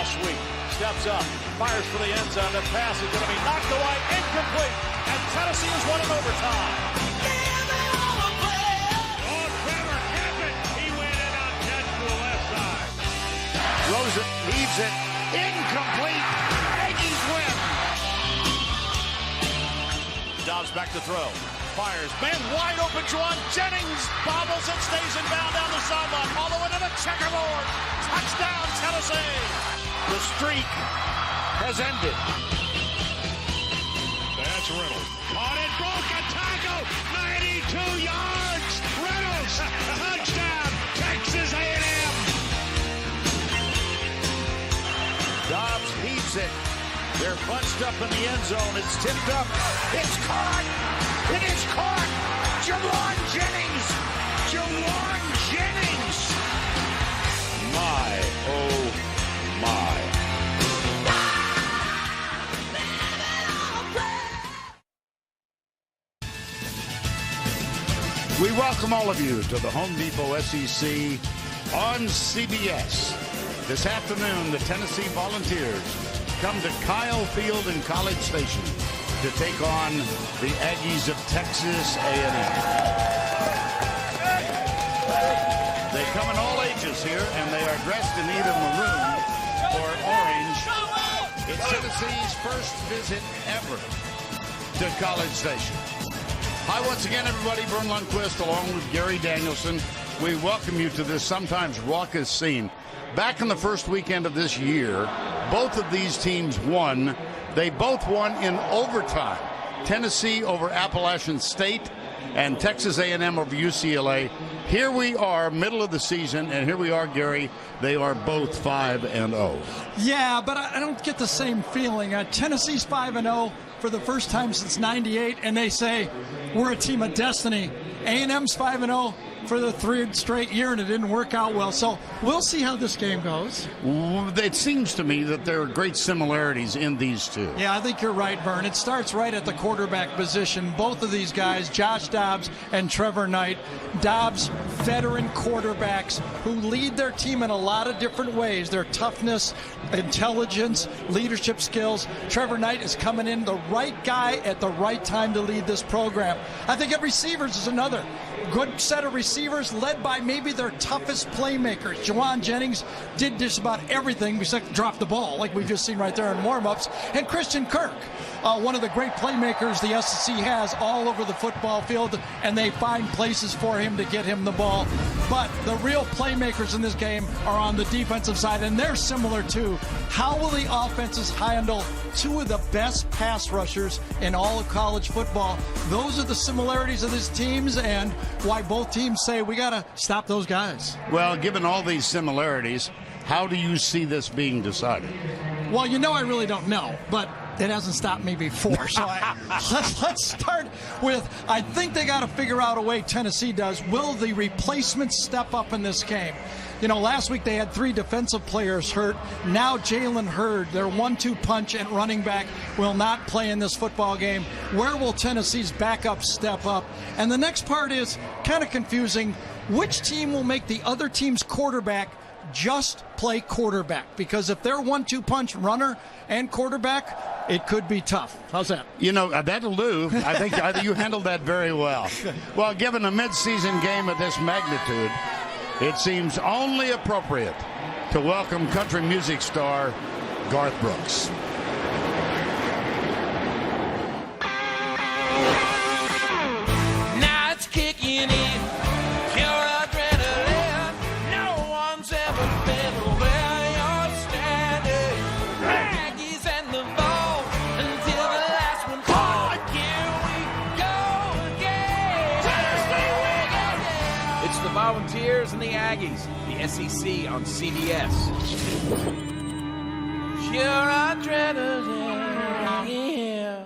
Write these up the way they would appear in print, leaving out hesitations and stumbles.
sweep. Steps up, fires for the end zone. The pass is going to be knocked away, incomplete, and Tennessee has won in overtime. Oh, Trevor kept it. He went in on catch to the left side. Throws it, leaves it, incomplete. Aggies win. Dobbs back to throw. Fires, man wide open, Trayveon Jennings bobbles and stays in bound down the sideline, all the way to the checkerboard. Touchdown, Tennessee. The streak has ended. That's Reynolds. Caught it, broke a tackle, 92 yards. Reynolds, touchdown, Texas A&M. Dobbs heaves it. They're bunched up in the end zone. It's tipped up. It's caught. It is caught. Trayveon Jennings. Trayveon Jennings. My, oh, my. We welcome all of you to the Home Depot SEC on CBS. This afternoon, the Tennessee Volunteers come to Kyle Field in College Station to take on the Aggies of Texas A&M. They come in all ages here, and they are dressed in either maroon or orange. It's Tennessee's first visit ever to College Station. Hi once again, everybody. Vern Lundquist along with Gary Danielson. We welcome you to this sometimes raucous scene. Back in the first weekend of this year, both of these teams won. They both won in overtime. Tennessee over Appalachian State and Texas A&M over UCLA. Here we are, middle of the season, and here we are, Gary. They are both 5-0. Yeah, but I don't get the same feeling. Tennessee's 5-0 for the first time since '98, and they say we're a team of destiny. A&M's 5-0 for the third straight year, and it didn't work out well. So we'll see how this game goes. It seems to me that there are great similarities in these two. Yeah, I think you're right, Vern. It starts right at the quarterback position. Both of these guys, Josh Dobbs and Trevor Knight. Dobbs, veteran quarterbacks who lead their team in a lot of different ways. Their toughness, intelligence, leadership skills. Trevor Knight is coming in, the right guy at the right time to lead this program. I think at receivers is another good set of receivers led by maybe their toughest playmakers. Trayveon Jennings did just about everything except drop the ball, like we've just seen right there in warm-ups. And Christian Kirk, one of the great playmakers the SEC has all over the football field, and they find places for him to get him the ball. But the real playmakers in this game are on the defensive side, and they're similar too. How will the offenses handle two of the best pass rushers in all of college football? Those are the similarities of these teams, and why both teams say we got to stop those guys. Well, given all these similarities, how do you see this being decided? Well, I really don't know, but it hasn't stopped me before. So let's start with, I think they got to figure out a way, Tennessee does. Will the replacements step up in this game? Last week they had 3 defensive players hurt. Now Jalen Hurd, their 1-2 punch and running back, will not play in this football game. Where will Tennessee's backup step up? And the next part is kind of confusing. Which team will make the other team's quarterback just play quarterback? Because if they're 1-2 punch runner and quarterback, it could be tough. How's that? That'll do. I think you handled that very well. Well, given a midseason game of this magnitude, it seems only appropriate to welcome country music star Garth Brooks. Now it's kicking in, pure adrenaline. No one's ever been where you're standing. Aggies and the ball until the last one falls. Here we go again. It's the Volunteers and the Aggies, the SEC on CBS. Pure adrenaline, yeah.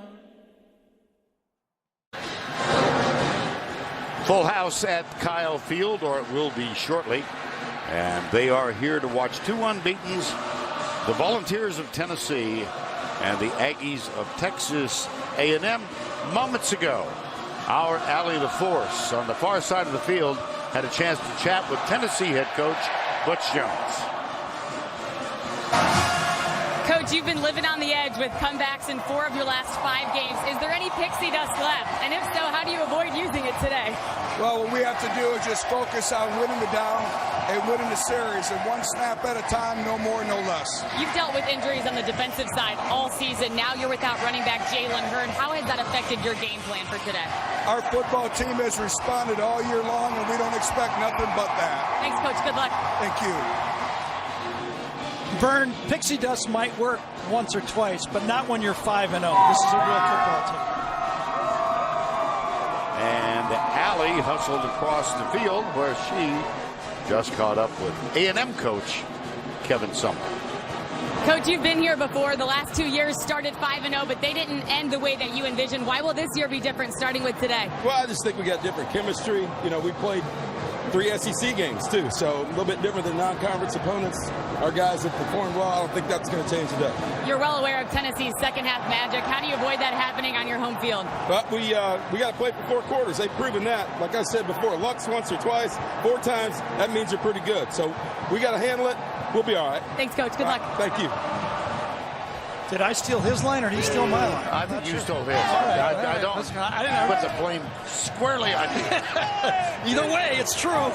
Full house at Kyle Field, or it will be shortly. And they are here to watch 2 unbeatens, the Volunteers of Tennessee and the Aggies of Texas A&M. Moments ago, our Allie LaForce on the far side of the field had a chance to chat with Tennessee head coach Butch Jones. Coach, you've been living on the edge with comebacks in 4 of your last 5 games. Is there any pixie dust left? And if so, how do you avoid using it today? Well, what we have to do is just focus on winning the down and winning the series, and one snap at a time, no more, no less. You've dealt with injuries on the defensive side all season. Now you're without running back Jalen Hurd. How has that affected your game plan for today? Our football team has responded all year long, and we don't expect nothing but that. Thanks, Coach. Good luck. Thank you. Vern, pixie dust might work once or twice, but not when you're 5-0. This is a real football team. And Allie hustled across the field where she just caught up with A&M coach Kevin Sumner. Coach, you've been here before. The last 2 years started 5-0, but they didn't end the way that you envisioned. Why will this year be different starting with today? Well, I just think we got different chemistry. You know, we played 3 SEC games, too, so a little bit different than non-conference opponents. Our guys have performed well. I don't think that's going to change today. You're well aware of Tennessee's second-half magic. How do you avoid that happening on your home field? But we got to play for 4 quarters. They've proven that. Like I said before, luck's once or twice, 4 times, that means you're pretty good. So we got to handle it. We'll be all right. Thanks, Coach. Good luck. Thank you. Did I steal his line or did he steal my line? I think you stole his. I I don't put the blame squarely on you. Either way, it's true.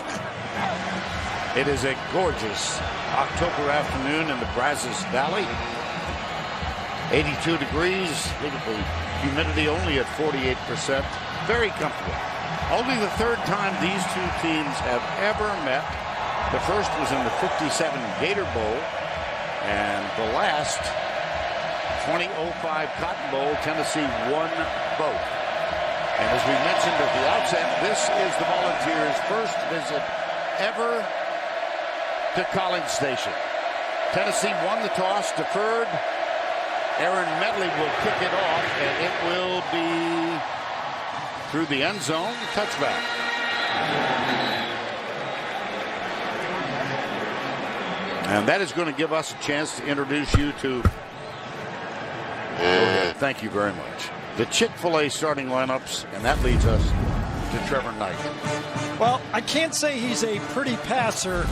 It is a gorgeous October afternoon in the Brazos Valley. 82 degrees, the humidity only at 48%. Very comfortable. Only the 3rd time these 2 teams have ever met. The first was in the 57 Gator Bowl, and the last 2005 Cotton Bowl, Tennessee won both. And as we mentioned at the outset, this is the Volunteers' first visit ever to College Station. Tennessee won the toss, deferred. Aaron Medley will kick it off, and it will be through the end zone, touchback. And that is going to give us a chance to introduce you to, thank you very much, the Chick-fil-A starting lineups, and that leads us to Trevor Knight. Well, I can't say he's a pretty passer,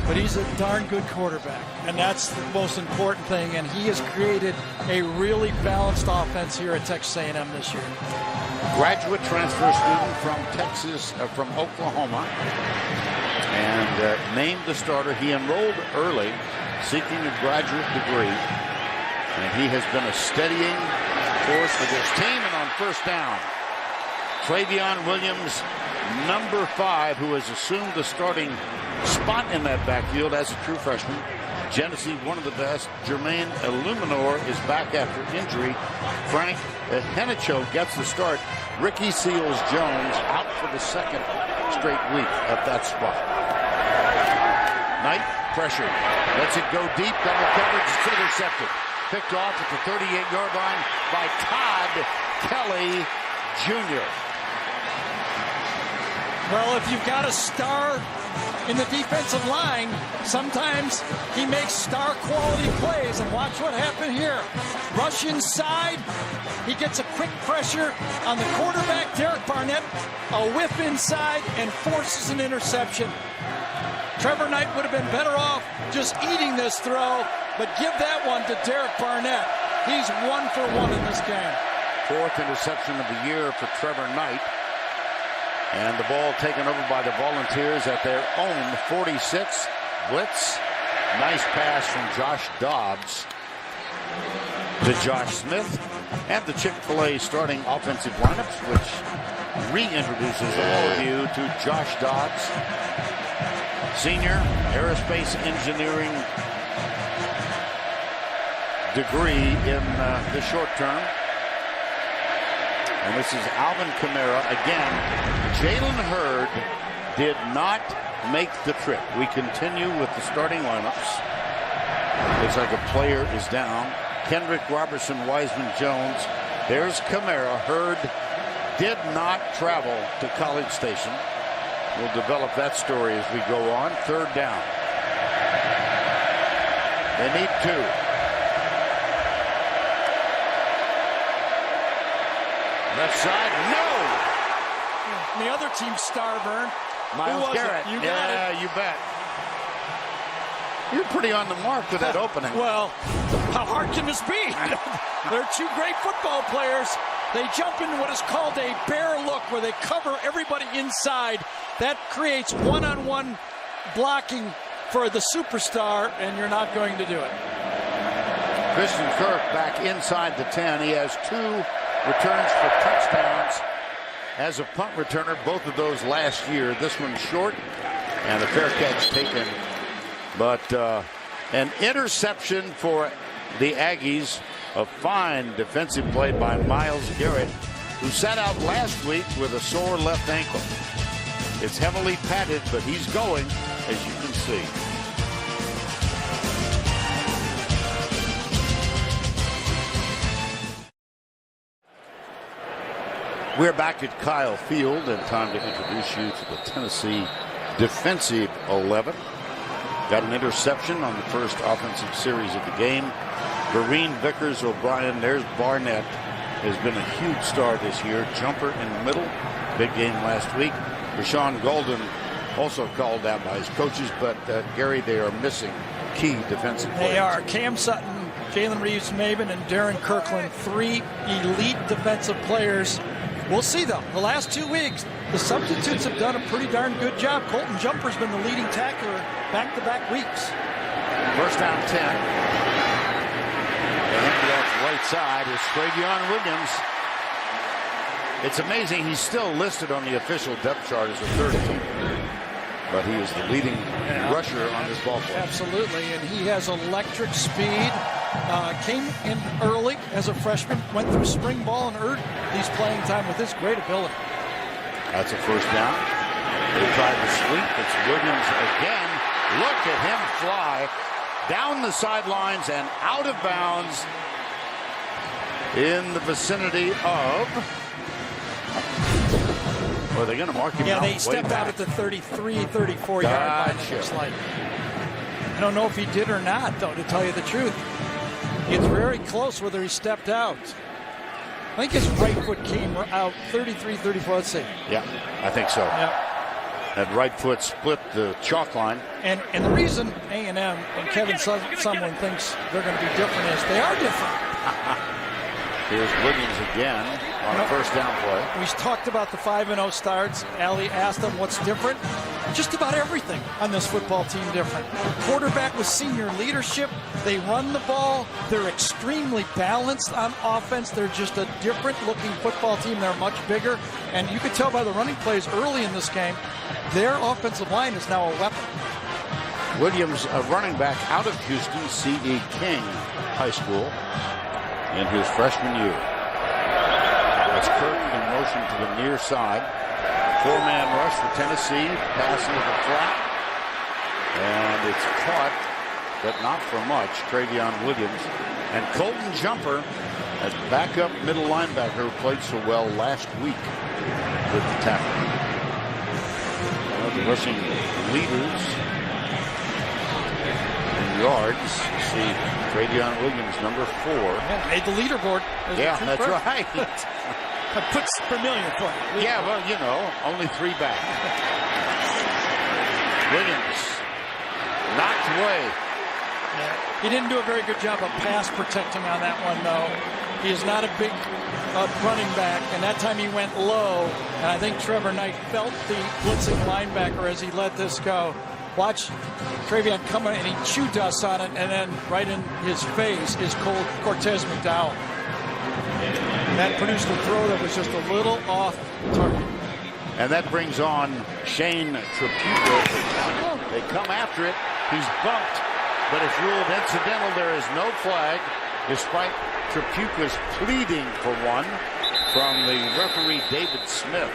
but he's a darn good quarterback, and that's the most important thing, and he has created a really balanced offense here at Texas A&M this year. Graduate transfer student from Oklahoma, and named the starter. He enrolled early, seeking a graduate degree, and he has been a steadying force for this team. And on first down, Trayveon Williams, number 5, who has assumed the starting spot in that backfield as a true freshman. Genesee, one of the best. Jermaine Illuminor is back after injury. Frank Henicho gets the start. Ricky Seals-Jones out for the 2nd straight week at that spot. Knight pressured, lets it go deep, double coverage, it's intercepted. Picked off at the 38-yard line by Todd Kelly Jr. Well, if you've got a star in the defensive line, sometimes he makes star quality plays, and watch what happened here. Rush inside, he gets a quick pressure on the quarterback, Derek Barnett, a whiff inside, and forces an interception. Trevor Knight would have been better off just eating this throw, but give that one to Derek Barnett. He's 1 for 1 in this game. 4th interception of the year for Trevor Knight. And the ball taken over by the Volunteers at their own 46. Blitz. Nice pass from Josh Dobbs to Josh Smith. And the Chick-fil-A starting offensive lineups, which reintroduces all of you to Josh Dobbs, senior, aerospace engineering degree in the short term. And this is Alvin Kamara. Again, Jalen Hurd did not make the trip. We continue with the starting lineups. Looks like a player is down. Kendrick Robertson, Wiseman Jones. There's Kamara. Hurd did not travel to College Station. We'll develop that story as we go on. 3rd down. They need 2. Left side, no! The other team's star, Vern. Miles Garrett. You got it. You bet. You're pretty on the mark with that opening. Well, how hard can this be? They're two great football players. They jump into what is called a bear look, where they cover everybody inside. That creates one-on-one blocking for the superstar, and you're not going to do it. Christian Kirk back inside the 10. He has 2 returns for touchdowns as a punt returner, both of those last year. This one short, and a fair catch taken. But an interception for the Aggies. A fine defensive play by Myles Garrett, who sat out last week with a sore left ankle. It's heavily padded, but he's going, as you can see. We're back at Kyle Field, and time to introduce you to the Tennessee defensive 11. Got an interception on the first offensive series of the game. Vereen Vickers O'Brien, there's Barnett, has been a huge star this year. Jumper in the middle, big game last week. Rashawn Golden also called out by his coaches, but Gary, they are missing key defensive players. They are. Cam Sutton, Jalen Reeves-Maybin, and Darren Kirkland, 3 elite defensive players. We'll see, though. The last 2 weeks, the substitutes have done a pretty darn good job. Colton Jumper's been the leading tackler back-to-back weeks. First down 10. Off right side is Trayveon Williams. It's amazing he's still listed on the official depth chart as a 13, but he is the leading rusher on this ball club. Absolutely, and he has electric speed. Came in early as a freshman, went through spring ball and earned these playing time with his great ability. That's a first down. They tried to sweep. It's Williams again. Look at him fly down the sidelines and out of bounds in the vicinity of... Well, they're going to mark him out. Yeah, they stepped out at the 33, 34 yard line, it looks like. I don't know if he did or not, though, to tell you the truth. It's very close whether he stepped out. I think his right foot came out 33, 34, let's see. Yeah, I think so. Yeah. That right foot split the chalk line. And the reason A&M and Kevin Sumlin thinks they're going to be different is they are different. Here's Williams again on a first down play. We talked about the 5-0 starts. Allie asked them what's different. Just about everything on this football team different. Quarterback with senior leadership. They run the ball. They're extremely balanced on offense. They're just a different looking football team. They're much bigger. And you could tell by the running plays early in this game, their offensive line is now a weapon. Williams, a running back out of Houston, C.E. King High School, in his freshman year. That's Kirk in motion to the near side. 4-man rush for Tennessee. Pass into the flat. And it's caught, but not for much. Trayveon Williams. And Colton Jumper, as backup middle linebacker, who played so well last week with the tackle. One of the rushing leaders in yards. You see Trayveon Williams, number 4. Yeah, made the leaderboard. Yeah, that's right. That puts Vermillion for it. Yeah, well, you know, only 3 back. Williams knocked away. Yeah. He didn't do a very good job of pass protecting on that one, though. He is not a big running back, and that time he went low, and I think Trevor Knight felt the blitzing linebacker as he let this go. Watch Trayveon come in, and he chew dust on it, and then right in his face is Cortez McDowell. And that produced a throw that was just a little off target. And that brings on Shane Traputo. They come after it. He's bumped, but it's ruled incidental. There is no flag, despite Traputo's pleading for one from the referee David Smith.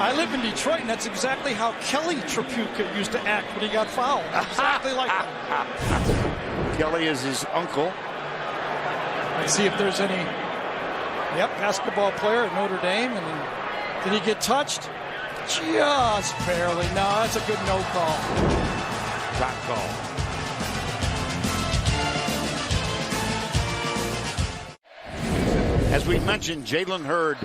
I live in Detroit, and that's exactly how Kelly Traputo used to act when he got fouled. Exactly like that. Kelly is his uncle. Let's see if there's any... Yep, basketball player at Notre Dame. And did he get touched? Just barely. No, that's a good no call. Shot call. As we mentioned, Jalen Hurd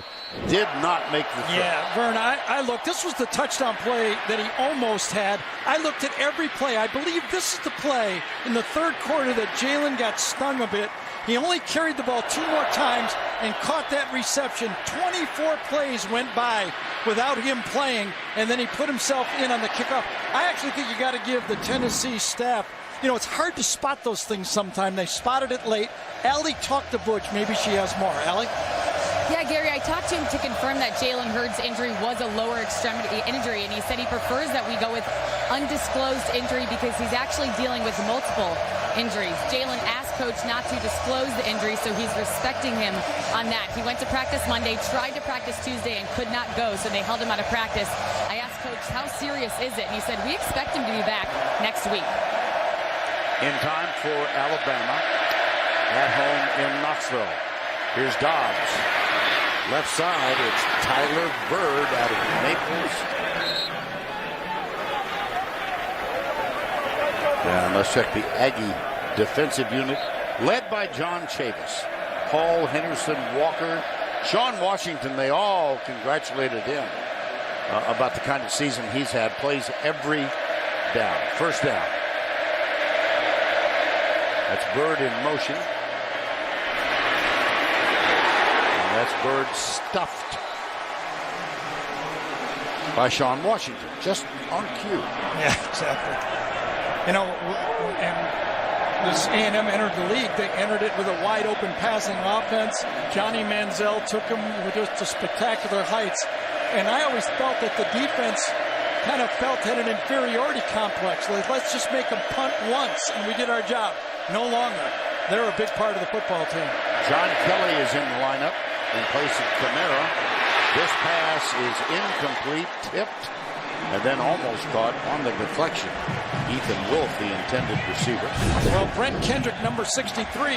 did not make the throw. Yeah, Vern, I looked. This was the touchdown play that he almost had. I looked at every play. I believe this is the play in the third quarter that Jalen got stung a bit. He only carried the ball 2 more times and caught that reception. 24 plays went by without him playing, and then he put himself in on the kickoff. I actually think you got to give the Tennessee staff, you know, it's hard to spot those things sometimes. They spotted it late. Allie talked to Butch. Maybe she has more. Allie? Yeah, Gary, I talked to him to confirm that Jalen Hurd's injury was a lower extremity injury, and he said he prefers that we go with undisclosed injury because he's actually dealing with multiple injuries. Jalen asked Coach not to disclose the injury, so he's respecting him on that. He went to practice Monday, tried to practice Tuesday, and could not go, so they held him out of practice. I asked Coach, how serious is it? And he said, we expect him to be back next week. In time for Alabama at home in Knoxville. Here's Dobbs. Left side, it's Tyler Bird out of Naples. And let's check the Aggie defensive unit, led by John Chavis, Paul Henderson, Walker, Sean Washington. They all congratulated him about the kind of season he's had. Plays every down. First down. That's Bird in motion. And that's Bird stuffed by Sean Washington, just on cue. Yeah, exactly. You know, and this A&M entered the league. They entered it with a wide-open passing offense. Johnny Manziel took them with just spectacular heights. And I always felt that the defense kind of had an inferiority complex. Like, let's just make them punt once, and we did our job. No longer. They're a big part of the football team. John Kelly is in the lineup in place of Kamara. This pass is incomplete, tipped, and then almost caught on the deflection. Ethan Wolf, the intended receiver. Well, Brent Kendrick, number 63,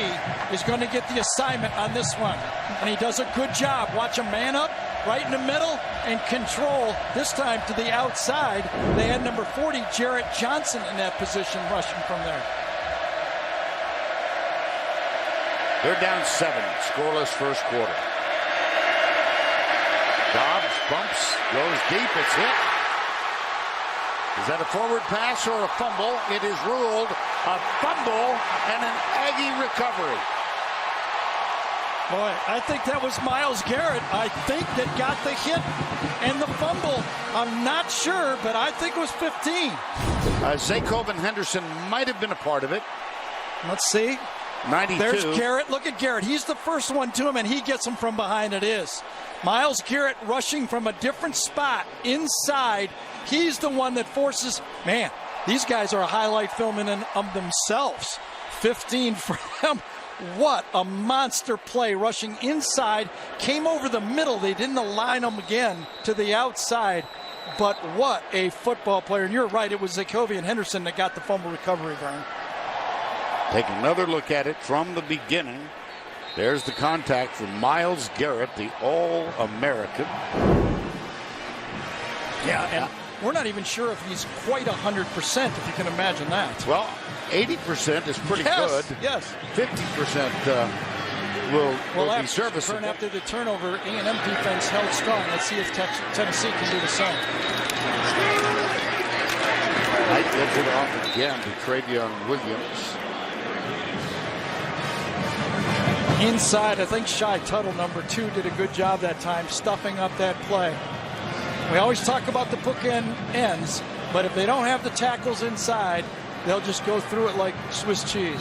is going to get the assignment on this one. And he does a good job. Watch him man up right in the middle and control, this time to the outside. They had number 40, Jarrett Johnson, in that position, rushing from there. They're down 7, scoreless first quarter. Dobbs bumps, goes deep, it's hit. Is that a forward pass or a fumble? It is ruled a fumble and an Aggie recovery. Boy, I think that was Myles Garrett, I think, that got the hit and the fumble. I'm not sure, but I think it was 15. Zakoven Henderson might have been a part of it. Let's see. 92. There's Garrett. Look at Garrett. He's the first one to him, and he gets him from behind. It is Myles Garrett rushing from a different spot inside. He's the one that forces. Man, these guys are a highlight film in and of themselves. 15 for them. What a monster play, rushing inside, came over the middle. They didn't align him again to the outside, but what a football player. And you're right, it was Zakovian Henderson that got the fumble recovery, Brian. Take another look at it from the beginning. There's the contact from Myles Garrett, the All-American. Yeah, and we're not even sure if he's quite 100%, if you can imagine that. Well, 80% is pretty good. Yes. 50% will be serviceable. After the turnover, A&M defense held strong. Let's see if Tennessee can do the same. Knight gets it off again to Trayveon Williams. Inside, I think Shy Tuttle, number 2, did a good job that time stuffing up that play. We always talk about the bookend ends, but if they don't have the tackles inside, they'll just go through it like Swiss cheese.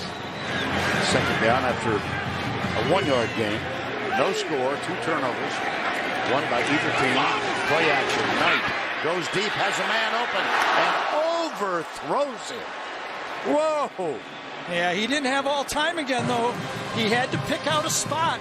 Second down after a 1-yard gain. No score, 2 turnovers. One by either team. Play action. Knight goes deep, has a man open, and overthrows it. Whoa! Yeah, he didn't have all time again, though. He had to pick out a spot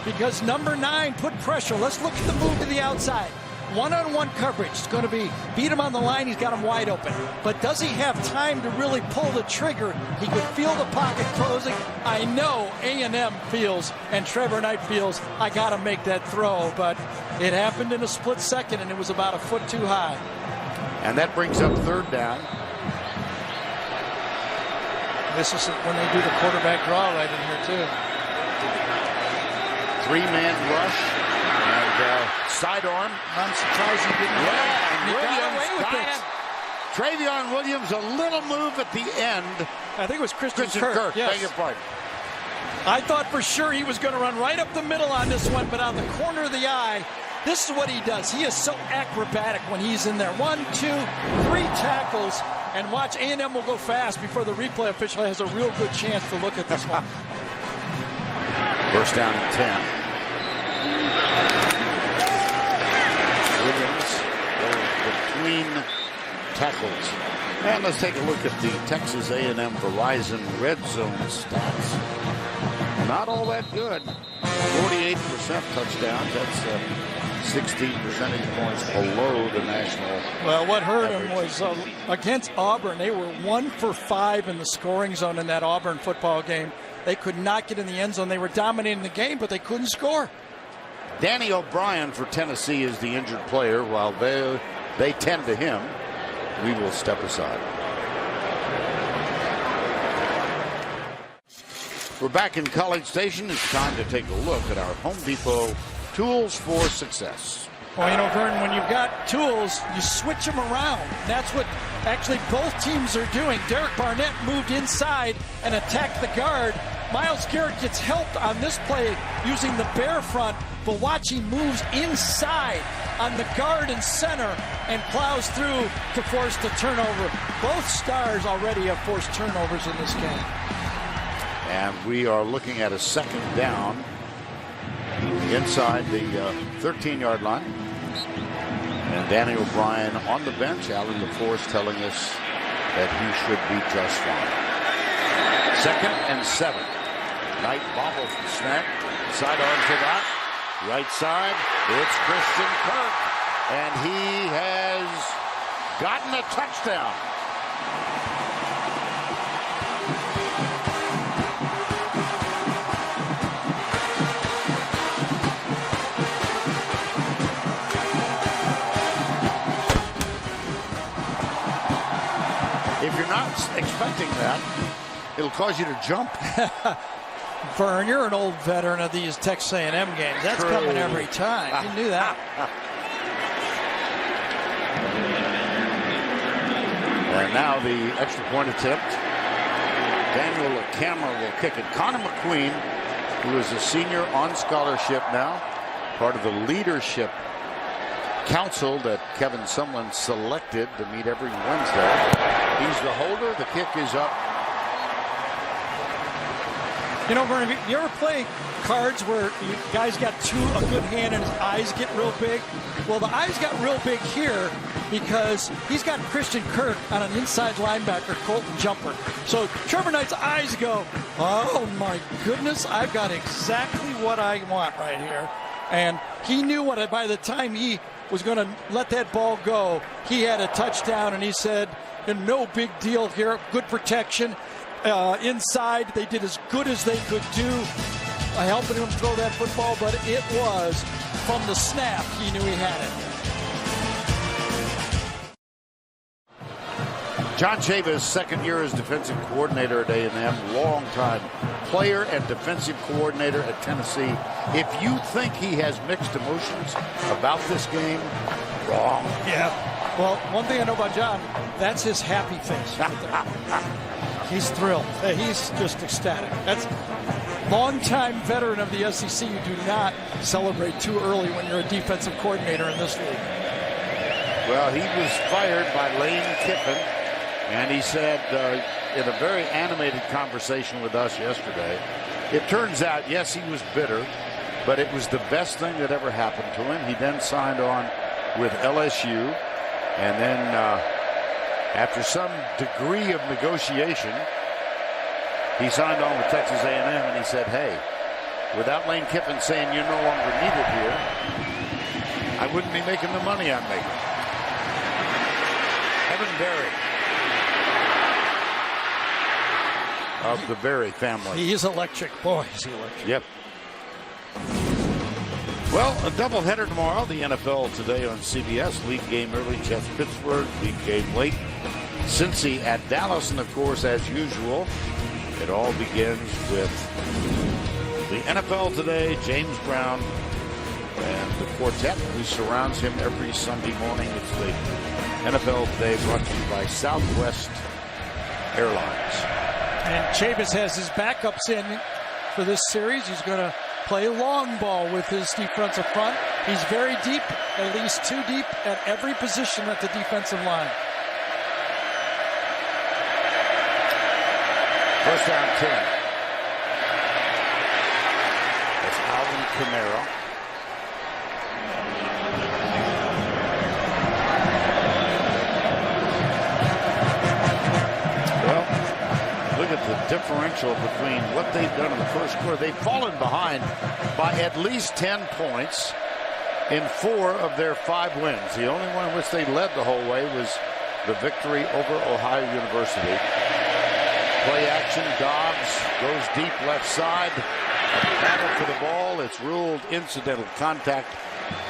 because number 9 put pressure. Let's look at the move to the outside. One-on-one coverage. It's going to be beat him on the line. He's got him wide open. But does he have time to really pull the trigger? He could feel the pocket closing. I know A&M feels and Trevor Knight feels I got to make that throw. But it happened in a split second, and it was about a foot too high. And that brings up third down. This is when they do the quarterback draw right in here, too. 3-man rush. And sidearm. I'm surprised he didn't. Yeah, He got Williams away with got it. it. Trayveon Williams, a little move at the end. I think it was Christian Kirk, Yes. beg your pardon. I thought for sure he was going to run right up the middle on this one, but on the corner of the eye, this is what he does. He is so acrobatic when he's in there. 1, 2, 3 tackles, and watch, A&M will go fast before the replay official has a real good chance to look at this one. First down and 10. Williams going between tackles. And let's take a look at the Texas A&M Verizon red zone stats. Not all that good. 48% touchdowns. That's 16 percentage points below the national. Well, what hurt average. him was against Auburn. They were 1 for 5 in the scoring zone in that Auburn football game. They could not get in the end zone. They were dominating the game, but they couldn't score. Danny O'Brien for Tennessee is the injured player. While they tend to him, we will step aside. We're back in College Station. It's time to take a look at our Home Depot tools for success. Well, you know, Vern, when you've got tools, you switch them around. That's what actually both teams are doing. Derek Barnett moved inside and attacked the guard. Miles Garrett gets helped on this play using the bear front, but watch, he moves inside on the guard and center and plows through to force the turnover. Both stars already have forced turnovers in this game. And we are looking at a second down inside the 13-yard line. And Danny O'Brien on the bench. Alan LaForce telling us that he should be just fine. 2nd and 7. Knight bobbles the snap. Sidearm to that. Right side. It's Christian Kirk. And he has gotten a touchdown. If you're not expecting that, it'll cause you to jump. Vern, you're an old veteran of these Texas A&M games. That's True. coming every time. You knew that. And now the extra point attempt. Daniel Kamara will kick it. Connor McQueen, who is a senior on scholarship now, part of the leadership council that Kevin Sumlin selected to meet every Wednesday. He's the holder. The kick is up. You know, Vern, you ever play cards where you guys got a good hand and his eyes get real big? Well, the eyes got real big here because he's got Christian Kirk on an inside linebacker, Colton Jumper. So Trevor Knight's eyes go, oh my goodness, I've got exactly what I want right here. And he knew what, by the time he was going to let that ball go, he had a touchdown, and he said, no big deal here, good protection. Inside, they did as good as they could do, helping him throw that football, but it was from the snap, he knew he had it. John Chavis, second year as defensive coordinator at A&M, long-time player and defensive coordinator at Tennessee. If you think he has mixed emotions about this game, wrong. Yeah. Well, one thing I know about John, that's his happy face right there. He's thrilled. He's just ecstatic. That's longtime veteran of the SEC. You do not celebrate too early when you're a defensive coordinator in this league. Well, he was fired by Lane Kiffin, and he said in a very animated conversation with us yesterday, it turns out, yes, he was bitter, but it was the best thing that ever happened to him. He then signed on with LSU, and then after some degree of negotiation, he signed on with Texas A&M, and he said, hey, without Lane Kiffin saying you're no longer needed here, I wouldn't be making the money I'm making. Evan Berry of the Berry family. He's electric. Boy, is he electric. Yep. Well, a doubleheader tomorrow. The NFL today on CBS. League game early, Jets Pittsburgh. League game late, Cincy at Dallas. And, of course, as usual, it all begins with the NFL today. James Brown and the quartet who surrounds him every Sunday morning. It's the NFL Today brought to you by Southwest Airlines. And Chavis has his backups in for this series. He's going to play long ball with his defensive front. He's very deep, at least 2 deep at every position at the defensive line. First down 10. That's Alvin Kamara. Well, look at the differential between what they've done in the first quarter. They've fallen behind by at least 10 points in 4 of their 5 wins. The only one in which they led the whole way was the victory over Ohio University. Play action, Dobbs goes deep left side. A battle for the ball. It's ruled incidental contact,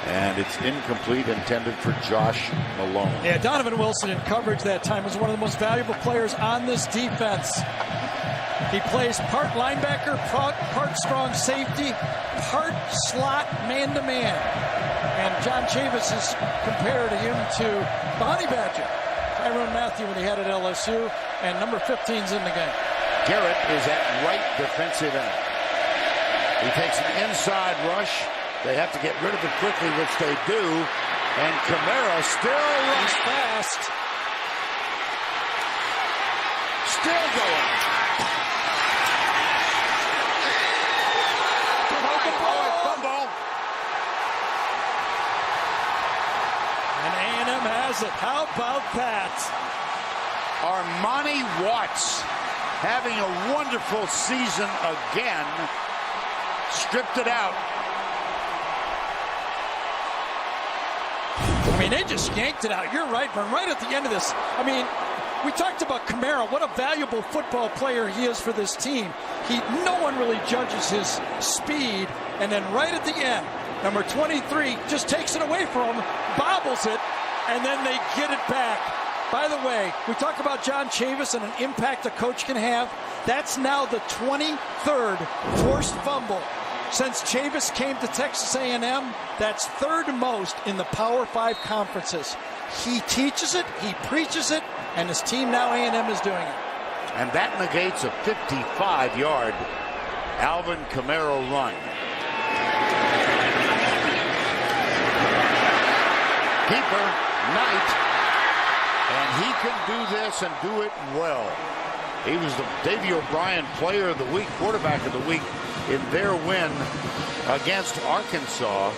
and it's incomplete, intended for Josh Malone. Yeah, Donovan Wilson in coverage that time was one of the most valuable players on this defense. He plays part linebacker, part strong safety, part slot man-to-man. And John Chavis has compared him to the Honey Badger, Tyrann Mathieu, when he had at LSU, and number 15's in the game. Garrett is at right defensive end. He takes an inside rush. They have to get rid of it quickly, which they do. And Kamara still runs fast. Still going. Fumble. And A&M has it. How about that? Armani Watts having a wonderful season again. Stripped it out. I mean, they just yanked it out. You're right, but right at the end of this, I mean, we talked about Kamara, what a valuable football player he is for this team. No one really judges his speed, and then right at the end, number 23 just takes it away from him, bobbles it, and then they get it back. By the way, we talk about John Chavis and an impact a coach can have. That's now the 23rd forced fumble since Chavis came to Texas A&M. That's 3rd most in the Power 5 conferences. He teaches it, he preaches it, and his team now, A&M, is doing it. And that negates a 55-yard Alvin Kamara run. Keeper, Knight. And he can do this and do it well. He was the Davey O'Brien Player of the Week, Quarterback of the Week in their win against Arkansas.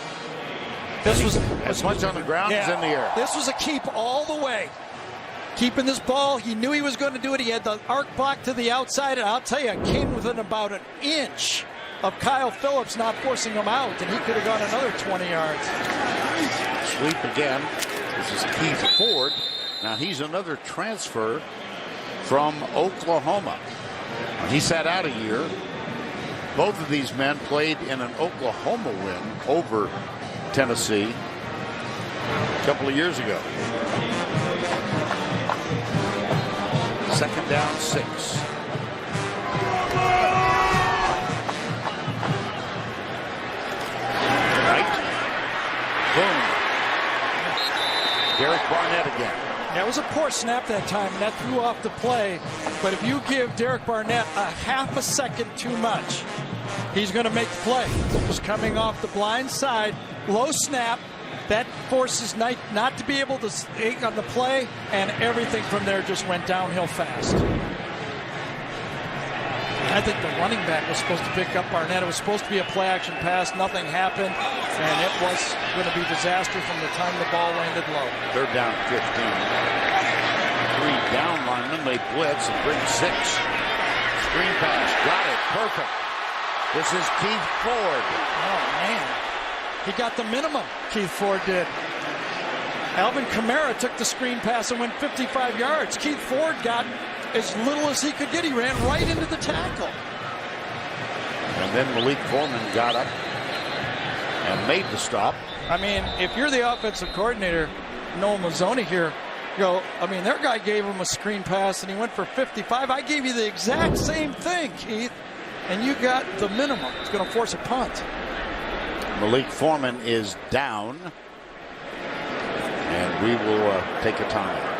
This was as much on the ground as in the air. This was a keep all the way. Keeping this ball, he knew he was going to do it. He had the arc block to the outside, and I'll tell you, it came within about an inch of Kyle Phillips not forcing him out, and he could have gone another 20 yards. Sweep again. This is Keith Ford. Now he's another transfer from Oklahoma. He sat out a year. Both of these men played in an Oklahoma win over Tennessee a couple of years ago. 2nd down 6. Right. Boom. Derek Barnett again. That was a poor snap that time, and that threw off the play. But if you give Derek Barnett a half a second too much, he's going to make the play. Just coming off the blind side, low snap. That forces Knight not to be able to stay on the play, and everything from there just went downhill fast. I think the running back was supposed to pick up Barnett. It was supposed to be a play-action pass. Nothing happened, and it was going to be disaster from the time the ball landed low. 3rd down 15. 3 down linemen. They blitz and bring 6. Screen pass. Got it. Perfect. This is Keith Ford. Oh, man. He got the minimum, Keith Ford did. Alvin Kamara took the screen pass and went 55 yards. Keith Ford got as little as he could get. He ran right into the tackle. And then Malik Foreman got up and made the stop. I mean, if you're the offensive coordinator, Noel Mazzoni here, you go, I mean, their guy gave him a screen pass and he went for 55. I gave you the exact same thing, Keith, and you got the minimum. It's going to force a punt. Malik Foreman is down, and we will take a timeout.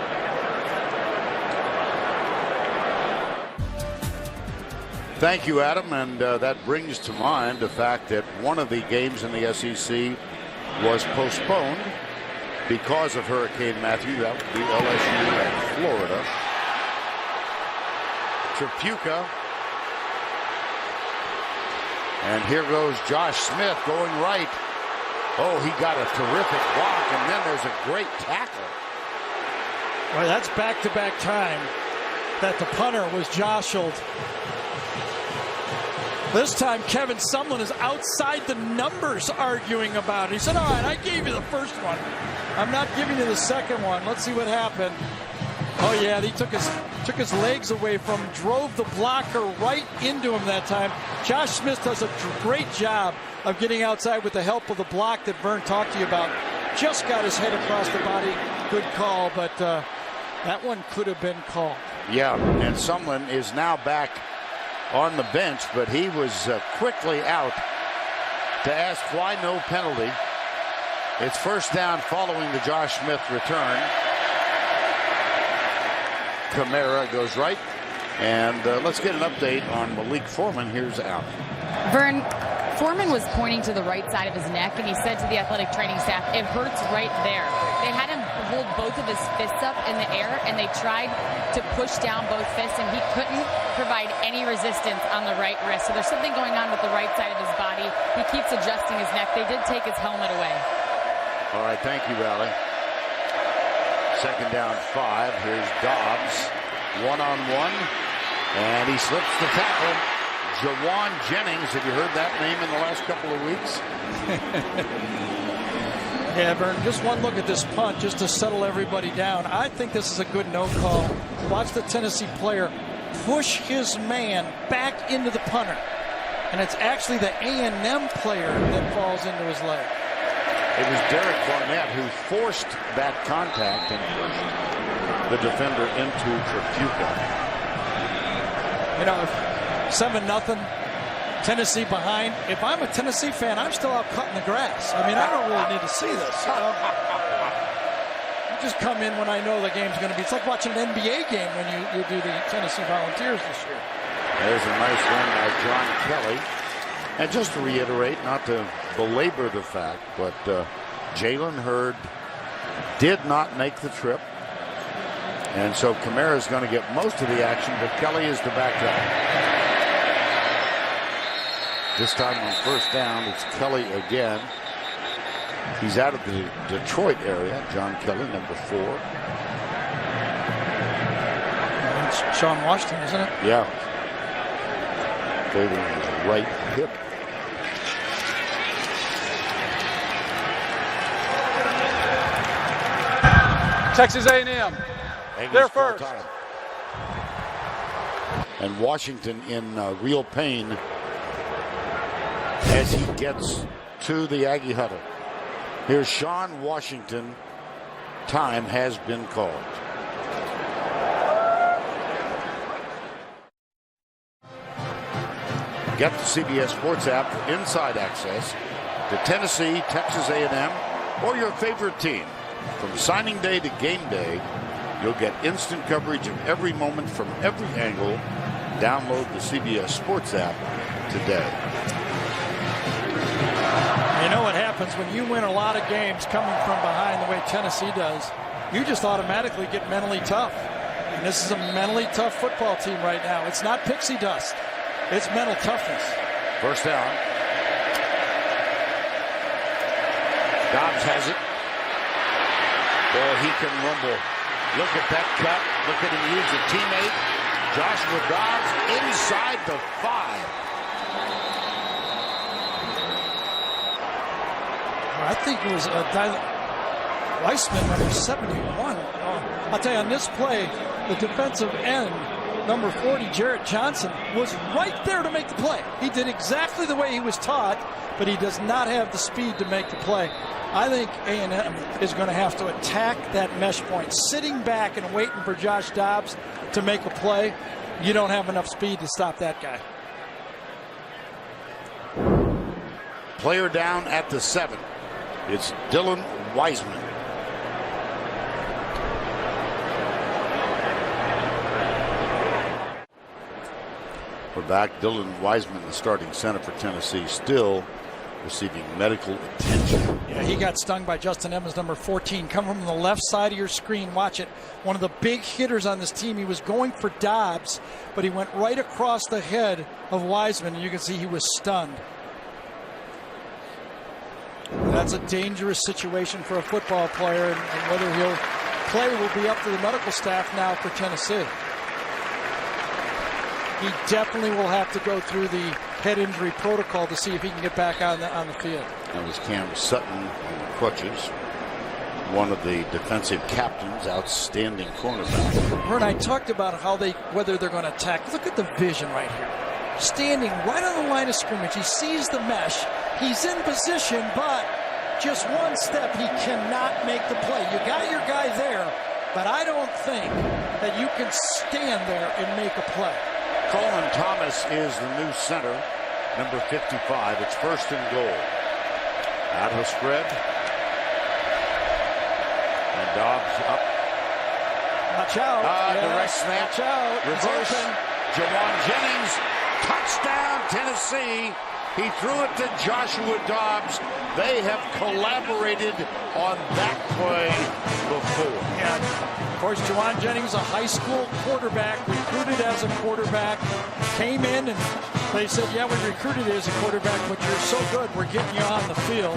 Thank you, Adam, and that brings to mind the fact that one of the games in the SEC was postponed because of Hurricane Matthew. That would be LSU and Florida. Trapuka. And here goes Josh Smith going right. Oh, he got a terrific block, and then there's a great tackle. Well, that's back-to-back time that the punter was jostled. This time, Kevin Sumlin is outside the numbers arguing about it. He said, all right, I gave you the first one. I'm not giving you the second one. Let's see what happened. Oh, yeah, he took his legs away from him, drove the blocker right into him that time. Josh Smith does a great job of getting outside with the help of the block that Vern talked to you about. Just got his head across the body. Good call, but that one could have been called. Yeah, and Sumlin is now back on the bench, but he was quickly out to ask why no penalty. It's first down following the Josh Smith return. Kamara goes right, and let's get an update on Malik Foreman. Here's Al. Vern, Foreman was pointing to the right side of his neck, and he said to the athletic training staff, it hurts right there. They had him hold both of his fists up in the air, and they tried to push down both fists, and he couldn't provide any resistance on the right wrist. So there's something going on with the right side of his body. He keeps adjusting his neck. They did take his helmet away. All right, thank you, Valley. Second down 5. Here's Dobbs, one-on-one, and he slips the tackle. Jawan Jennings, have you heard that name in the last couple of weeks? Yeah, Vern, just one look at this punt just to settle everybody down. I think this is a good no call. Watch the Tennessee player push his man back into the punter. And it's actually the A&M player that falls into his leg. It was Derek Barnett who forced that contact and pushed the defender into Trapuka. You know, 7-0, Tennessee behind. If I'm a Tennessee fan, I'm still out cutting the grass. I mean, I don't really need to see this. You know? I just come in when I know the game's going to be. It's like watching an NBA game when you do the Tennessee Volunteers this year. There's a nice run by John Kelly. And just to reiterate, not to belabor the fact, but Jalen Hurd did not make the trip. And so Kamara is going to get most of the action, but Kelly is the backup. This time on first down, it's Kelly again. He's out of the Detroit area. John Kelly, number 4. It's Sean Washington, isn't it? Yeah. Favoring his right hip. Texas A&M. They're first. And Washington in real pain as he gets to the Aggie huddle. Here's Sean Washington. Time has been called. Get the CBS Sports app for inside access to Tennessee, Texas A&M, or your favorite team. From signing day to game day, you'll get instant coverage of every moment from every angle. Download the CBS Sports app today. You know what happens when you win a lot of games coming from behind the way Tennessee does? You just automatically get mentally tough. And this is a mentally tough football team right now. It's not pixie dust. It's mental toughness. First down. Dobbs has it. Boy, he can rumble. Look at that cut. Look at him use a teammate. Joshua Dobbs inside the 5. I think it was Weissman, number 71. I'll tell you, on this play, the defensive end, number 40, Jarrett Johnson, was right there to make the play. He did exactly the way he was taught, but he does not have the speed to make the play. I think A&M is going to have to attack that mesh point. Sitting back and waiting for Josh Dobbs to make a play, you don't have enough speed to stop that guy. player down at the 7. It's Dylan Wiseman. We're back. Dylan Wiseman, the starting center for Tennessee, still receiving medical attention. Yeah, he got stung by Justin Evans, number 14. Come from the left side of your screen. Watch it. One of the big hitters on this team. He was going for Dobbs, but he went right across the head of Wiseman, and you can see he was stunned. That's a dangerous situation for a football player, and whether he'll play will be up to the medical staff now for Tennessee. He definitely will have to go through the head injury protocol to see if he can get back on the field. That was Cam Sutton on the crutches. One of the defensive captains, outstanding cornerback. Vern, I talked about whether they're going to attack. Look at the vision right here. Standing right on the line of scrimmage. He sees the mesh. He's in position, but just one step, he cannot make the play. You got your guy there, but I don't think that you can stand there and make a play. Coleman Thomas is the new center, number 55. It's 1st and goal. Out of the spread. And Dobbs up. Watch out. Direct snap. Watch out. Reverse. Jawan Jennings. Touchdown, Tennessee. He threw it to Joshua Dobbs. They have collaborated on that play before. Yeah. Of course, Jawan Jennings, a high school quarterback, recruited as a quarterback, came in and they said, yeah, we recruited you as a quarterback, but you're so good, we're getting you on the field.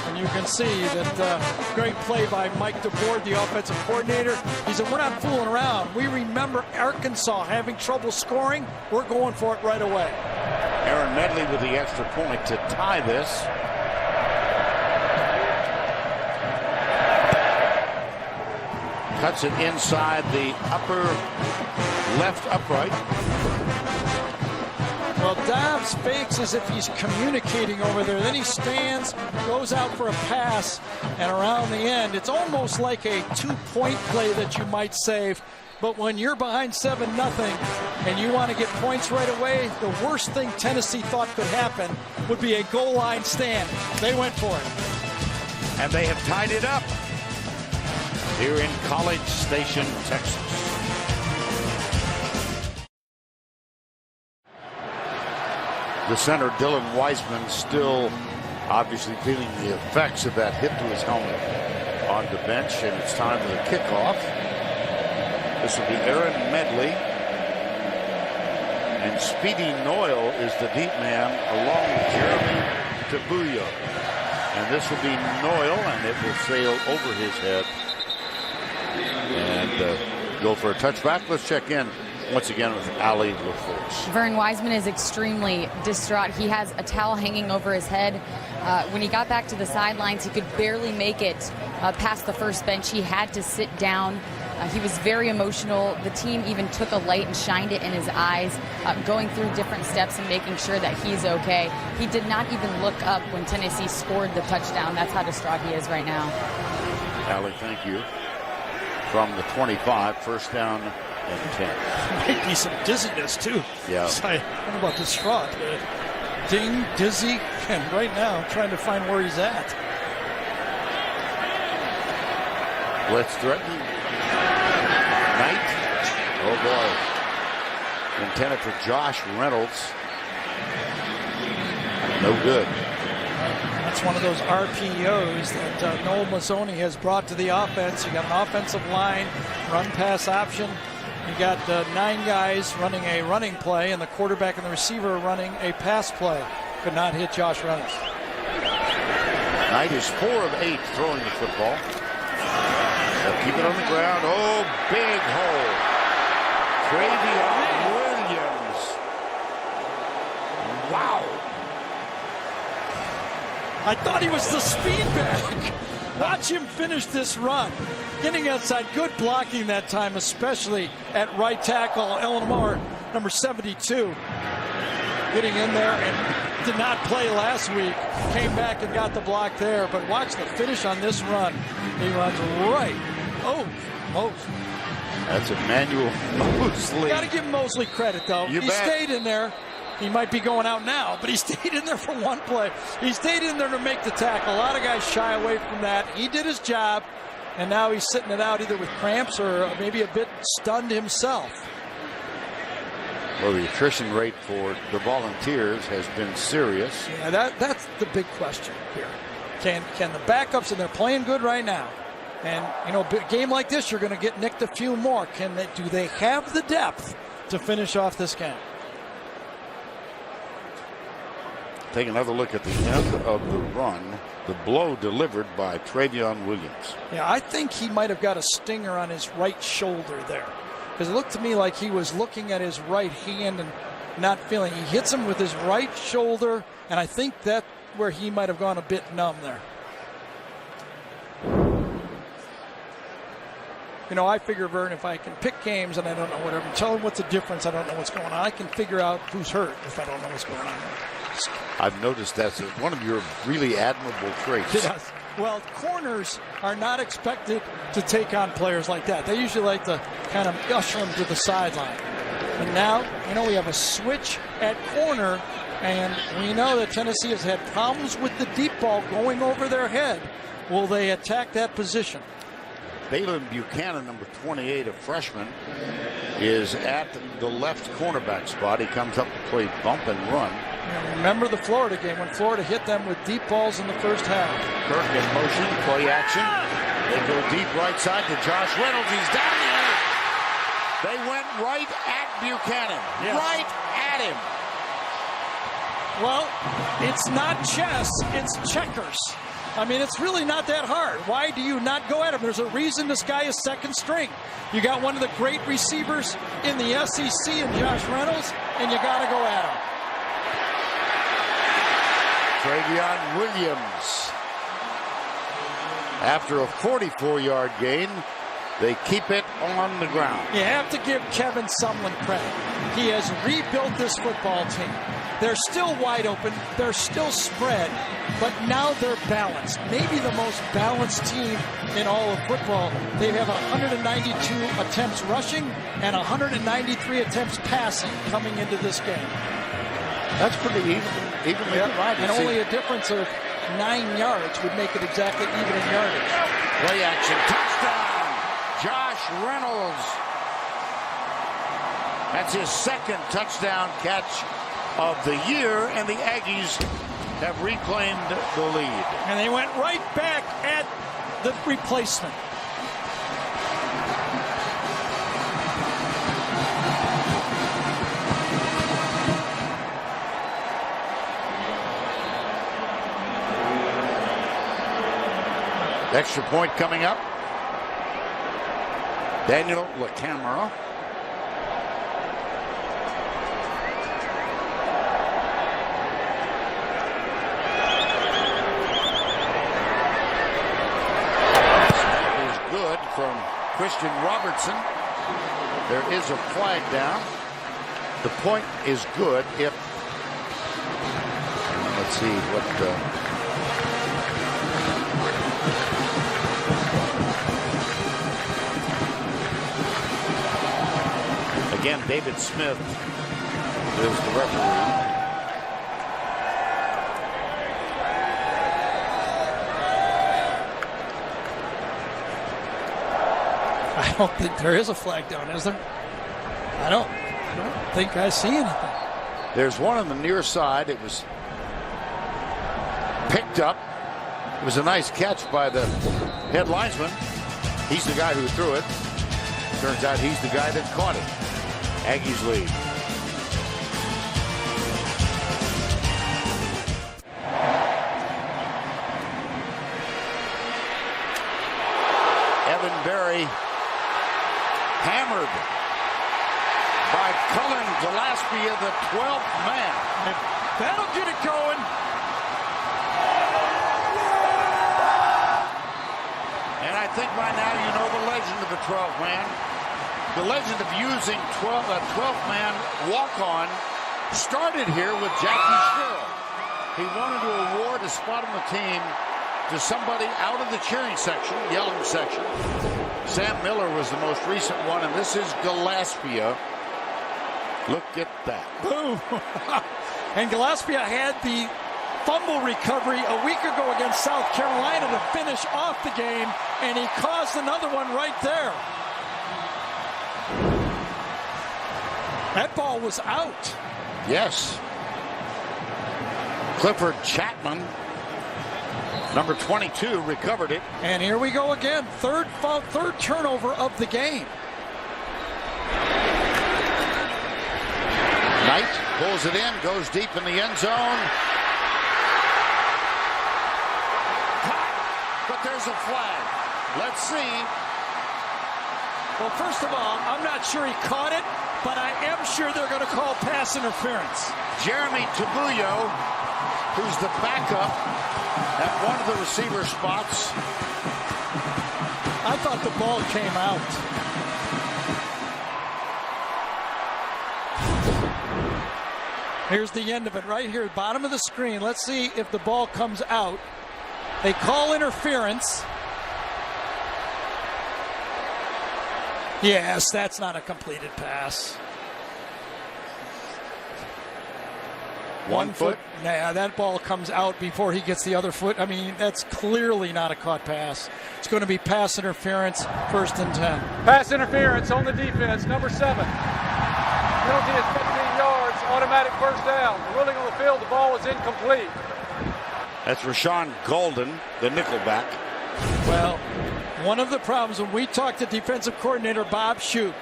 And you can see that great play by Mike DeBoer, the offensive coordinator. He said, we're not fooling around. We remember Arkansas having trouble scoring. We're going for it right away. Aaron Medley with the extra point to tie this. Cuts it inside the upper left upright. Well, Dobbs fakes as if he's communicating over there. Then he stands, goes out for a pass, and around the end, it's almost like a 2-point play that you might save. But when you're behind 7-0 and you want to get points right away, the worst thing Tennessee thought could happen would be a goal line stand. They went for it. And they have tied it up here in College Station, Texas. The center, Dylan Wiseman, still obviously feeling the effects of that hit to his helmet on the bench, and it's time for the kickoff. This will be Aaron Medley. And Speedy Noyle is the deep man along with Jeremy Tabuya. And this will be Noyle, and it will sail over his head and go for a touchback. Let's check in once again with Ali LaForce. Vern, Wiseman is extremely distraught. He has a towel hanging over his head. When he got back to the sidelines, he could barely make it past the first bench. He had to sit down. He was very emotional. The team even took a light and shined it in his eyes, going through different steps and making sure that he's okay. He did not even look up when Tennessee scored the touchdown. That's how distraught he is right now. Ali, thank you. From the 25, 1st down and 10. Maybe some dizziness, too. Yeah. I don't know about distraught. Ding, dizzy, and right now trying to find where he's at. Blitz threatening. Knight. Oh, boy. Intended for Josh Reynolds. No good. That's one of those RPOs that Noel Mazzoni has brought to the offense. You got an offensive line, run-pass option. You got 9 guys running a running play, and the quarterback and the receiver running a pass play. Could not hit Josh Reynolds. Knight is 4 of 8 throwing the football. They'll keep it on the ground. Oh, big hole. Trayveon Williams. Wow. I thought he was the speed back. Watch him finish this run. Getting outside, good blocking that time, especially at right tackle. Eleanor, number 72, getting in there and did not play last week. Came back and got the block there, but watch the finish on this run. He runs right. Oh, Mosley. That's Emmanuel Mosley. Got to give Mosley credit, though. He stayed in there. He might be going out now, but he stayed in there for one play. He stayed in there to make the tackle. A lot of guys shy away from that. He did his job, and now he's sitting it out either with cramps or maybe a bit stunned himself. Well, the attrition rate for the Volunteers has been serious. Yeah, that's the big question here. Can the backups, and they're playing good right now, and you know, a game like this, you're going to get nicked a few more. Do they have the depth to finish off this game? Take another look at the end of the run. The blow delivered by Trayveon Williams. Yeah, I think he might have got a stinger on his right shoulder there, because it looked to me like he was looking at his right hand and not feeling. He hits him with his right shoulder, and I think that's where he might have gone a bit numb there. You know, I figure, Vern, if I can pick games and I don't know whatever, tell them what's the difference, I don't know what's going on. I can figure out who's hurt if I don't know what's going on. I've noticed that's one of your really admirable traits. Yes. Well, corners are not expected to take on players like that. They usually like to kind of usher them to the sideline. And now, you know, we have a switch at corner, and we know that Tennessee has had problems with the deep ball going over their head. Will they attack that position? Balin Buchanan, number 28, a freshman, is at the left cornerback spot. He comes up to play bump and run. Now remember the Florida game when Florida hit them with deep balls in the first half. Kirk in motion, play action. They go deep right side to Josh Reynolds. He's down there. They went right at Buchanan. Yes. Right at him. Well, it's not chess, it's checkers. I mean, it's really not that hard. Why do you not go at him? There's a reason this guy is second string. You got one of the great receivers in the SEC in Josh Reynolds, and you got to go at him. Trayveon Williams. After a 44-yard gain, they keep it on the ground. You have to give Kevin Sumlin credit. He has rebuilt this football team. They're still wide open. They're still spread, but now they're balanced. Maybe the most balanced team in all of football. They have 192 attempts rushing and 193 attempps passing coming into this game. That's pretty evenly divided. And only a difference of 9 yards would make it exactly even in yardage. Play action, touchdown, Josh Reynolds. That's his second touchdown catch of the year, and the Aggies have reclaimed the lead. And they went right back at the replacement. Extra point coming up. Daniel Camara. From Christian Robertson. There is a flag down. The point is good if, let's see what again, David Smith is the referee. I don't think there is a flag down, is there? I don't think I see anything. There's one on the near side. It was picked up. It was a nice catch by the head linesman. He's the guy who threw it. Turns out he's the guy that caught it. Aggies lead. Evan Berry hammered by Cullen Gillespie, the 12th man. That'll get it going. And I think by now you know the legend of the 12th man. The legend of using a 12th man walk-on started here with Jackie Sherrill. He wanted to award a spot on the team to somebody out of the cheering section, yelling section. Sam Miller was the most recent one, and this is Gillespie. Look at that. Boom. And Gillespie had the fumble recovery a week ago against South Carolina to finish off the game, and he caused another one right there. That ball was out. Yes. Clifford Chapman, number 22, recovered it. And here we go again. Third turnover of the game. Knight pulls it in, goes deep in the end zone. But there's a flag. Let's see. Well, first of all, I'm not sure he caught it, but I am sure they're going to call pass interference. Jeremy Tabuyo, who's the backup at one of the receiver spots. I thought the ball came out. Here's the end of it right here, bottom of the screen. Let's see if the ball comes out. They call interference. Yes, that's not a completed pass. 1 foot. Nah, that ball comes out before he gets the other foot. I mean, that's clearly not a caught pass. It's going to be pass interference, 1st and 10. Pass interference on the defense, number 7. Penalty is 15 yards, automatic first down. The ruling on the field, the ball was incomplete. That's Rashawn Golden, the nickelback. Well, one of the problems when we talked to defensive coordinator Bob Shoop,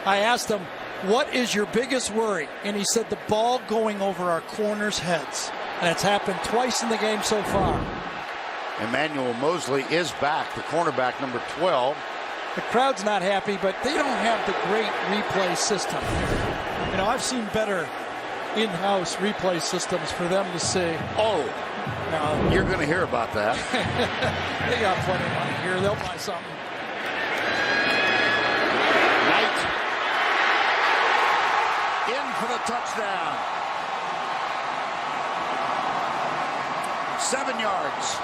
I asked him, what is your biggest worry? And he said the ball going over our corners' heads. And it's happened twice in the game so far. Emmanuel Mosley is back, the cornerback, number 12. The crowd's not happy, but they don't have the great replay system. You know, I've seen better in-house replay systems for them to see. Oh, no. You're going to hear about that. They got plenty of money here. They'll buy something. Knight in for the touchdown. 7 yards.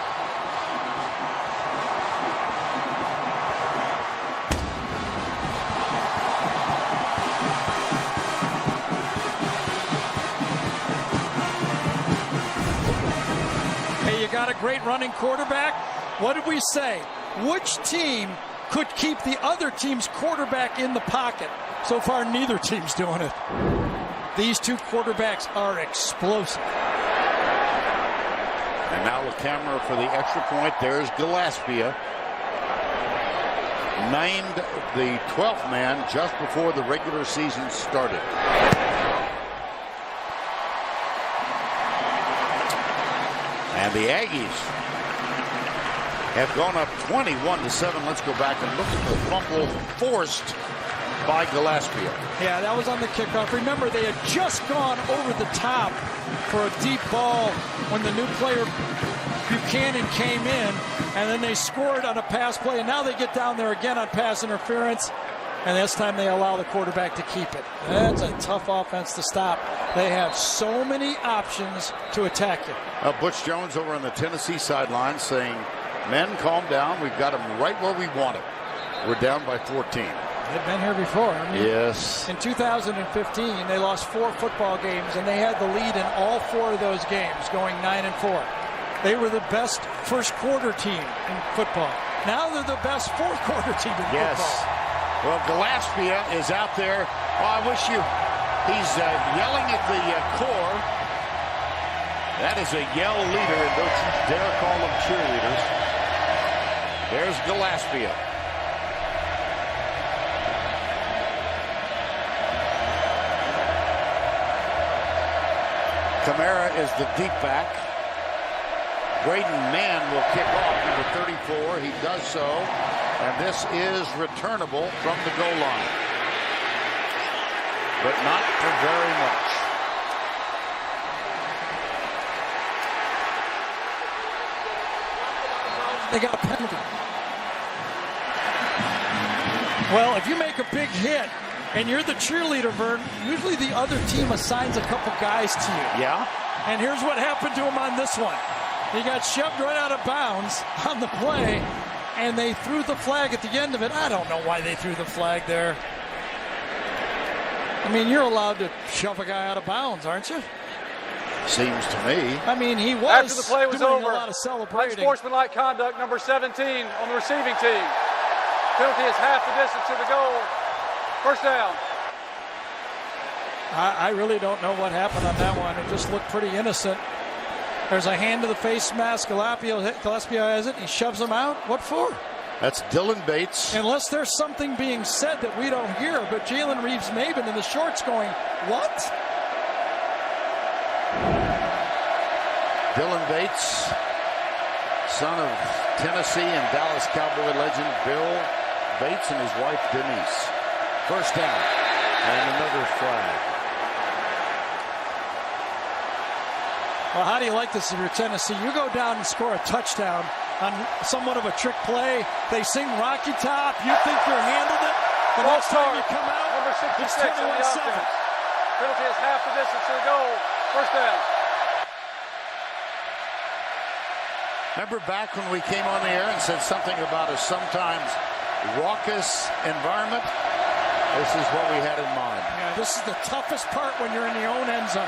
You got a great running quarterback. What did we say? Which team could keep the other team's quarterback in the pocket? So far, neither team's doing it. These two quarterbacks are explosive. And now the camera for the extra point. There's Gillespie, named the 12th man just before the regular season started. And the Aggies have gone up 21-7. Let's go back and look at the fumble forced by Gillespie. Yeah, that was on the kickoff. Remember, they had just gone over the top for a deep ball when the new player Buchanan came in, and then they scored on a pass play, and now they get down there again on pass interference, and this time they allow the quarterback to keep it. That's a tough offense to stop. They have so many options to attack you. Butch Jones over on the Tennessee sideline saying, men, calm down. We've got them right where we want it. We're down by 14. They've been here before. I mean, yes. In 2015, they lost 4 football games, and they had the lead in all 4 of those games, going 9-4. They were the best first quarter team in football. Now they're the best fourth quarter team in football. Well, Gillespie is out there. Oh, I wish you. He's yelling at the core. That is a yell leader, and don't you dare call them cheerleaders. There's Gillespie. Kamara is the deep back. Braden Mann will kick off, number 34. He does so. And this is returnable from the goal line. But not for very much. They got a penalty. Well, if you make a big hit and you're the cheerleader, Vern, usually the other team assigns a couple guys to you. Yeah. And here's what happened to him on this one. He got shoved right out of bounds on the play, and they threw the flag at the end of it. I don't know why they threw the flag there. I mean, you're allowed to shove a guy out of bounds, aren't you? Seems to me. I mean, he was After the play was doing over, a lot of celebrating. Unsportsmanlike conduct, number 17 on the receiving team. Penalty is half the distance to the goal. First down. I really don't know what happened on that one. It just looked pretty innocent. There's a hand to the face mask. Gillespie has it. He shoves him out. What for? That's Dylan Bates. Unless there's something being said that we don't hear. But Jalen Reeves-Maben in the shorts going, what? Dylan Bates, son of Tennessee and Dallas Cowboy legend Bill Bates and his wife Denise. First down and another flag. Well, how do you like this if you're Tennessee? You go down and score a touchdown on somewhat of a trick play. They sing Rocky Top. You think you're handled it. The next time you come out, number 66 it's on the offense. Penalty is half the distance to the goal. First down. Remember back when we came on the air and said something about a sometimes raucous environment? This is what we had in mind. Yeah, this is the toughest part when you're in your own end zone.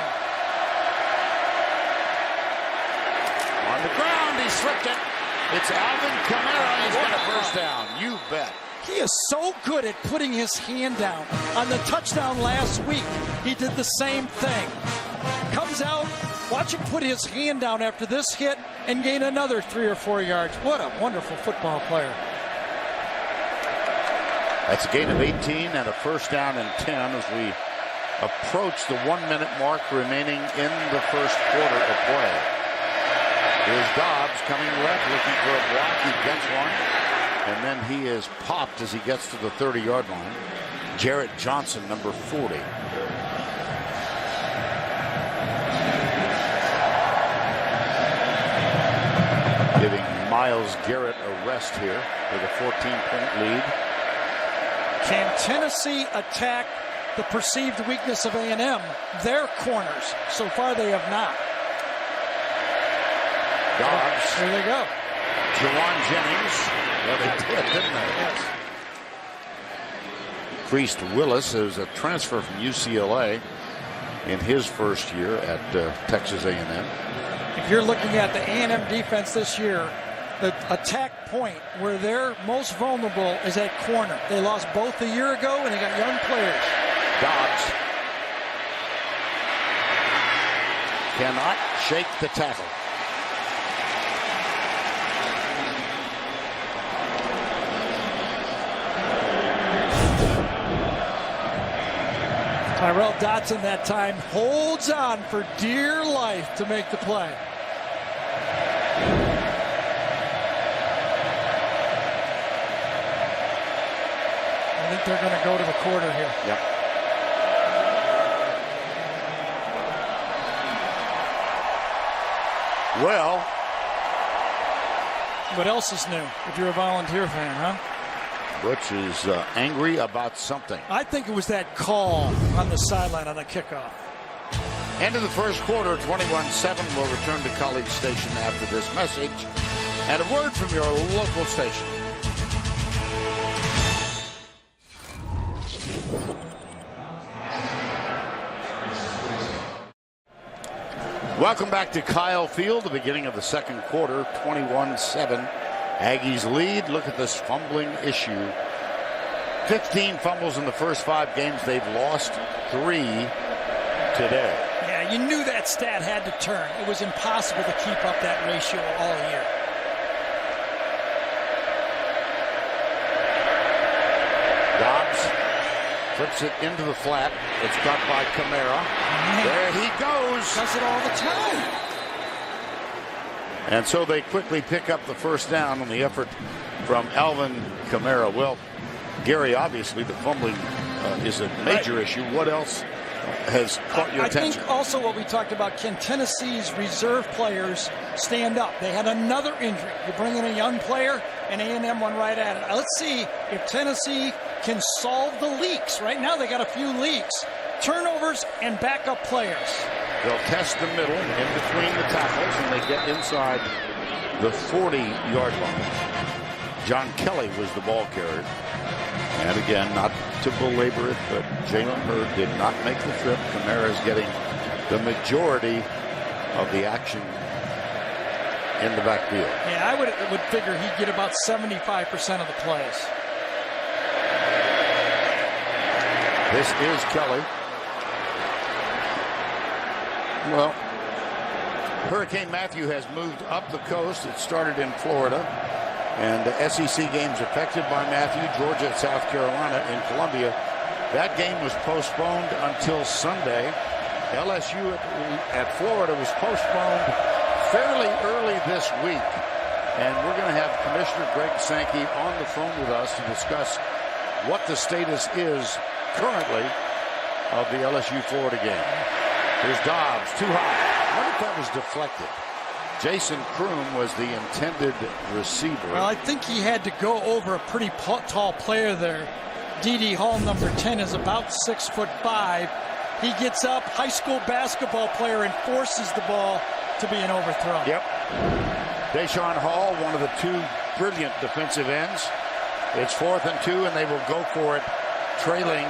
On the ground, he slipped it. It's Alvin Kamara. He's got a first down. You bet. He is so good at putting his hand down. On the touchdown last week, he did the same thing. Comes out, watch him put his hand down after this hit and gain another 3 or 4 yards. What a wonderful football player. That's a gain of 18 and a first down and 10 as we approach the 1 minute mark remaining in the first quarter of play. Here's Dobbs coming left, looking for a block. He gets one, and then he is popped as he gets to the 30-yard line. Jarrett Johnson, number 40. Giving Myles Garrett a rest here with a 14-point lead. Can Tennessee attack the perceived weakness of A&M? Their corners. So far, they have not. Dobbs. There they go. Jawan Jennings. Well, they did, didn't they? Yes. Priest Willis is a transfer from UCLA in his first year at Texas A&M. If you're looking at the A&M defense this year, the attack point where they're most vulnerable is at corner. They lost both a year ago, and they got young players. Dobbs cannot shake the tackle. Tyrell Dotson that time holds on for dear life to make the play. I think they're going to go to the quarter here. Yep. Well, what else is new if you're a Volunteer fan, huh? Butch is angry about something. I think it was that call on the sideline on the kickoff. End of the first quarter, 21-7. We'll return to College Station after this message and a word from your local station. Welcome back to Kyle Field, the beginning of the second quarter, 21-7. Aggies lead. Look at this fumbling issue. 15 fumbles in the first 5 games. They've lost 3 today. Yeah, you knew that stat had to turn. It was impossible to keep up that ratio all year. Dobbs flips it into the flat. It's caught by Kamara. There he goes. Does it all the time. And so they quickly pick up the first down on the effort from Alvin Kamara. Well, Gary, obviously the fumbling is a major issue. What else has caught your attention? I think also what we talked about, can Tennessee's reserve players stand up? They had another injury. You bring in a young player, and A&M went right at it. Let's see if Tennessee can solve the leaks. Right now they got a few leaks. Turnovers and backup players. They'll test the middle in between the tackles, and they get inside the 40-yard line. John Kelly was the ball carrier. And again, not to belabor it, but Jalen Hurd did not make the trip. Kamara is getting the majority of the action in the backfield. Yeah, I would figure he'd get about 75% of the plays. This is Kelly. Well, Hurricane Matthew has moved up the coast. It started in Florida. And the SEC games affected by Matthew, Georgia at South Carolina in Columbia. That game was postponed until Sunday. LSU at Florida was postponed fairly early this week. And we're going to have Commissioner Greg Sankey on the phone with us to discuss what the status is currently of the LSU-Florida game. Here's Dobbs, too high. I wonder if that was deflected. Jason Kroom was the intended receiver. Well, I think he had to go over a pretty tall player there. D.D. Hall, number 10, is about 6'5". He gets up, high school basketball player, and forces the ball to be an overthrow. Yep. Deshaun Hall, one of the two brilliant defensive ends. It's 4th and 2, and they will go for it, trailing.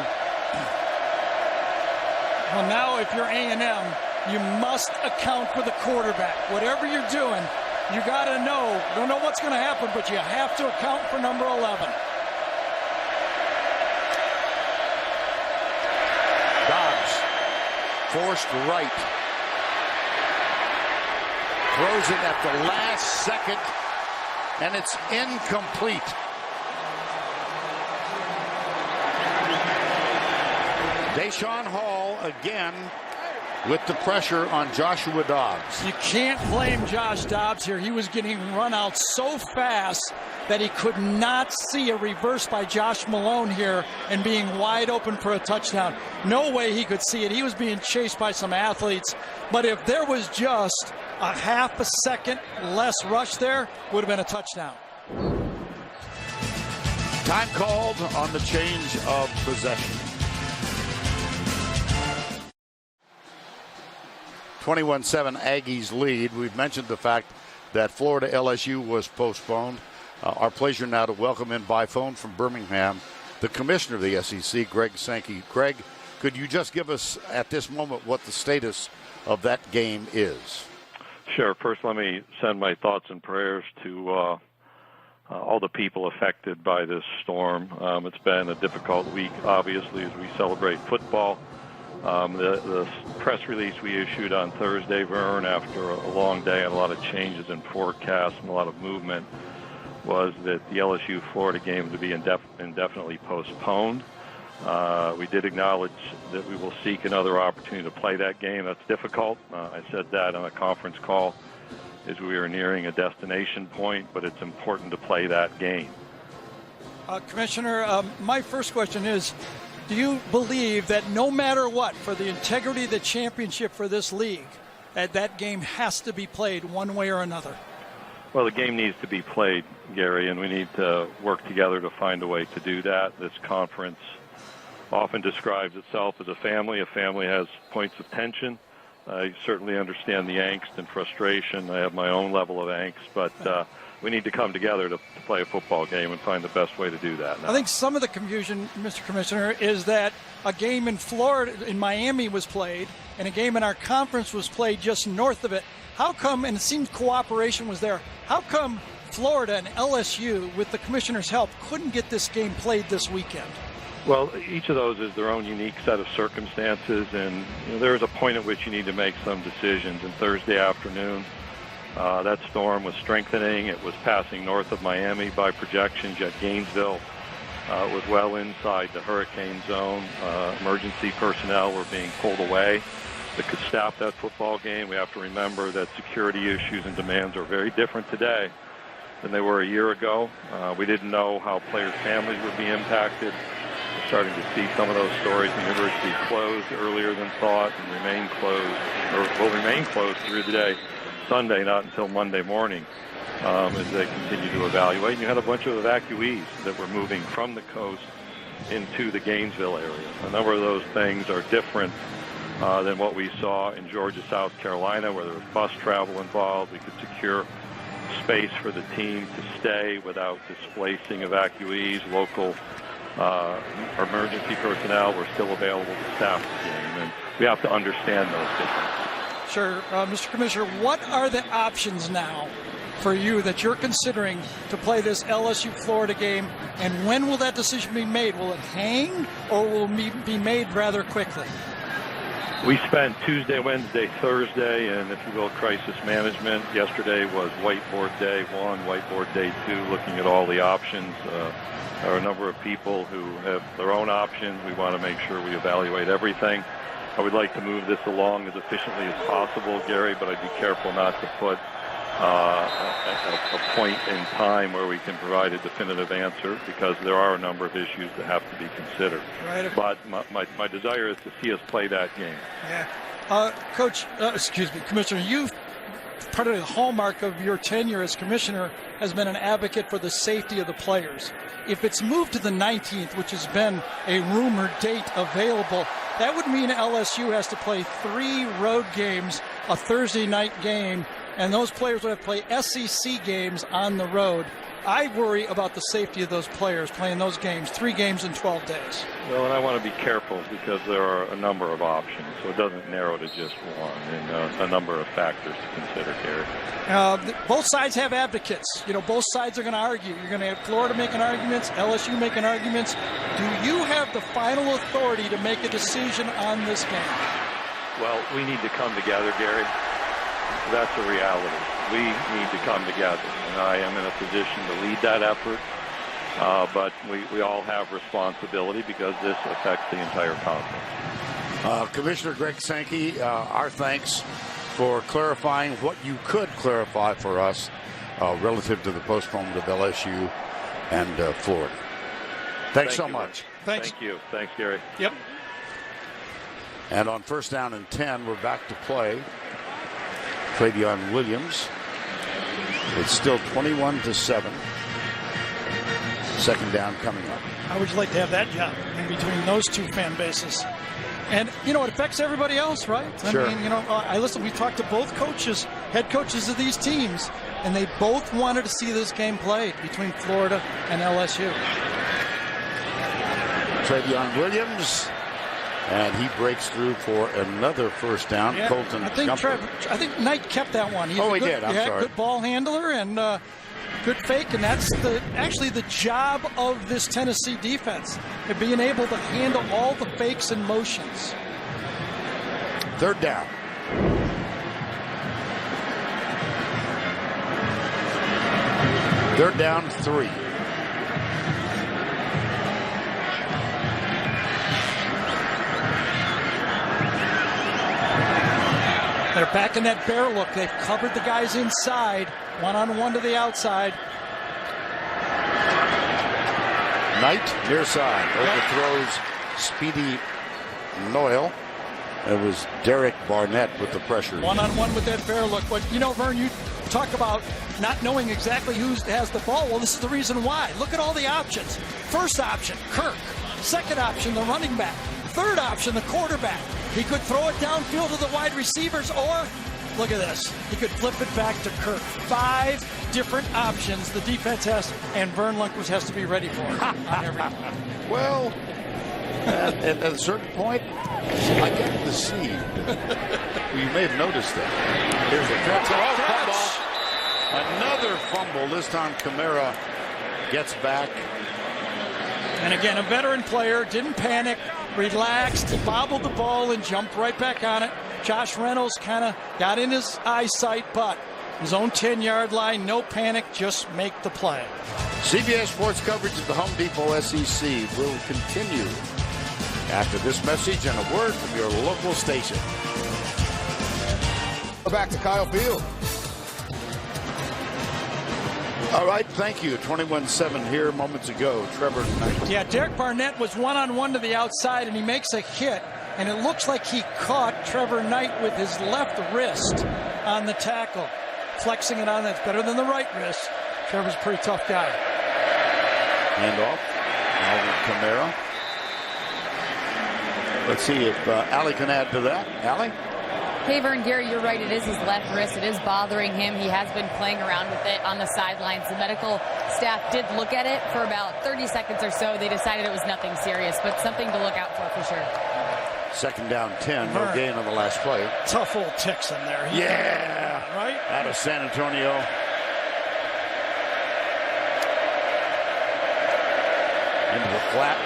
Well, now if you're A&M, you must account for the quarterback. Whatever you're doing, you got to know. Don't know what's going to happen, but you have to account for number 11. Dobbs, forced right. Throws it at the last second, and it's incomplete. Deshaun Hall again with the pressure on Joshua Dobbs. You can't blame Josh Dobbs here. He was getting run out so fast that he could not see a reverse by Josh Malone here and being wide open for a touchdown. No way he could see it. He was being chased by some athletes. But if there was just a half a second less rush there, would have been a touchdown. Time called on the change of possession. 21-7 Aggies lead. We've mentioned the fact that Florida LSU was postponed. Our pleasure now to welcome in by phone from Birmingham the commissioner of the SEC, Greg Sankey. Greg, could you just give us at this moment what the status of that game is? Sure. First, let me send my thoughts and prayers to all the people affected by this storm. It's been a difficult week, obviously, as we celebrate football. The press release we issued on Thursday, Vern, after a long day and a lot of changes in forecasts and a lot of movement, was that the LSU-Florida game to be indefinitely postponed. We did acknowledge that we will seek another opportunity to play that game. That's difficult. I said that on a conference call as we are nearing a destination point, but it's important to play that game. Commissioner, my first question is, do you believe that no matter what, for the integrity of the championship for this league, that game has to be played one way or another? Well, the game needs to be played, Gary, and we need to work together to find a way to do that. This conference often describes itself as a family. A family has points of tension. I certainly understand the angst and frustration. I have my own level of angst, but we need to come together to play a football game and find the best way to do that now. I think some of the confusion, Mr. Commissioner, is that a game in Florida, in Miami, was played, and a game in our conference was played just north of it. How come, and it seems cooperation was there, how come Florida and LSU, with the commissioner's help, couldn't get this game played this weekend? Well, each of those is their own unique set of circumstances, and there is a point at which you need to make some decisions. And Thursday afternoon, that storm was strengthening. It was passing north of Miami by projections, yet Gainesville was well inside the hurricane zone. Emergency personnel were being pulled away that could stop that football game. We have to remember that security issues and demands are very different today than they were a year ago. We didn't know how players' families would be impacted. We're starting to see some of those stories. The university closed earlier than thought and remain closed, or will remain closed through the day. Sunday, not until Monday morning, as they continue to evaluate. And you had a bunch of evacuees that were moving from the coast into the Gainesville area. A number of those things are different than what we saw in Georgia, South Carolina, where there was bus travel involved. We could secure space for the team to stay without displacing evacuees. Local emergency personnel were still available to staff the game, and we have to understand those differences. Sure. Mr. Commissioner, what are the options now for you that you're considering to play this LSU-Florida game, and when will that decision be made? Will it hang, or will it be made rather quickly? We spent Tuesday, Wednesday, Thursday, and if you will, crisis management. Yesterday was whiteboard day 1, whiteboard day 2, looking at all the options. There are a number of people who have their own options. We want to make sure we evaluate everything. I would like to move this along as efficiently as possible, Gary, but I'd be careful not to put a point in time where we can provide a definitive answer, because there are a number of issues that have to be considered. Right. But my desire is to see us play that game. Yeah. Coach, Commissioner, part of the hallmark of your tenure as commissioner has been an advocate for the safety of the players. If it's moved to the 19th, which has been a rumored date available, that would mean LSU has to play 3 road games, a Thursday night game, and those players would have to play SEC games on the road. I worry about the safety of those players playing those games, 3 games in 12 days. Well, and I want to be careful because there are a number of options, so it doesn't narrow to just one, and a number of factors to consider, Gary. Both sides have advocates. Both sides are going to argue. You're going to have Florida making arguments, LSU making arguments. Do you have the final authority to make a decision on this game? Well, we need to come together, Gary. That's a reality. We need to come together, and I am in a position to lead that effort, but we all have responsibility because this affects the entire conference. Commissioner Greg Sankey, our thanks for clarifying what you could clarify for us relative to the postponement of LSU and Florida. Thanks so much. Thanks. Thank you. Thanks, Gary. Yep. And on 1st down and 10, we're back to play. Trayveon Williams. It's still 21-7. 2nd down coming up. How would you like to have that job in between those two fan bases? And, it affects everybody else, right? Sure. I listen, we talked to both coaches, head coaches of these teams, and they both wanted to see this game played between Florida and LSU. Trayveon Williams. And he breaks through for another 1st down. Yeah, Colton I think Knight kept that one. He's he did. I'm sorry. Good ball handler and good fake, and that's actually the job of this Tennessee defense, of being able to handle all the fakes and motions. 3rd down. Third down, 3. They're back in that bear look. They've covered the guys inside, one-on-one to the outside. Knight near side overthrows Speedy Noyle. It was Derek Barnett with the pressure. One-on-one with that bear look. But, Vern, you talk about not knowing exactly who has the ball. Well, this is the reason why. Look at all the options. First option, Kirk. Second option, the running back. Third option, the quarterback. He could throw it downfield to the wide receivers, or, look at this, he could flip it back to Kirk. 5 different options the defense has, and Vern Lundquist has to be ready for it on everything. Well, at a certain point, I get deceived. You may have noticed that. Here's the catch. Another fumble. This time Kamara gets back. And again, a veteran player, didn't panic, relaxed, bobbled the ball, and jumped right back on it. Josh Reynolds kind of got in his eyesight, but his own 10-yard line, no panic, just make the play. CBS Sports coverage of the Home Depot SEC will continue after this message and a word from your local station. Back to Kyle Field. All right, thank you. 21-7 here moments ago. Trevor Knight. Yeah, Derek Barnett was one-on-one to the outside, and he makes a hit, and it looks like he caught Trevor Knight with his left wrist on the tackle. Flexing it on, that's better than the right wrist. Trevor's a pretty tough guy. Handoff. Alvin Kamara. Let's see if Allie can add to that. Allie? Hey, Vern, Gary, you're right. It is his left wrist. It is bothering him. He has been playing around with it on the sidelines. The medical staff did look at it for about 30 seconds or so. They decided it was nothing serious, but something to look out for sure. Second down 10, no gain on the last play. Tough old Texan there. Yeah, right? Out of San Antonio. Into the flat.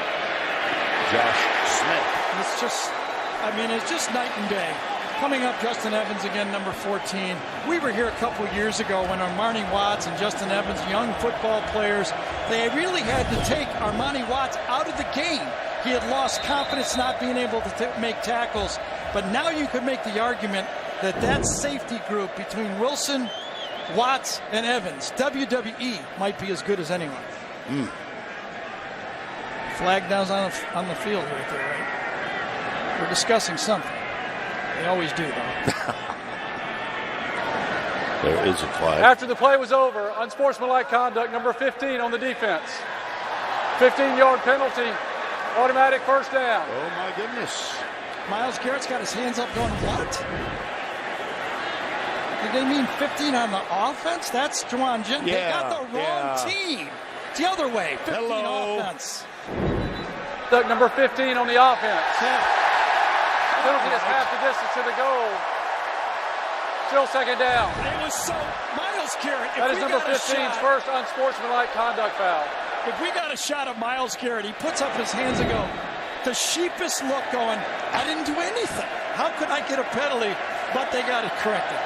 Josh Smith. It's just night and day. Coming up, Justin Evans again, number 14. We were here a couple years ago when Armani Watts and Justin Evans, young football players, they really had to take Armani Watts out of the game. He had lost confidence not being able to make tackles. But now you could make the argument that that safety group between Wilson, Watts, and Evans, WWE, might be as good as anyone. Flag down on the field right there, right? We're discussing something. They always do, though. There is a flag. After the play was over, unsportsmanlike conduct, number 15 on the defense. 15-yard penalty, automatic first down. Oh, my goodness. Myles Garrett's got his hands up going, what? Did they mean 15 on the offense? That's Juwan Jen. They got the wrong team. It's the other way, 15 offense. Number 15 on the offense. Penalty is half the distance to the goal. Still second down. It was so Myles Garrett. That is number 15's first unsportsmanlike conduct foul. If we got a shot of Myles Garrett, he puts up his hands and go, the sheepish look going, I didn't do anything. How could I get a penalty? But they got it corrected.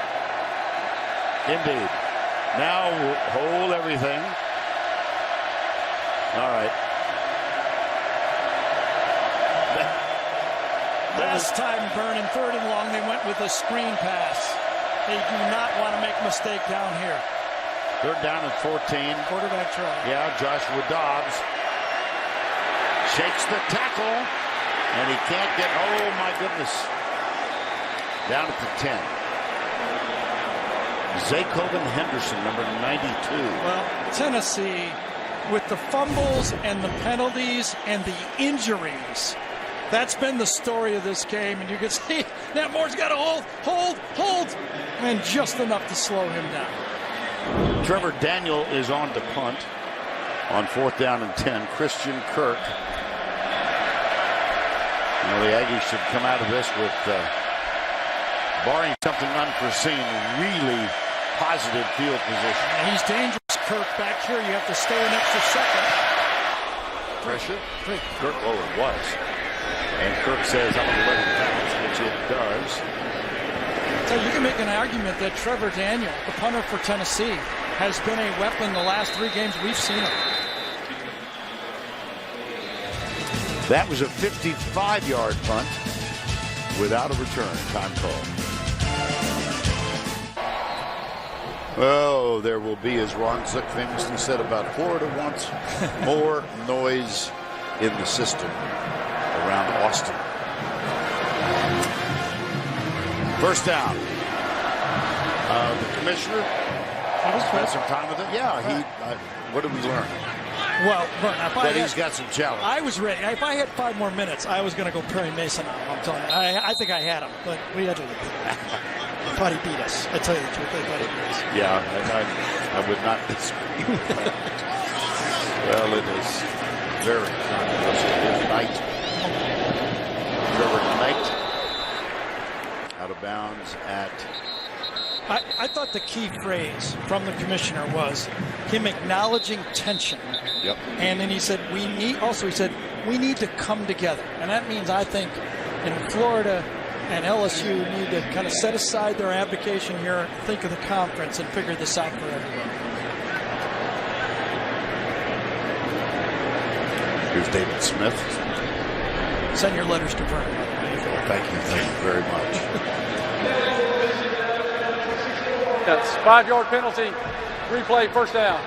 Indeed. Now we'll hold everything. All right. Last time, Vernon, third and long, they went with a screen pass. They do not want to make a mistake down here. Third down at 14. Quarterback try. Yeah, Joshua Dobbs shakes the tackle, and he can't get, oh my goodness. Down at the 10. Zakoven Henderson, number 92. Well, Tennessee, with the fumbles and the penalties and the injuries, that's been the story of this game, and you can see Nat Moore's got to hold, and just enough to slow him down. Trevor Daniel is on to punt on fourth down and 10. Christian Kirk. You know, the Aggies should come out of this with, barring something unforeseen, really positive field position. And he's dangerous, Kirk, back here. You have to stay an extra second. Pressure? Kirk, oh, it was. And Kirk says, I'm going to let it bounce, which it does. So you can make an argument that Trevor Daniel, the punter for Tennessee, has been a weapon the last 3 games we've seen him. That was a 55-yard punt without a return. Time call. Oh, there will be, as Ron Zook famously said about Florida once, more noise in the system around Austin. First down. The commissioner spent some time with it. Yeah, what did we learn? Well, that he's got some challenge. I was ready. If I had 5 more minutes, I was going to go Perry Mason on him. I'm telling you. I think I had him, but we had to leave it. I thought he beat us. I tell you the truth, I thought he beat us. Yeah, I would not disagree with that. Well, it is very controversial. Knight. Trevor Knight. Out of bounds at... I thought the key phrase from the commissioner was him acknowledging tension. Yep. And then he said, we need to come together. And that means, I think, in Florida and LSU need to kind of set aside their abdication here, think of the conference, and figure this out for everyone. Here's David Smith. Send your letters to Vernon. Thank you very much. That's 5-yard penalty, replay, first down.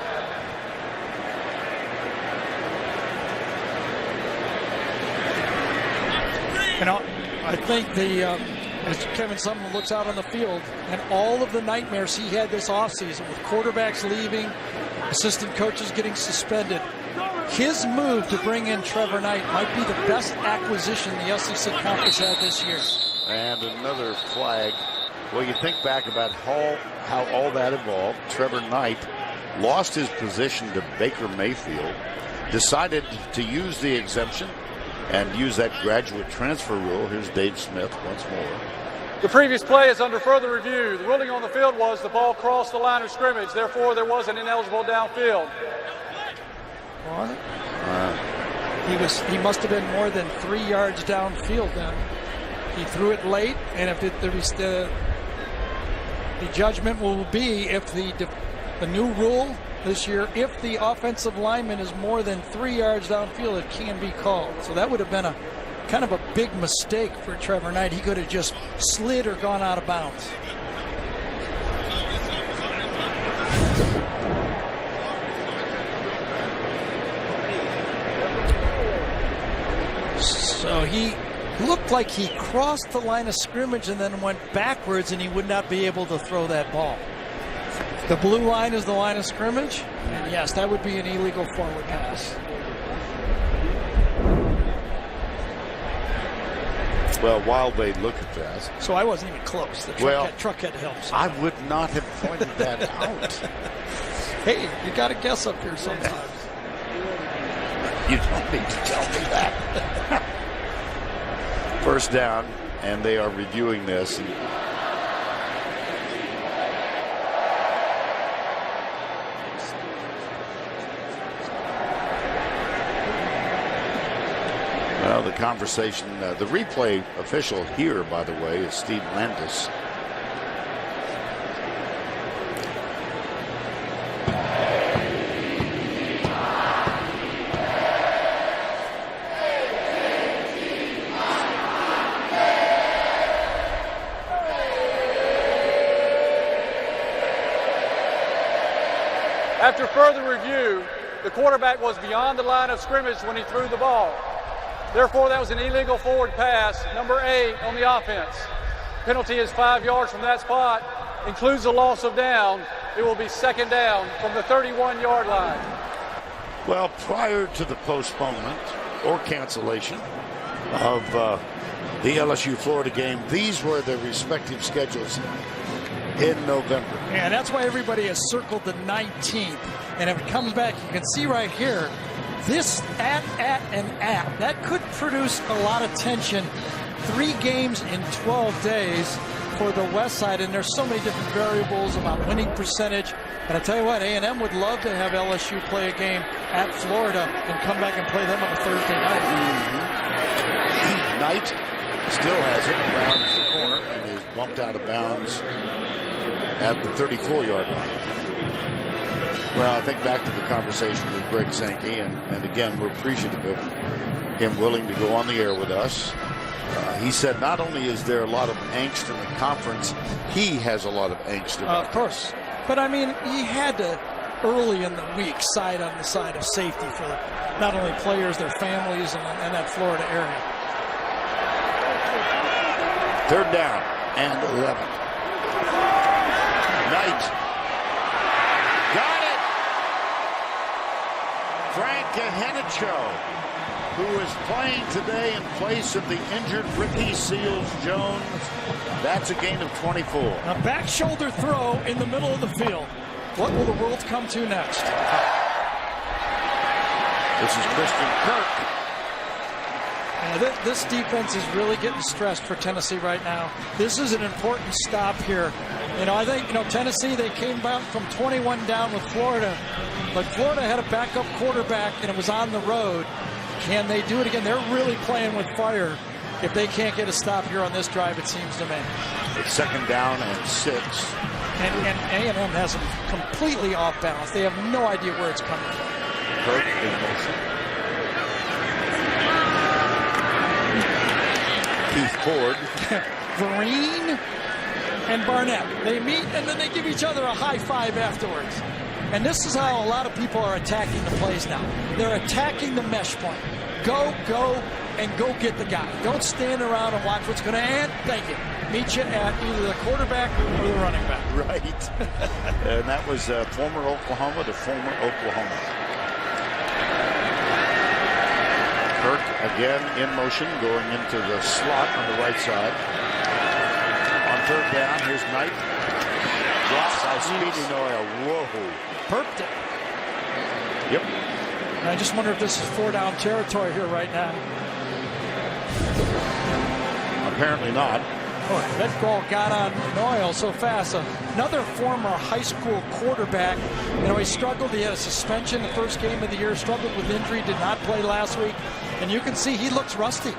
You know, I think as Kevin Sumlin looks out on the field and all of the nightmares he had this offseason with quarterbacks leaving, assistant coaches getting suspended, his move to bring in Trevor Knight might be the best acquisition the SEC Conference had this year. And another flag. Well, you think back about how all that evolved. Trevor Knight lost his position to Baker Mayfield, decided to use the exemption and use that graduate transfer rule. Here's Dave Smith once more. The previous play is under further review. The ruling on the field was the ball crossed the line of scrimmage. Therefore, there was an ineligible downfield. What? He must have been more than 3 yards downfield then. He threw it late, and if the judgment will be if the new rule this year, if the offensive lineman is more than 3 yards downfield, it can be called. So that would have been a kind of a big mistake for Trevor Knight. He could have just slid or gone out of bounds. So he looked like he crossed the line of scrimmage and then went backwards, and he would not be able to throw that ball. The blue line is the line of scrimmage, and yes, that would be an illegal forward pass. Well, while they look at that. So I wasn't even close. The truck had helped. I would not have pointed that out. Hey, you got to guess up here sometimes. You don't need to tell me that. First down, and they are reviewing this. Well, the conversation, the replay official here, by the way, is Steve Landis. After further review, the quarterback was beyond the line of scrimmage when he threw the ball. Therefore, that was an illegal forward pass, number 8 on the offense. Penalty is 5 yards from that spot, includes a loss of down. It will be second down from the 31-yard line. Well, prior to the postponement or cancellation of the LSU-Florida game, these were their respective schedules in November. And that's why everybody has circled the 19th. And if it comes back, you can see right here, this at, that could produce a lot of tension. 3 games in 12 days for the West Side, and there's so many different variables about winning percentage. And I tell you what, A&M would love to have LSU play a game at Florida and come back and play them on a Thursday night. Knight still has it around the corner and is bumped out of bounds at the 34-yard line. Well, I think back to the conversation with Greg Sankey, and again, we're appreciative of him willing to go on the air with us. He said not only is there a lot of angst in the conference, he has a lot of angst about it. Of course. But, I mean, he had to, early in the week, side on the side of safety for not only players, their families, and that Florida area. Third down and 11. Knight. Got it. Frank Hennicho, who is playing today in place of the injured Ricky Seals-Jones. That's a gain of 24. A back shoulder throw in the middle of the field. What will the world come to next? This is Christian Kirk. This defense is really getting stressed for Tennessee right now. This is an important stop here. I think, Tennessee, they came back from 21 down with Florida, but Florida had a backup quarterback and it was on the road. Can they do it again? They're really playing with fire if they can't get a stop here on this drive, it seems to me. It's second down and 6. And A&M has them completely off balance. They have no idea where it's coming from. Kirk in motion. Keith Ford. Vereen and Barnett. They meet and then they give each other a high five afterwards. And this is how a lot of people are attacking the plays now. They're attacking the mesh point. Go, and go get the guy. Don't stand around and watch what's going to end. Thank you. Meet you at either the quarterback or the running back. Right. And that was former Oklahoma to former Oklahoma. Kirk again in motion, going into the slot on the right side. On third down, here's Knight. Drops by Speedy Noyle. Whoa. Perked it. Yep. And I just wonder if this is 4-down territory here right now. Apparently not. Oh, that ball got on Noyle so fast. Another former high school quarterback. You know, he struggled. He had a suspension the first game of the year, struggled with injury, did not play last week. And you can see he looks rusty.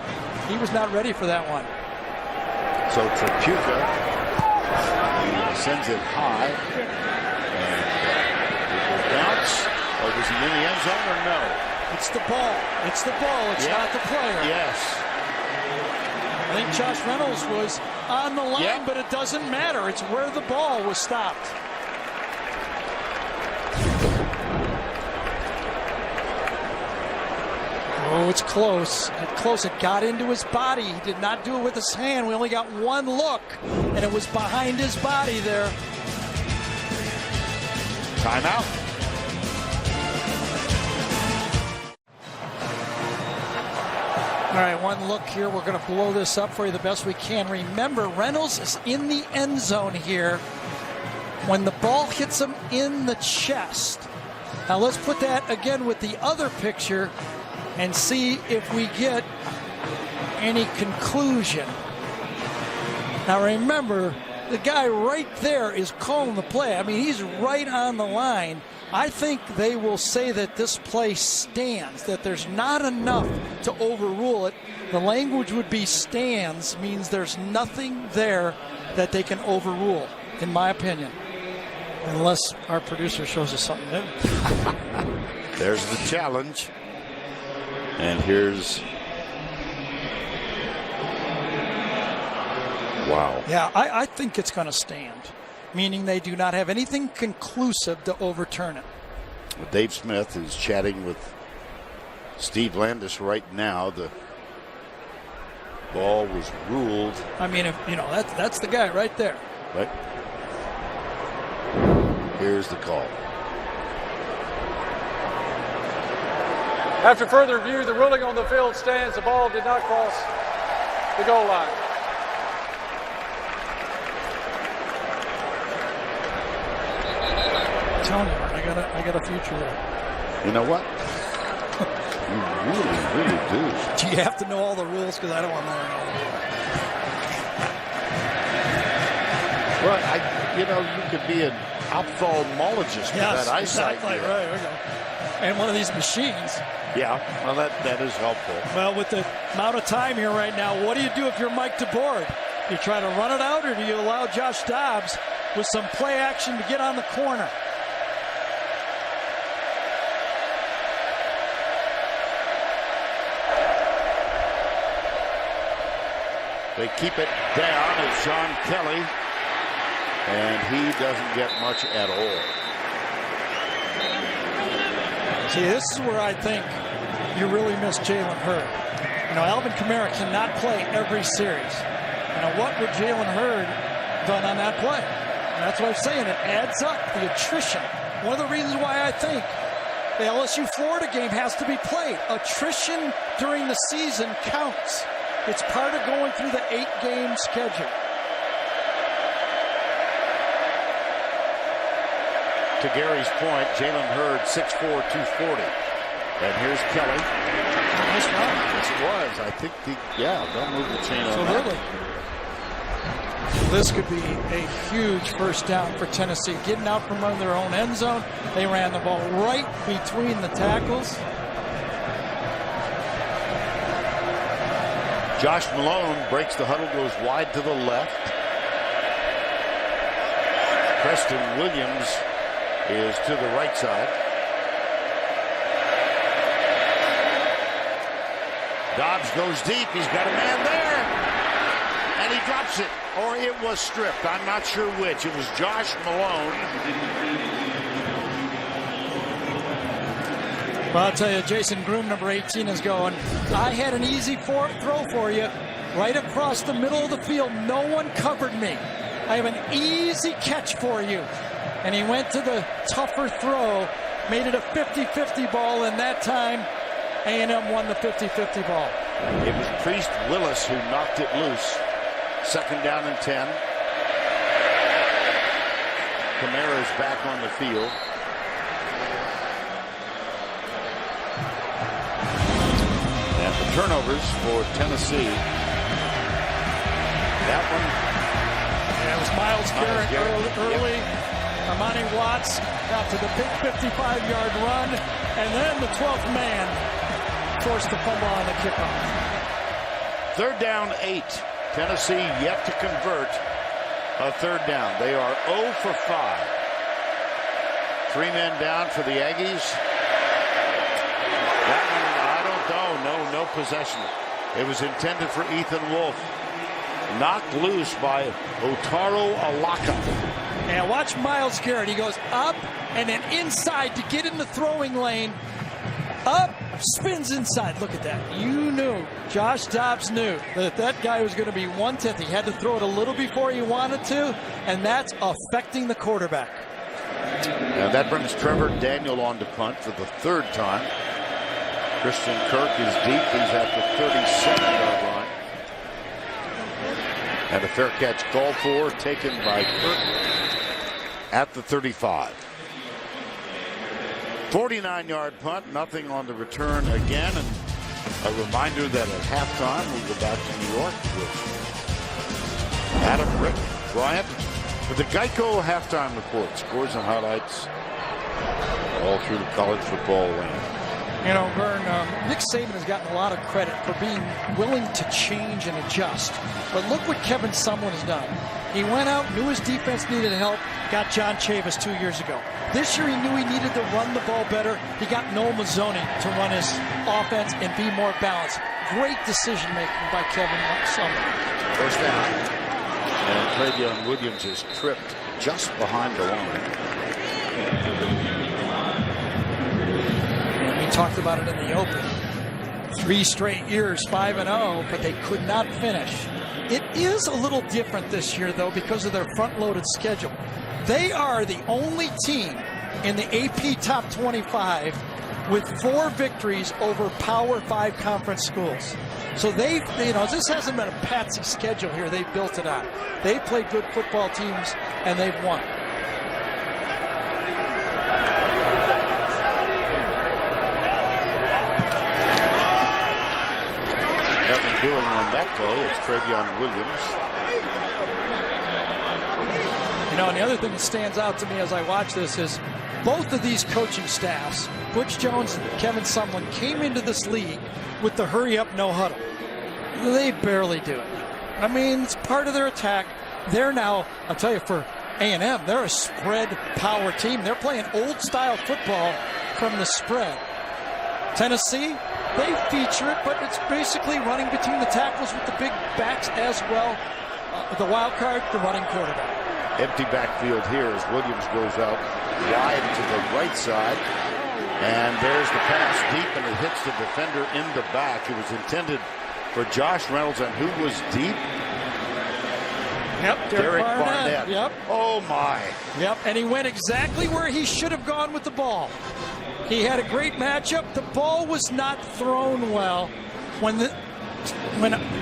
He was not ready for that one. So Trapuka sends it high. And it will bounce. Or was he in the end zone or no? It's the ball. It's the ball. It's not the player. Yes. I think Josh Reynolds was on the line, but it doesn't matter. It's where the ball was stopped. Oh, it's close. It's close. It got into his body. He did not do it with his hand. We only got one look, and it was behind his body there. Timeout. All right, one look here. We're going to blow this up for you the best we can. Remember, Reynolds is in the end zone here when the ball hits him in the chest. Now let's put that again with the other picture and see if we get any conclusion. Now remember, the guy right there is calling the play. I mean, he's right on the line. I think they will say that this play stands, that there's not enough to overrule it. The language would be stands, means there's nothing there that they can overrule, in my opinion. Unless our producer shows us something new. There's the challenge. And here's... Wow. Yeah, I think it's going to stand, meaning they do not have anything conclusive to overturn it. Dave Smith is chatting with Steve Landis right now. The ball was ruled. I mean, if you know, that's the guy right there. Right. Here's the call. After further review, the ruling on the field stands. The ball did not cross the goal line. I'm telling you, I got a future there. You know what? You really do. Do you have to know all the rules? Because I don't want to know all the rules. Well, you could be an ophthalmologist with that eyesight. Exactly. Right. Okay. And one of these machines. Yeah, well, that is helpful. Well, with the amount of time here right now, what do you do if you're Mike DeBoard? You try to run it out, or do you allow Josh Dobbs with some play action to get on the corner? They keep it down as Sean Kelly, and he doesn't get much at all. See, this is where I think you really miss Jalen Hurd. You know, Alvin Kamara cannot play every series. You know, what would Jalen Hurd done on that play? And that's what I'm saying. It adds up, the attrition. One of the reasons why I think the LSU-Florida game has to be played. Attrition during the season counts. It's part of going through the 8-game schedule. To Gary's point, Jalen Hurd, 6'4", 240. And here's Kelly. Nice run. Yes, it was. I think they'll move the chain on. Absolutely. This could be a huge first down for Tennessee. Getting out from under their own end zone. They ran the ball right between the tackles. Josh Malone breaks the huddle, goes wide to the left. Preston Williams is to the right side. Dobbs goes deep. He's got a man there. And he drops it. Or it was stripped. I'm not sure which. It was Josh Malone. Well, I'll tell you, Jason Groom, number 18, is going, I had an easy throw for you. Right across the middle of the field. No one covered me. I have an easy catch for you. And he went to the tougher throw, made it a 50-50 ball, and that time A&M won the 50-50 ball. It was Priest Willis who knocked it loose. 2nd down and 10. Kamara is back on the field. And the turnovers for Tennessee. That one. Yeah, it was Myles Garrett early. Yep. Armani Watts got to the big 55-yard run, and then the 12th man forced the fumble on the kickoff. 3rd down 8. Tennessee yet to convert a 3rd down. They are 0 for 5. 3 men down for the Aggies. That one, I don't know. No possession. It was intended for Ethan Wolf. Knocked loose by Otaro Alaka. And watch Myles Garrett. He goes up and then inside to get in the throwing lane. Up, spins inside. Look at that. You knew, Josh Dobbs knew that guy was going to be 1/10. He had to throw it a little before he wanted to, and that's affecting the quarterback. And that brings Trevor Daniel on to punt for the 3rd time. Christian Kirk is deep. He's at the 37-yard line. And a fair catch called for, taken by Kirk at the 35. 49-yard punt, nothing on the return again. And a reminder that at halftime we'll go back to New York with Adam Bryant with the Geico halftime report. Scores and highlights all through the college football lane. You know, Vern, Nick Saban has gotten a lot of credit for being willing to change and adjust. But look what Kevin Sumlin has done. He went out, knew his defense needed help, got John Chavis 2 years ago. This year he knew he needed to run the ball better. He got Noel Mazzoni to run his offense and be more balanced. Great decision-making by Kevin Sumlin. 1st down. And Trayveon Williams is tripped just behind the line. We talked about it in the open. 3 straight years, 5-0, but they could not finish. It is a little different this year, though, because of their front-loaded schedule. They are the only team in the AP Top 25 with 4 victories over Power 5 conference schools. So they've, this hasn't been a patsy schedule here. They've built it on. They've played good football teams, and they've won. Nothing doing on that play. It's Trayveon Williams. And the other thing that stands out to me as I watch this is both of these coaching staffs, Butch Jones and Kevin Sumlin, came into this league with the hurry up, no huddle. They barely do it. I mean, it's part of their attack. They're now, I'll tell you, for A&M, they're a spread power team. They're playing old style football from the spread. Tennessee, they feature it, but it's basically running between the tackles with the big backs as well. The wild card, the running quarterback. Empty backfield here as Williams goes out wide to the right side. And there's the pass deep, and it hits the defender in the back. It was intended for Josh Reynolds, and who was deep? Yep, Derek Barnett. Yep. Oh, my. Yep, and he went exactly where he should have gone with the ball. He had a great matchup. The ball was not thrown well. When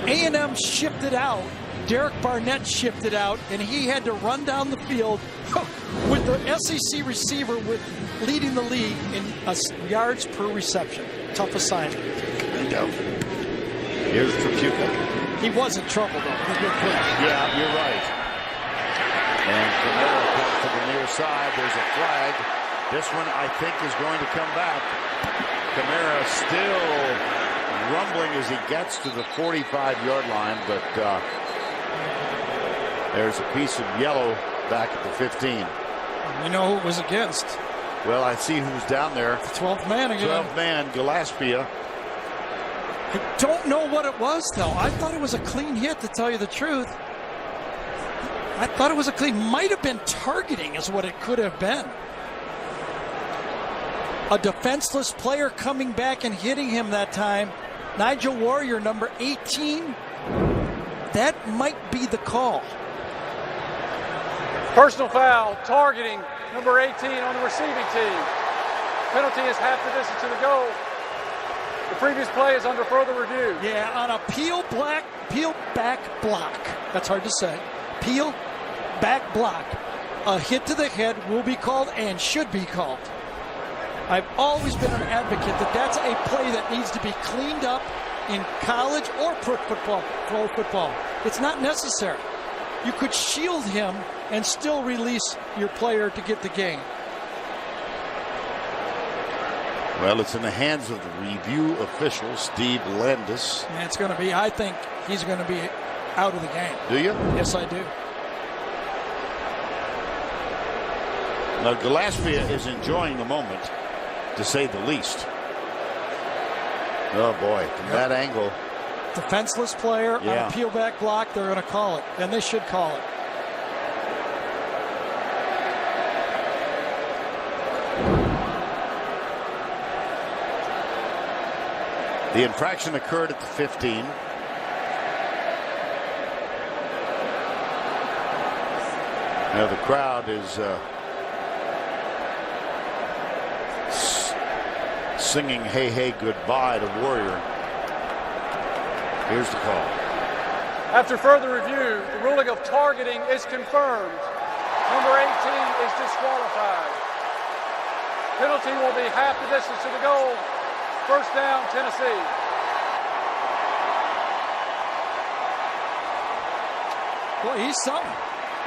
A&M shifted out, Derek Barnett shifted out, and he had to run down the field with the SEC receiver leading the league in yards per reception. Tough assignment. Here's Trapuka. He was in trouble, though. With a good play. Yeah, you're right. And Kamara comes to the near side. There's a flag. This one, I think, is going to come back. Kamara still rumbling as he gets to the 45-yard line, but there's a piece of yellow back at the 15. You know who it was against? Well, I see who's down there. The 12th man again. 12th man, Gillespie. I don't know what it was, though. I thought it was a clean hit, to tell you the truth. I thought it was a clean. Might have been targeting is what it could have been. A defenseless player coming back and hitting him that time. Nigel Warrior, number 18. That might be the call. Personal foul, targeting number 18 on the receiving team. Penalty is half the distance to the goal. The previous play is under further review. Yeah, on a peel back block. That's hard to say. Peel back block. a hit to the head will be called and should be called. I've always been an advocate that that's a play that needs to be cleaned up in college or pro football. It's not necessary. You could shield him and still release your player to get the gain. Well, it's in the hands of the review official, Steve Landis. And it's going to be, I think he's going to be out of the game. Do you? Yes, I do. Now, Gillespie is enjoying the moment, to say the least. Oh, boy, from that angle. Defenseless player on a peel-back block, they're going to call it, and they should call it. The infraction occurred at the 15. Now the crowd is singing "Hey, hey, goodbye" to Warrior. Here's the call. After further review, the ruling of targeting is confirmed. Number 18 is disqualified. Penalty will be half the distance to the goal. First down, Tennessee. Boy, he's something.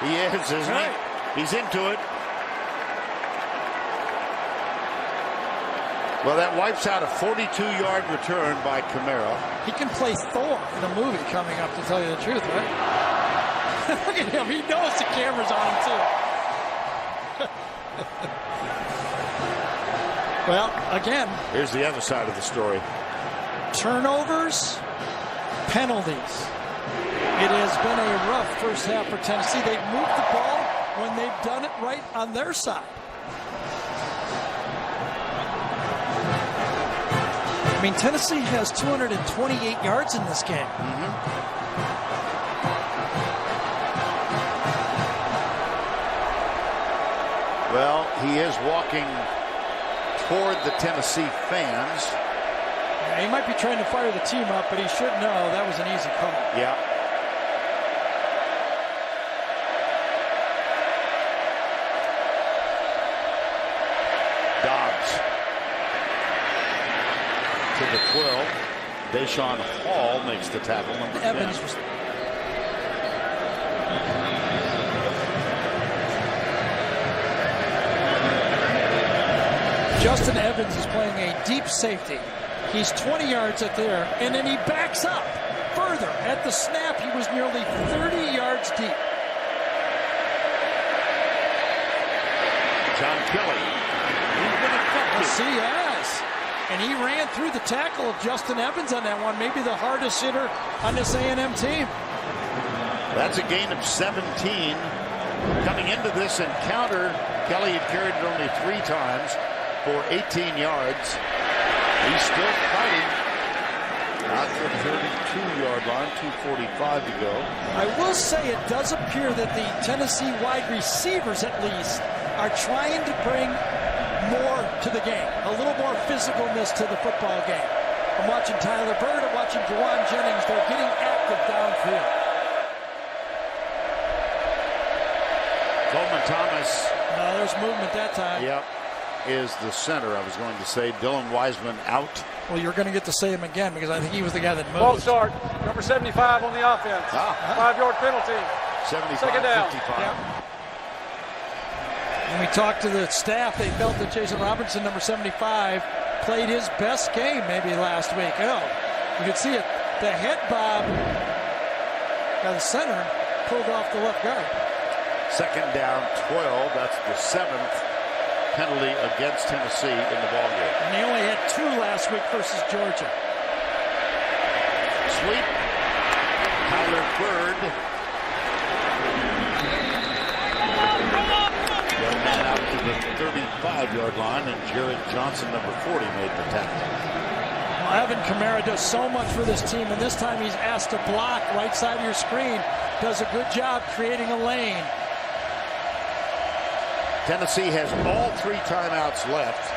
He is, isn't he? He's into it. Well, that wipes out a 42-yard return by Kamara. He can play Thor in a movie coming up, to tell you the truth, right? Look at him. He knows the camera's on him, too. Well, again. Here's the other side of the story. Turnovers, penalties. It has been a rough first half for Tennessee. They've moved the ball when they've done it right on their side. I mean, Tennessee has 228 yards in this game. Well, he is walking toward the Tennessee fans. Yeah, he might be trying to fire the team up, but he should know that was an easy call. Yeah. Dobbs to the 12. Deshaun Hall makes the tackle. Number 10. Evans was... Justin Evans is playing a deep safety. He's 20 yards at there, and then he backs up further. At the snap, he was nearly 30 yards deep. John Kelly. He's been effective. Yes, he has. And he ran through the tackle of Justin Evans on that one, maybe the hardest hitter on this A&M team. That's a gain of 17. Coming into this encounter, Kelly had carried it only 3 times for 18 yards. He's still fighting out to the 32-yard line, 2:45 to go. I will say it does appear that the Tennessee wide receivers, at least, are trying to bring more to the game, a little more physicalness to the football game. I'm watching Tyler Bird, I'm watching Jawan Jennings. They're getting active downfield. Coleman Thomas. There's movement that time. Yep. Is the center. I was going to say Dylan Wiseman out. Well, you're going to get to say him again because I think he was the guy that moved. False start. Number 75 on the offense. 5-yard penalty. 75, Second down. 55. Yep. When we talked to the staff, they felt that Jason Robinson, number 75, played his best game maybe last week. Oh, you could see it. The head bob by the center pulled off the left guard. Second down, 12. That's the 7th penalty against Tennessee in the ballgame. And they only had 2 last week versus Georgia. Sweep. Tyler Bird. Young man out to the 35-yard line, and Jared Johnson, number 40, made the tackle. Well, Alvin Kamara does so much for this team, and this time he's asked to block right side of your screen. Does a good job creating a lane. Tennessee has all 3 timeouts left.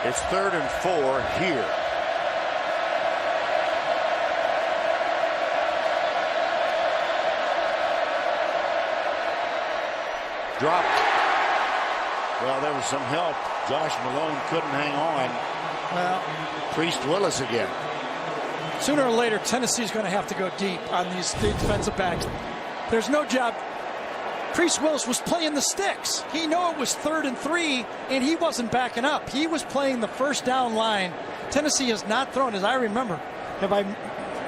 It's 3rd and 4 here. dropped. Well, there was some help. Josh Malone couldn't hang on. Well, Priest Willis again. Sooner or later, Tennessee's going to have to go deep on these defensive backs. There's no job. Priest Willis was playing the sticks. He knew it was 3rd and 3, and he wasn't backing up. He was playing the first down line. Tennessee has not thrown, as I remember.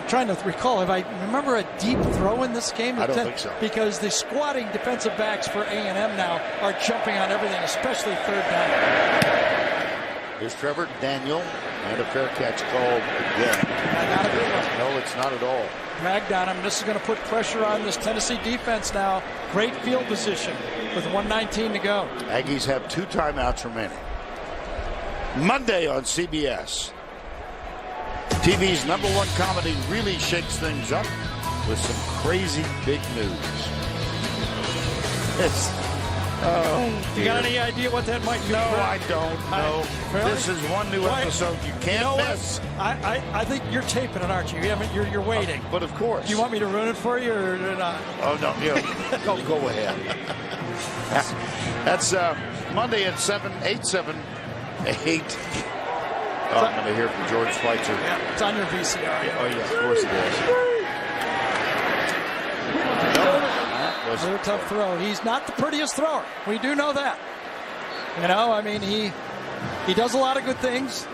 Trying to recall, have I remember a deep throw in this game? I don't think so. Because the squatting defensive backs for A&M now are jumping on everything, especially 3rd down. Here's Trevor Daniel, and a fair catch called again. Not a good one. No, it's not at all. Dragged on him. This is going to put pressure on this Tennessee defense now. Great field position with 1:19 to go. Aggies have 2 timeouts remaining. Monday on CBS. TV's #1 comedy really shakes things up with some crazy big news. You got any idea what that might be? No, I don't know. Really? This is one new episode you can't miss. I think you're taping it, aren't you? You're waiting. But of course. Do you want me to ruin it for you or not? Oh, no. Go ahead. That's Monday at 7, 8. Oh, I'm going to hear from George Schweitzer. Yeah, it's on your VCR. Oh, yeah, of course it is. Very tough throw. He's not the prettiest thrower. We do know that. You know, I mean, he does a lot of good things.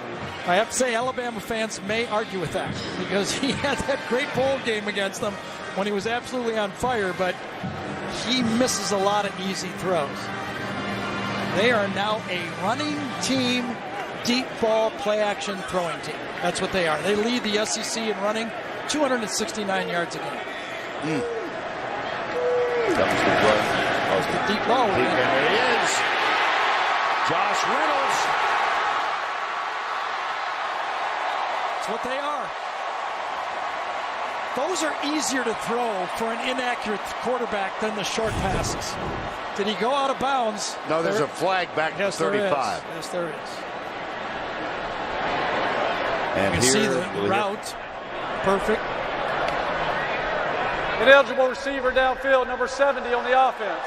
I have to say, Alabama fans may argue with that because he had that great bowl game against them when he was absolutely on fire, but he misses a lot of easy throws. They are now a running team, deep ball play action throwing team. That's what they are. They lead the SEC in running, 269 yards a game. Comes the run. The deep ball. And there he is. Josh Reynolds. That's what they are. Those are easier to throw for an inaccurate quarterback than the short passes. Did he go out of bounds? No, there's a flag back to 35. Yes, there is. And you can see the route. Perfect. Ineligible receiver downfield, number 70 on the offense.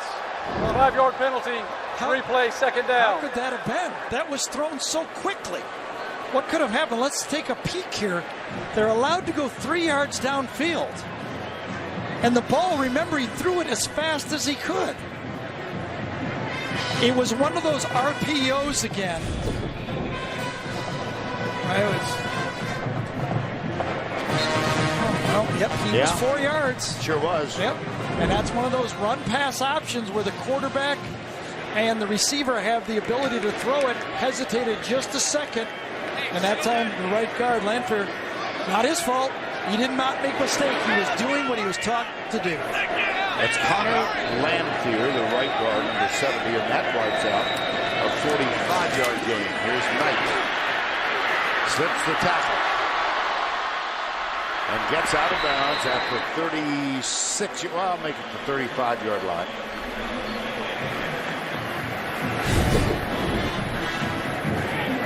5-yard penalty, replay, 2nd down. How could that have been? That was thrown so quickly. What could have happened? Let's take a peek here. They're allowed to go 3 yards downfield. And the ball, remember, he threw it as fast as he could. It was one of those RPOs again. He was 4 yards. Sure was. Yep. And that's one of those run-pass options where the quarterback and the receiver have the ability to throw it. Hesitated just a second. And that time, the right guard, Lanphier, not his fault. He did not make a mistake. He was doing what he was taught to do. That's Connor Lanphier, the right guard, number 70, and that wipes out a 45-yard gain. Here's Knight. Slips the tackle. And gets out of bounds after 36. Well, I'll make it the 35-yard line.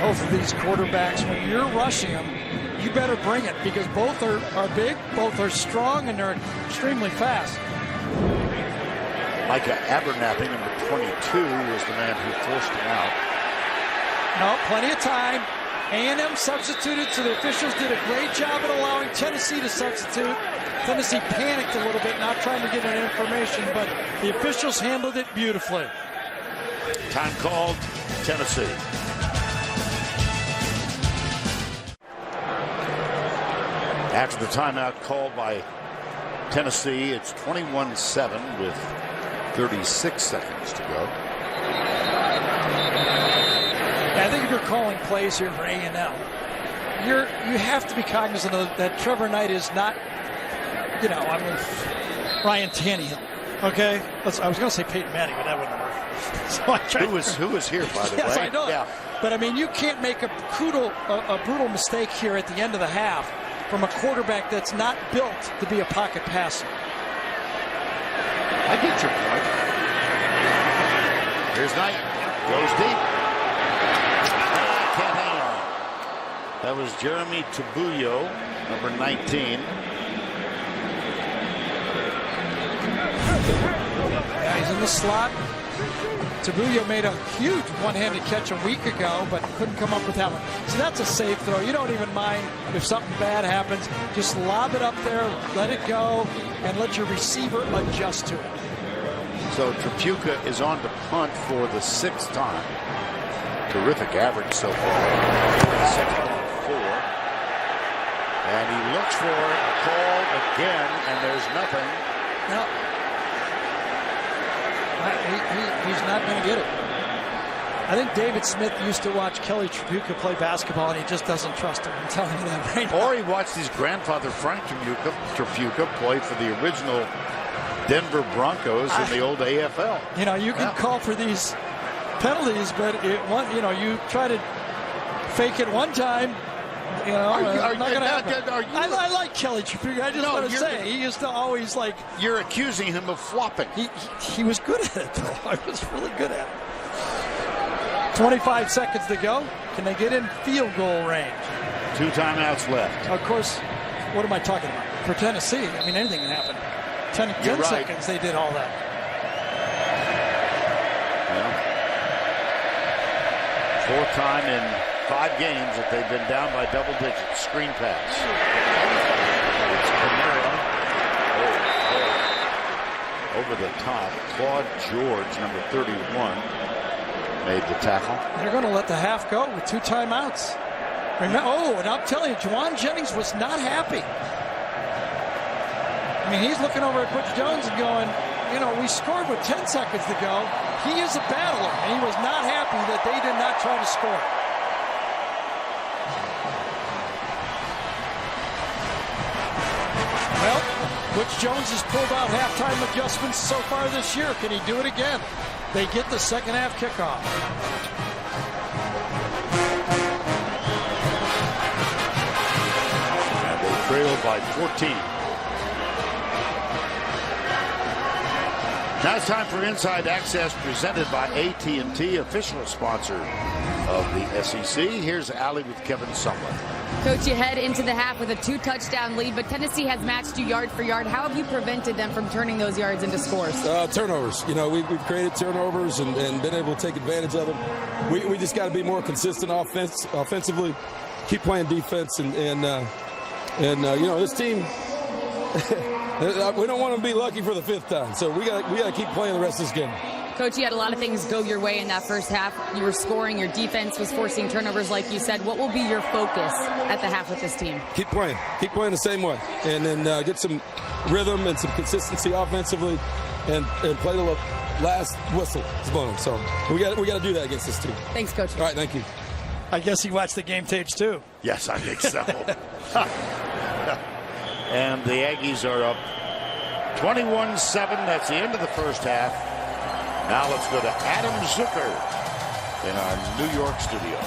Both of these quarterbacks, when you're rushing them, you better bring it because both are big, both are strong, and they're extremely fast. Micah Abernathy, number 22, was the man who forced him out. No, plenty of time. A&M substituted, so the officials did a great job at allowing Tennessee to substitute. Tennessee panicked a little bit, not trying to get any information, but the officials handled it beautifully. Time called, Tennessee. After the timeout called by Tennessee, it's 21-7 with 36 seconds to go. I think if you're calling plays here for A&M, you have to be cognizant of that Trevor Knight is not, Ryan Tannehill. Okay, I was going to say Peyton Manning, but that wouldn't work. So who was here, by the way? Yes, I know. Yeah. But I mean, you can't make a brutal mistake here at the end of the half from a quarterback that's not built to be a pocket passer. I get your point. Here's Knight. Goes deep. Can't hang on. That was Jeremy Tabuyo, number 19. Yeah, he's in the slot. Tabuya made a huge one-handed catch a week ago, but couldn't come up with that one. So that's a safe throw. You don't even mind if something bad happens. Just lob it up there, let it go, and let your receiver adjust to it. So Trapuka is on to punt for the 6th time. Terrific average so far. Second and 4. And he looks for a call again, and there's nothing. No. He's not going to get it. I think David Smith used to watch Kelly Trapuka play basketball, and he just doesn't trust him. I'm telling you that right now. Or he watched his grandfather, Frank Trapuka, play for the original Denver Broncos in the old AFL. You know, you can call for these penalties, but you try to fake it one time. You know, not going to happen. I like Kelly Trapuka. I just want to say, he used to always like. You're accusing him of flopping. He was good at it, though. I was really good at it. 25 seconds to go. Can they get in field goal range? 2 timeouts left. Of course, what am I talking about? For Tennessee, I mean, anything can happen. 10 seconds, they did all that. Well, 4th time in 5 games that they've been down by double digits. Screen pass. It's Kamara. Over the top. Claude George, number 31, made the tackle. They're going to let the half go with 2 timeouts. Remember, and I'm telling you, Juwan Jennings was not happy. I mean, he's looking over at Butch Jones and going, you know, we scored with 10 seconds to go. He is a battler, and he was not happy that they did not try to score. Well, Butch Jones has pulled out halftime adjustments so far this year. Can he do it again? They get the second half kickoff. And they trail by 14. Now it's time for Inside Access, presented by AT&T, official sponsor of the SEC. Here's Allie with Kevin Sumlin. Coach, you head into the half with a 2-touchdown lead, but Tennessee has matched you yard for yard. How have you prevented them from turning those yards into scores? Turnovers. You know, we've created turnovers and been able to take advantage of them. We just got to be more consistent offensively, keep playing defense, and you know, this team. We don't want to be lucky for the 5th time, so we got to keep playing the rest of this game. Coach, you had a lot of things go your way in that first half. You were scoring, your defense was forcing turnovers, like you said. What will be your focus at the half with this team? Keep playing the same way, and then get some rhythm and some consistency offensively, and play the last whistle is blown. So we got to do that against this team. Thanks, Coach. All right, thank you. I guess he watched the game tapes too. Yes, I think so. And the Aggies are up 21-7. That's the end of the first half. Now let's go to Adam Zucker in our New York studio.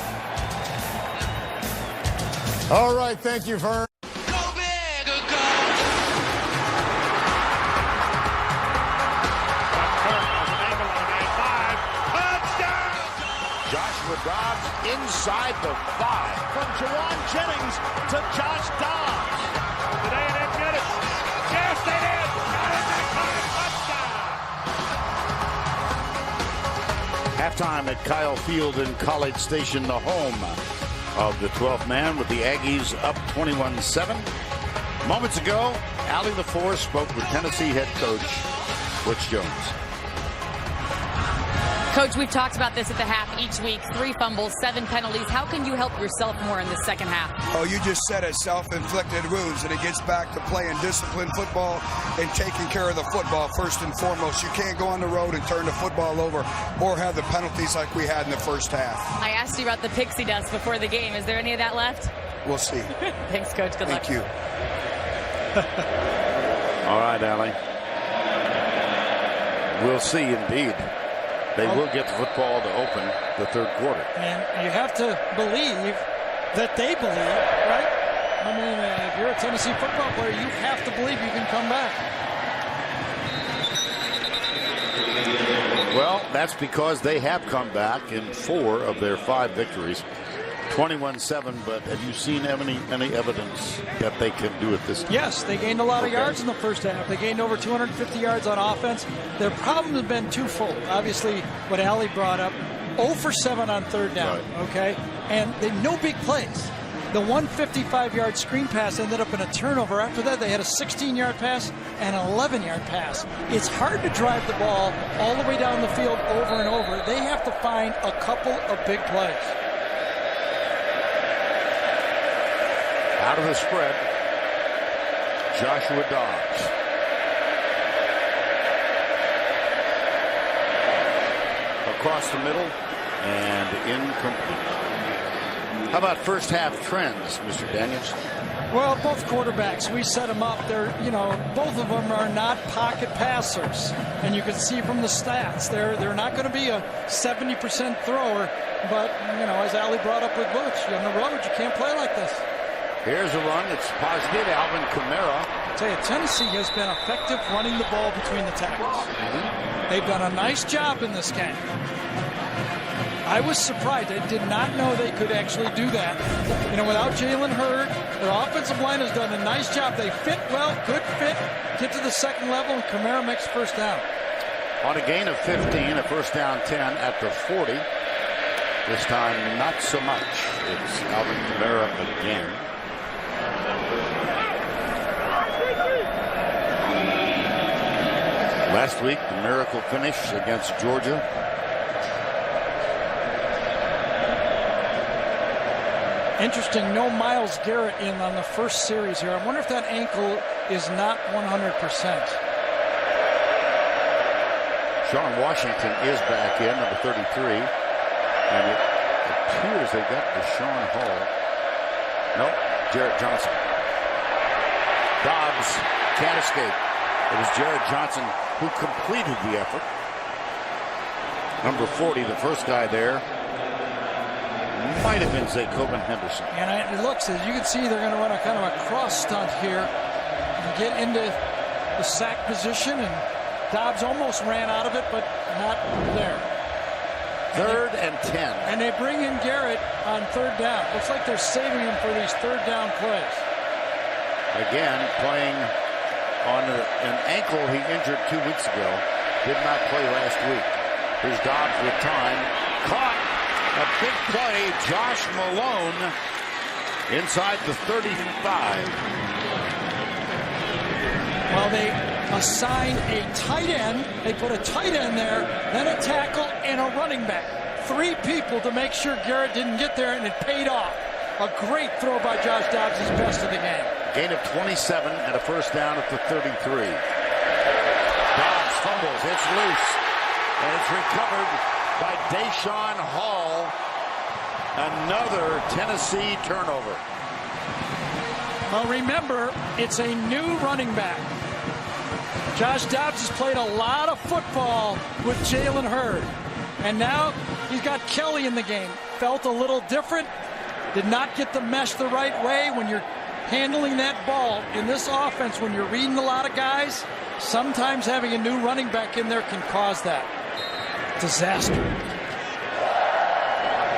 All right, thank you, Vern. Joshua Dobbs inside the 5. From Juwan Jennings to Josh Dobbs. Did A&M get it? Yes, they did. Got it. Halftime at Kyle Field in College Station, the home of the 12th man, with the Aggies up 21-7. Moments ago, Allie LaForce spoke with Tennessee head coach Butch Jones. Coach, we've talked about this at the half each week. 3 fumbles, 7 penalties. How can you help yourself more in the second half? Oh, you just said it, self-inflicted wounds, and it gets back to playing disciplined football and taking care of the football first and foremost. You can't go on the road and turn the football over or have the penalties like we had in the first half. I asked you about the pixie dust before the game. Is there any of that left? We'll see. Thanks, Coach. Good luck. Thank you. All right, Allie. We'll see, indeed. They will get the football to open the 3rd quarter. And you have to believe that they believe, right? I mean, if you're a Tennessee football player, you have to believe you can come back. Well, that's because they have come back in 4 of their 5 victories. 21-7, but have you seen any evidence that they can do it this time? Yes, they gained a lot of yards in the first half. They gained over 250 yards on offense. Their problem has been twofold. Obviously, what Allie brought up, 0 for 7 on third down, okay? And no big plays. The 155-yard screen pass ended up in a turnover. After that, they had a 16-yard pass and an 11-yard pass. It's hard to drive the ball all the way down the field over and over. They have to find a couple of big plays. Out of the spread, Joshua Dobbs. Across the middle and incomplete. How about first half trends, Mr. Daniels? Well, both quarterbacks, we set them up. They're, both of them are not pocket passers. And you can see from the stats, they're not going to be a 70% thrower. But, as Allie brought up with Butch, on the road, you can't play like this. Here's a run. It's positive. Alvin Kamara. I'll tell you, Tennessee has been effective running the ball between the tackles. They've done a nice job in this game. I was surprised. I did not know they could actually do that. Without Jalen Hurd, their offensive line has done a nice job. They fit well, good fit, get to the second level, and Kamara makes first down. On a gain of 15, a first down 10 at the 40. This time, not so much. It's Alvin Kamara again. Last week, the miracle finish against Georgia. Interesting, no Myles Garrett in on the first series here. I wonder if that ankle is not 100%. Sean Washington is back in, number 33. And it appears they got Deshaun Hall. Nope, Jarrett Johnson. Dobbs can't escape. It was Jarrett Johnson who completed the effort. Number 40, the first guy there, might have been Zacoban Henderson. And it looks, as you can see, they're going to run a kind of a cross stunt here and get into the sack position. And Dobbs almost ran out of it, but not there. Third and 10. And they bring in Garrett on third down. Looks like they're saving him for these third down plays. Again, playing on an ankle he injured 2 weeks ago. Did not play last week. Here's Dobbs with time. Caught. A big play. Josh Malone inside the 35. Well, they assign a tight end. They put a tight end there, then a tackle, and a running back. 3 people to make sure Garrett didn't get there, and it paid off. A great throw by Josh Dobbs, his best of the game. Gain of 27 and a first down at the 33. Dobbs fumbles. It's loose. And it's recovered by Deshaun Hall. Another Tennessee turnover. Well, remember, it's a new running back. Josh Dobbs has played a lot of football with Jalen Hurd. And now he's got Kelly in the game. Felt a little different. Did not get the mesh the right way. When you're handling that ball in this offense, when you're reading a lot of guys, sometimes having a new running back in there can cause that. Disaster.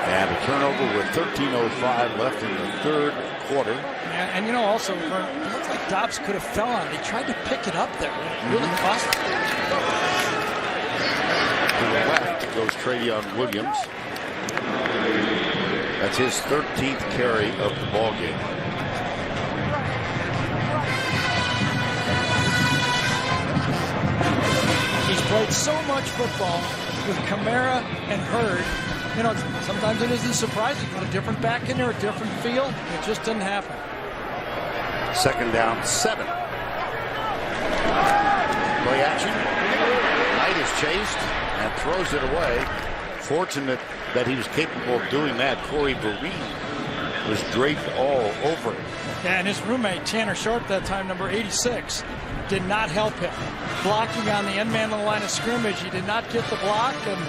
And a turnover with 13:05 left in the third quarter. And also, it looks like Dobbs could have fell on it. He tried to pick it up there. It really cost him. To the left goes Trayveon Williams. That's his 13th carry of the ball game. He's played so much football with Kamara and Hurd. Sometimes it isn't surprising. Put a different back in there, a different feel. It just didn't happen. Second down, 7. Play action. Knight is chased and throws it away. Fortunate that he was capable of doing that. Corey Vereen was draped all over him. Yeah, and his roommate, Tanner Sharp, that time, number 86, did not help him. Blocking on the end man of the line of scrimmage. He did not get the block, and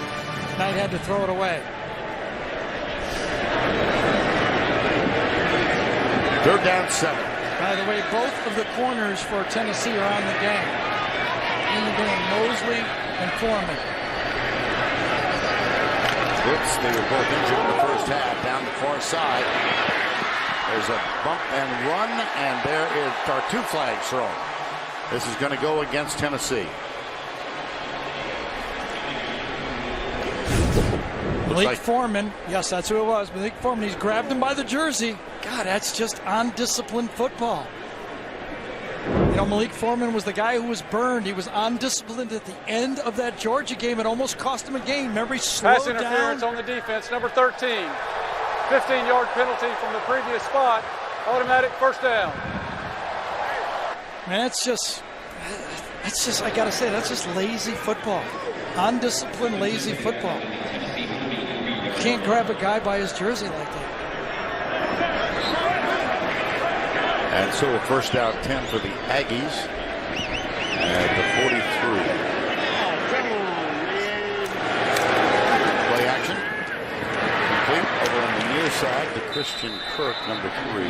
Knight had to throw it away. Third down, 7. By the way, both of the corners for Tennessee are on the game. In the game, Mosley and Foreman. Brooks, they were both injured in the first half. Down the far side. There's a bump and run, and there are 2 flags thrown. This is going to go against Tennessee. Malik Foreman, yes, that's who it was. Malik Foreman, he's grabbed him by the jersey. God, that's just undisciplined football. You know, Malik Foreman was the guy who was burned. He was undisciplined at the end of that Georgia game. It almost cost him a game. Remember, he slowed down. Pass interference on the defense, number 13. 15-yard penalty from the previous spot. Automatic first down. Man, that's just, I got to say, that's just lazy football. Undisciplined, lazy football. You can't grab a guy by his jersey like that. And so a first down 10 for the Aggies at the 43. Play action. Complete over on the near side to Christian Kirk, number 3.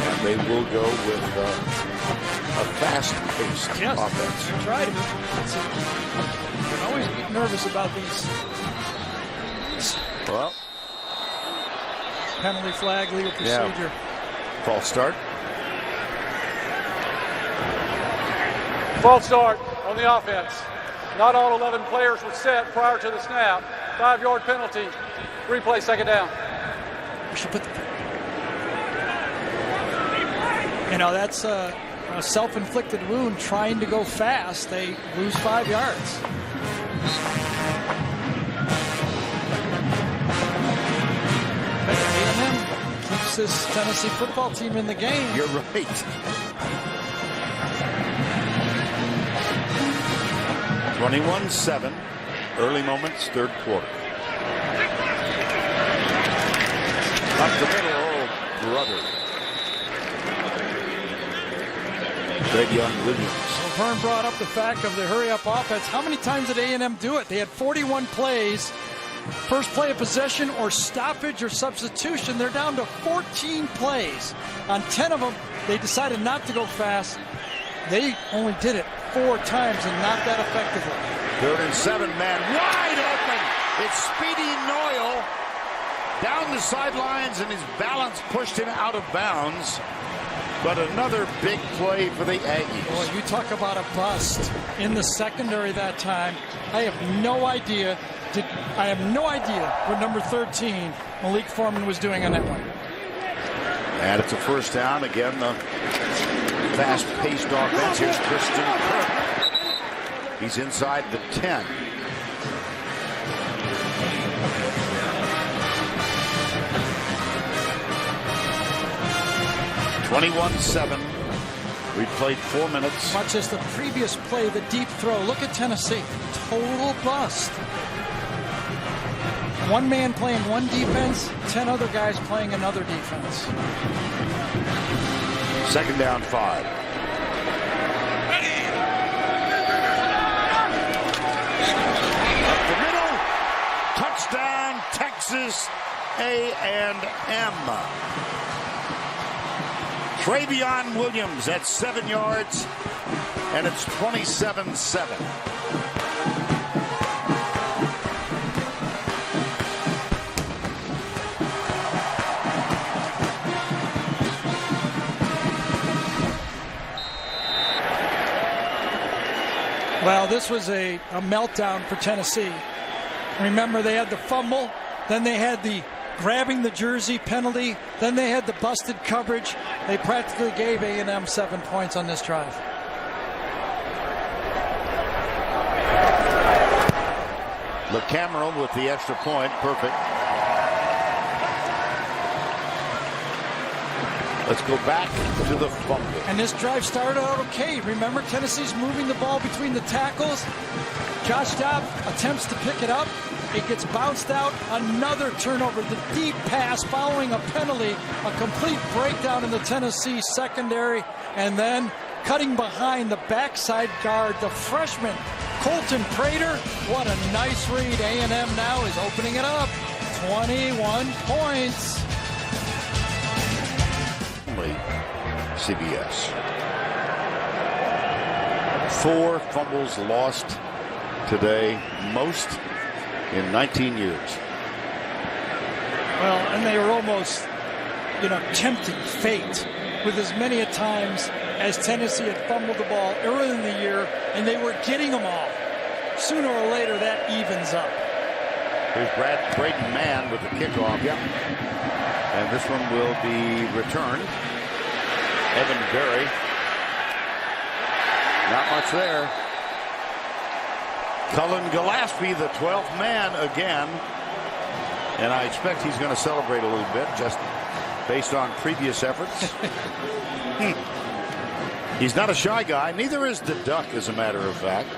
And they will go with a fast-paced offense. Try to. You always get nervous about these. Well. Penalty flag, legal procedure. Yeah. False start. False start on the offense. Not all 11 players were set prior to the snap. 5-yard penalty. Replay, second down. We should put you know, that's a self-inflicted wound. Trying to go fast, they lose 5 yards. A&M keeps this Tennessee football team in the game. You're right. 21-7. Early moments, third quarter. Up the middle, oh, brother. Trayveon Williams. Well, Vern brought up the fact of the hurry-up offense. How many times did A&M do it? They had 41 plays. First play of possession or stoppage or substitution, they're down to 14 plays. On 10 of them, they decided not to go fast. They only did it 4 times and not that effectively. 3rd and 7, man, wide open. It's Speedy Noyle down the sidelines, and his balance pushed him out of bounds. But another big play for the Aggies. Boy, you talk about a bust in the secondary that time. I have no idea what number 13, Malik Foreman, was doing on that one. And it's a first down. Again, the fast-paced offense. Here's Christian Kirk. He's inside the 10. (21-7). We played 4 minutes. Much as the previous play, the deep throw. Look at Tennessee. Total bust. 1 man playing one defense, 10 other guys playing another defense. 2nd down, 5. Up the middle. Touchdown, Texas A&M. Trayveon Williams at 7 yards, and it's 27-7. Well, this was a meltdown for Tennessee. Remember, they had the fumble, then they had the grabbing the jersey penalty, then they had the busted coverage. They practically gave A&M 7 points on this drive. Kamara with the extra point, perfect. Let's go back to the fumble. And this drive started out okay. Remember, Tennessee's moving the ball between the tackles. Josh Dobbs attempts to pick it up. It gets bounced out. Another turnover. The deep pass following a penalty. A complete breakdown in the Tennessee secondary. And then cutting behind the backside guard, the freshman, Colton Prater. What a nice read. A&M now is opening it up. 21 points. CBS. 4 fumbles lost today, most in 19 years. Well, and they were almost, tempting fate with as many a times as Tennessee had fumbled the ball early in the year, and they were getting them all. Sooner or later, that evens up. Here's Braden Mann with the kickoff. Yep. And this one will be returned. Evan Berry. Not much there. Cullen Gillespie, the 12th man again. And I expect he's going to celebrate a little bit just based on previous efforts. He's not a shy guy. Neither is the Duck, as a matter of fact.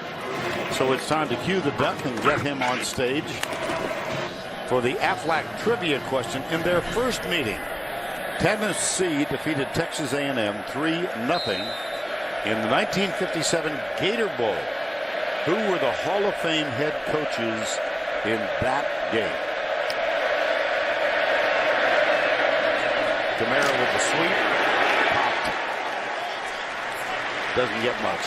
So it's time to cue the Duck and get him on stage for the Aflac trivia question. In their first meeting, Tennessee defeated Texas A&M 3-0 in the 1957 Gator Bowl. Who were the Hall of Fame head coaches in that game? Kamara with the sweep. Popped. Doesn't get much.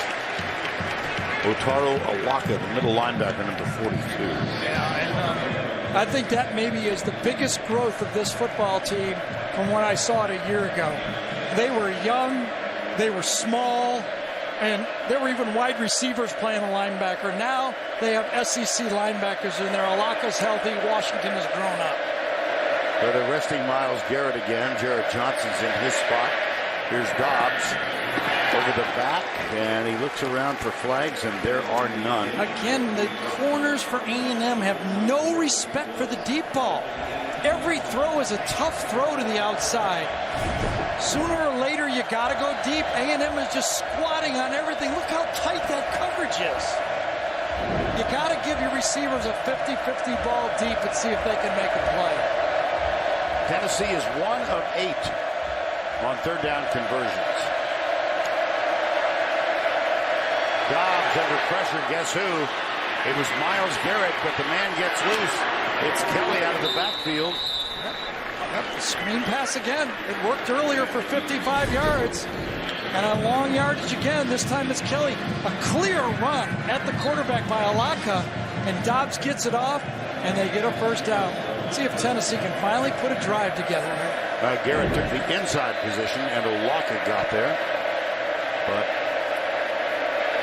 Otaro Awaka, the middle linebacker, number 42. Yeah, and I think that maybe is the biggest growth of this football team from what I saw it a year ago. They were young, they were small, and there were even wide receivers playing a linebacker. Now they have SEC linebackers in there. Awaka's healthy. Washington has grown up. But they're resting Myles Garrett again. Jared Johnson's in his spot. Here's Dobbs over the back, and he looks around for flags, and there are none. Again, the corners for A&M have no respect for the deep ball. Every throw is a tough throw to the outside. Sooner or later, you got to go deep. A&M is just squatting on everything. Look how tight that coverage is. You got to give your receivers a 50-50 ball deep and see if they can make a play. Tennessee is 1 of 8 on third down conversions. Dobbs under pressure. Guess who? It was Myles Garrett, but the man gets loose. It's Kelly out of the backfield. Yep, the screen pass again. It worked earlier for 55 yards. And on long yardage again, this time it's Kelly. A clear run at the quarterback by Alaka, and Dobbs gets it off, and they get a first down. See if Tennessee can finally put a drive together here. Garrett took the inside position, and Alaka got there. But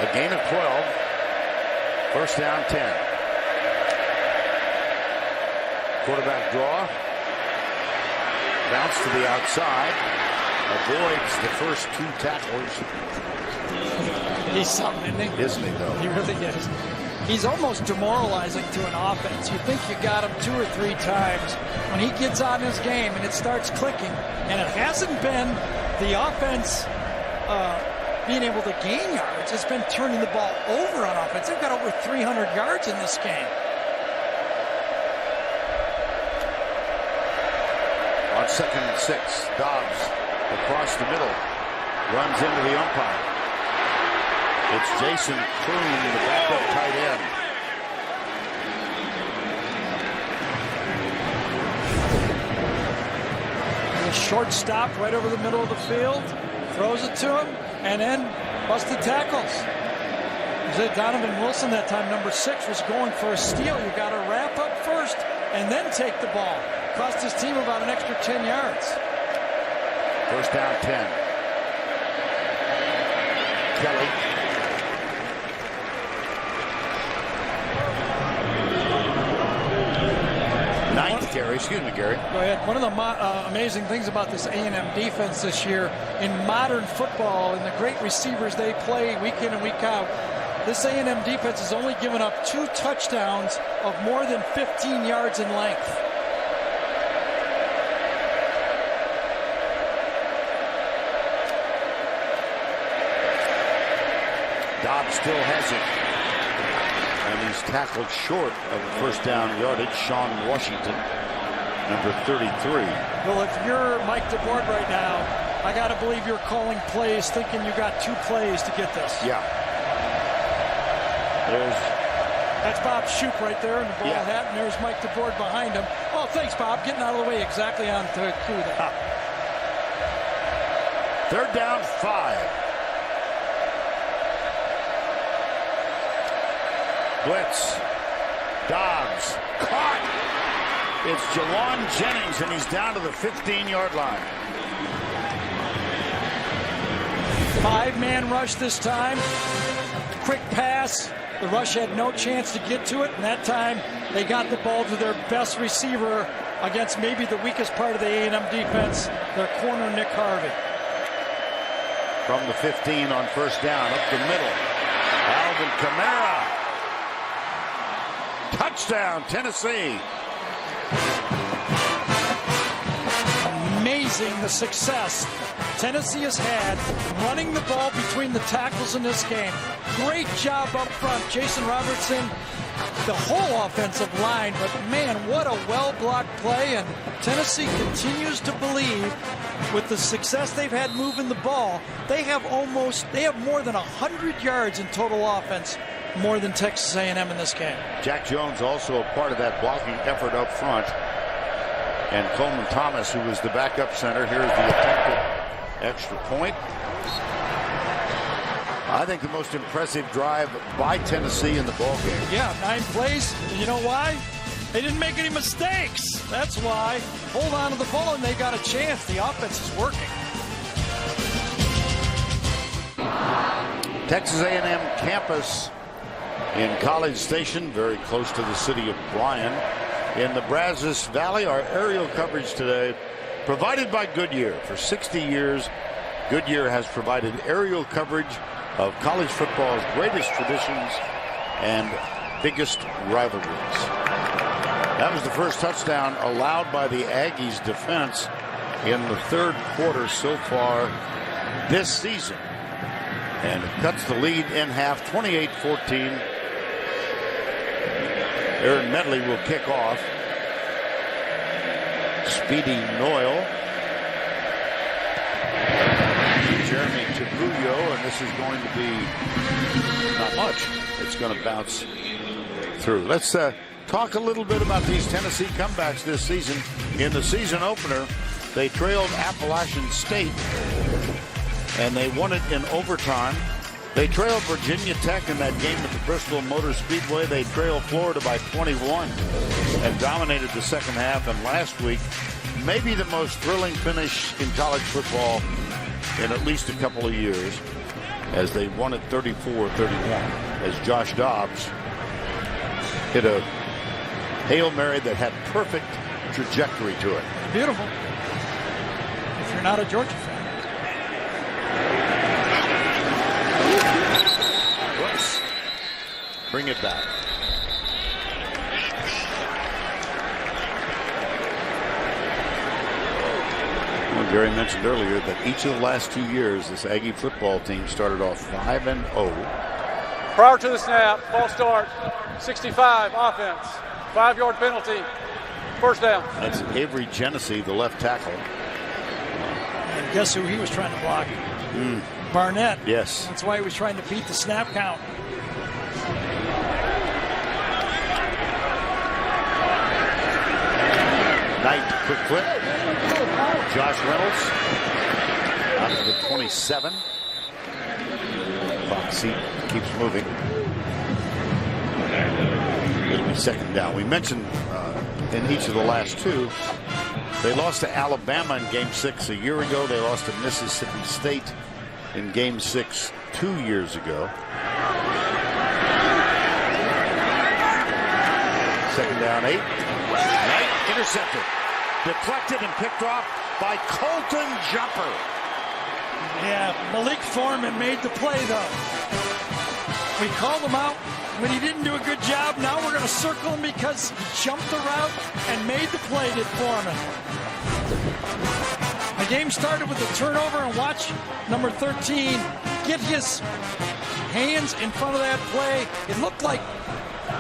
a gain of 12. First down, 10. Quarterback draw. Bounce to the outside. Avoids the first 2 tacklers. He's something, isn't he? Isn't he, though? He really is. He's almost demoralizing to an offense. You think you got him 2 or 3 times. When he gets on his game and it starts clicking, and it hasn't been the offense being able to gain yards. It's been turning the ball over on offense. They've got over 300 yards in this game. On 2nd and 6, Dobbs across the middle, runs into the umpire. It's Jason Kroon, the backup tight end. A short stop right over the middle of the field, throws it to him, and then busted tackles. Donovan Wilson, that time number 6, was going for a steal. You got to wrap up first and then take the ball. Cost his team about an extra 10 yards. First down, 10. Kelly. Ninth carry. Excuse me, Gary. Go ahead. One of the amazing things about this A&M defense this year in modern football and the great receivers they play week in and week out, this A&M defense has only given up 2 touchdowns of more than 15 yards in length. Dobbs still has it. And he's tackled short of the first down yardage. Sean Washington, number 33. Well, if you're Mike DeBoard right now, I got to believe you're calling plays thinking you got 2 plays to get this. Yeah. That's Bob Shoop right there in the ball hat, and there's Mike DeBoard behind him. Oh, thanks, Bob. Getting out of the way exactly on the cue there. Third down, 5. Blitz. Dobbs. Caught. It's Jawan Jennings, and he's down to the 15-yard line. 5-man rush this time. Quick pass. The rush had no chance to get to it, and that time they got the ball to their best receiver against maybe the weakest part of the A&M defense, their corner, Nick Harvey. From the 15 on first down, up the middle. Alvin Kamara. Touchdown, Tennessee. Amazing the success Tennessee has had running the ball between the tackles in this game. Great job up front, Jason Robertson, the whole offensive line, but man, what a well-blocked play, and Tennessee continues to believe with the success they've had moving the ball, they have more than 100 yards in total offense, more than Texas A&M in this game. Jack Jones also a part of that blocking effort up front. And Coleman Thomas, who was the backup center, here's the attempted extra point. I think the most impressive drive by Tennessee in the ball game. Yeah, 9 plays. You know why? They didn't make any mistakes. That's why. Hold on to the ball and they got a chance. The offense is working. Texas A&M campus in College Station, very close to the city of Bryan. In the Brazos Valley, our aerial coverage today provided by Goodyear. For 60 years, Goodyear has provided aerial coverage of college football's greatest traditions and biggest rivalries. That was the first touchdown allowed by the Aggies defense in the third quarter so far this season. And it cuts the lead in half, 28-14. Aaron Medley will kick off. Speedy Noyle. Jeremy Tabuyo, and this is going to be not much. It's going to bounce through. Let's talk a little bit about these Tennessee comebacks this season. In the season opener, they trailed Appalachian State, and they won it in overtime. They trailed Virginia Tech in that game at the Bristol Motor Speedway. They trailed Florida by 21 and dominated the second half. And last week, maybe the most thrilling finish in college football in at least a couple of years, as they won it 34-31, as Josh Dobbs hit a Hail Mary that had perfect trajectory to it. Beautiful. If you're not a Georgia fan. Whoops. Bring it back. Well, Gary mentioned earlier that each of the last 2 years, this Aggie football team started off 5-0. Prior to the snap, false start, 65, offense, 5-yard penalty, first down. That's Avery Genesee, the left tackle. And guess who he was trying to block? Barnett. Yes. That's why he was trying to beat the snap count. Knight, quick flip. Josh Reynolds out to the 27. Clock seat keeps moving. It'll be second down. We mentioned in each of the last two, they lost to Alabama in Game 6 a year ago. They lost to Mississippi State in Game 6 2 years ago. Second down, 8. Knight intercepted. Deflected and picked off by Colton Jumper. Yeah, Malik Foreman made the play, though. We called him out when he didn't do a good job. Now we're going to circle him because he jumped the route and made the play, did Foreman. The game started with a turnover, and watch number 13 get his hands in front of that play. It looked like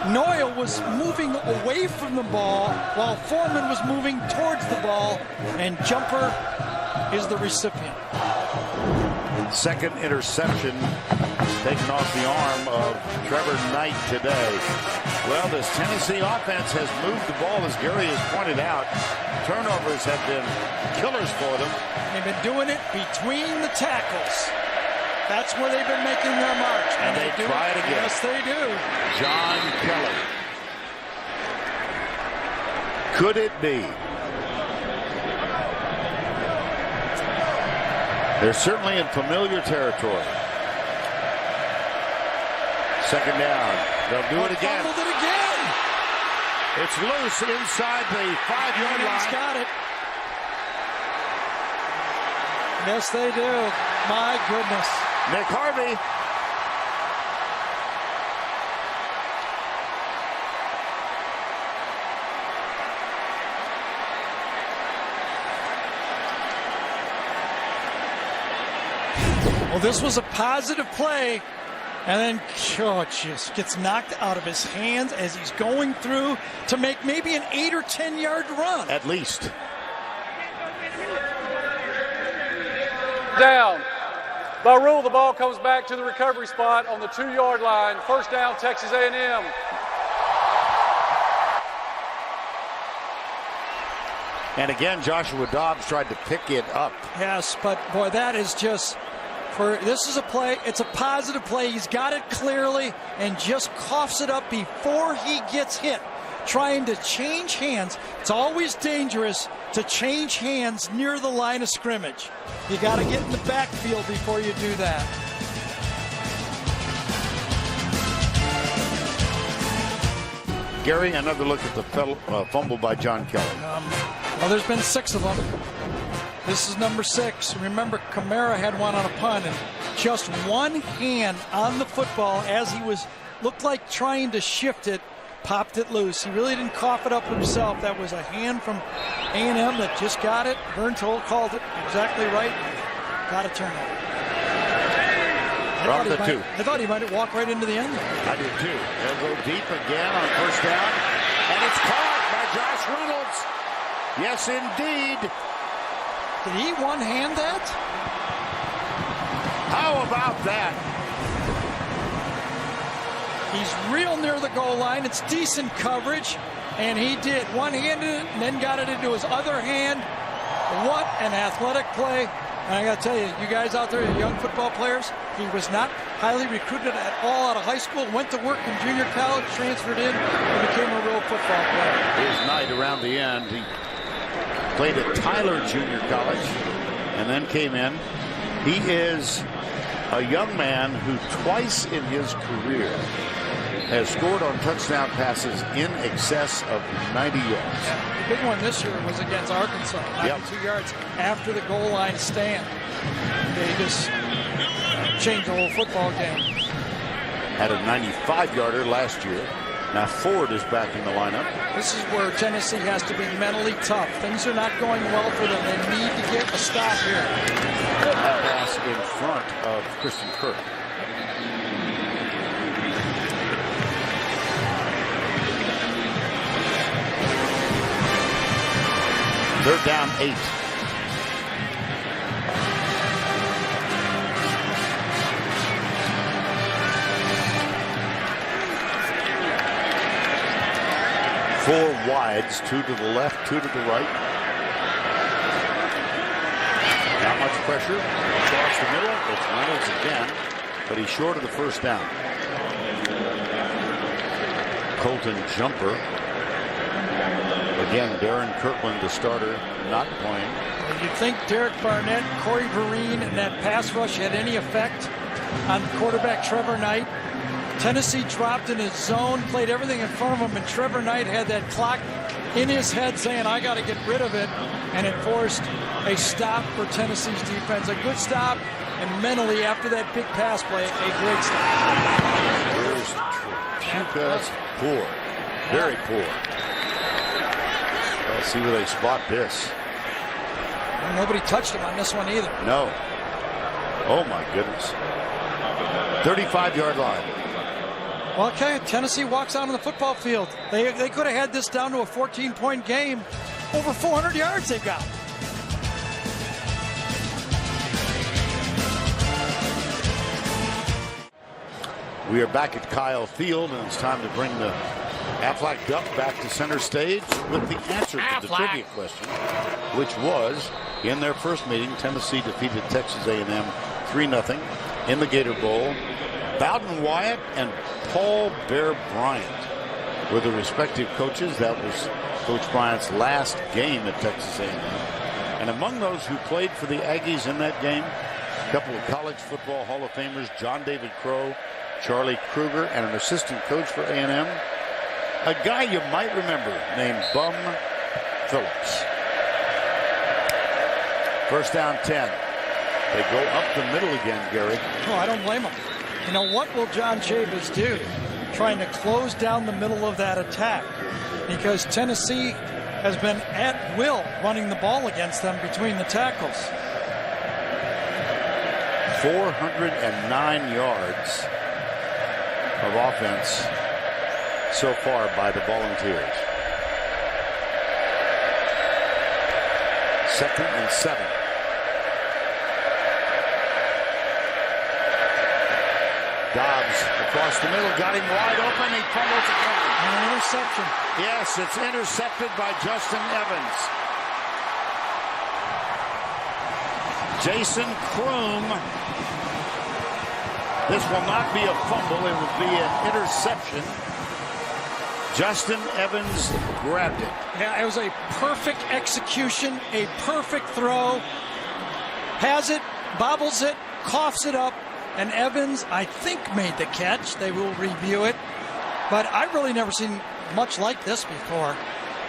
Noyle was moving away from the ball while Foreman was moving towards the ball, and Jumper is the recipient. Second interception taken off the arm of Trevor Knight today. Well, this Tennessee offense has moved the ball, as Gary has pointed out. Turnovers have been killers for them. They've been doing it between the tackles. That's where they've been making their march. And they try it again. Yes, they do. John Kelly. Could it be? They're certainly in familiar territory. Second down. They'll do it again. Fumbled it again. It's loose inside the 5-yard line. Got it. Yes, they do. My goodness. Nick Harvey. Well, this was a positive play, and then just gets knocked out of his hands as he's going through to make maybe an 8 or 10-yard run. At least. Down. By rule, the ball comes back to the recovery spot on the 2-yard line. First down, Texas A&M. And again, Joshua Dobbs tried to pick it up. Yes, but boy, that is just, this is a play, it's a positive play. He's got it clearly and just coughs it up before he gets hit. Trying to change hands. It's always dangerous to change hands near the line of scrimmage. You got to get in the backfield before you do that. Gary, another look at the fumble by John Kelly. Well, there's been 6 of them. This is number 6. Remember, Kamara had one on a punt, and just one hand on the football as he looked like trying to shift it, popped it loose. He really didn't cough it up himself. That was a hand from A&M that just got it. Berntold called it exactly right. Got a turnover. I thought he might walk right into the end. I did too. They'll go deep again on first down. And it's caught by Josh Reynolds. Yes, indeed. Did he one-hand that? How about that? He's real near the goal line. It's decent coverage, and he did one-handed it and then got it into his other hand. What an athletic play. And I got to tell you, you guys out there, young football players, he was not highly recruited at all out of high school, went to work in junior college, transferred in, and became a real football player. Here's Knight around the end. He played at Tyler Junior College and then came in. He is a young man who twice in his career has scored on touchdown passes in excess of 90 yards. Yeah, the big one this year was against Arkansas, 92 yards after the goal line stand. They just changed the whole football game. Had a 95-yarder last year. Now Ford is back in the lineup. This is where Tennessee has to be mentally tough. Things are not going well for them. They need to get a stop here. That pass in front of Christian Kirk. Third down, 8. Four wides, 2 to the left, 2 to the right. Not much pressure. Across the middle, it's Reynolds again, but he's short of the first down. Colton jumper. Again, Darren Kirkland, the starter, not playing. You'd think Derek Barnett, Corey Vereen, and that pass rush had any effect on quarterback Trevor Knight. Tennessee dropped in his zone, played everything in front of him, and Trevor Knight had that clock in his head saying, I got to get rid of it, and it forced a stop for Tennessee's defense. A good stop, and mentally, after that big pass play, a great stop. That's poor. Very poor. Let's see where they spot this. Nobody touched him on this one either. No. Oh, my goodness. 35-yard line. Well, okay, Tennessee walks out on the football field. They could have had this down to a 14-point game. Over 400 yards they got. We are back at Kyle Field, and it's time to bring the Aflac Duck back to center stage with the answer to the trivia question, which was, in their first meeting, Tennessee defeated Texas A&M 3-0 in the Gator Bowl. Bowden Wyatt and Paul Bear Bryant were the respective coaches. That was Coach Bryant's last game at Texas A&M. And among those who played for the Aggies in that game, a couple of college football Hall of Famers, John David Crow, Charlie Kruger, and an assistant coach for A&M, a guy you might remember named Bum Phillips. First down 10. They go up the middle again, Gary. Oh, I don't blame him. You know, what will John Chavis do? Trying to close down the middle of that attack, because Tennessee has been at will running the ball against them between the tackles. 409 yards of offense so far by the Volunteers. 2nd and 7. Dobbs across the middle, got him wide open. He fumbles again. An interception. Yes, it's intercepted by Justin Evans. Jason Kroom. This will not be a fumble. It will be an interception. Justin Evans grabbed it. Yeah, it was a perfect execution, a perfect throw. Has it, bobbles it, coughs it up, and Evans, I think, made the catch. They will review it. But I've really never seen much like this before.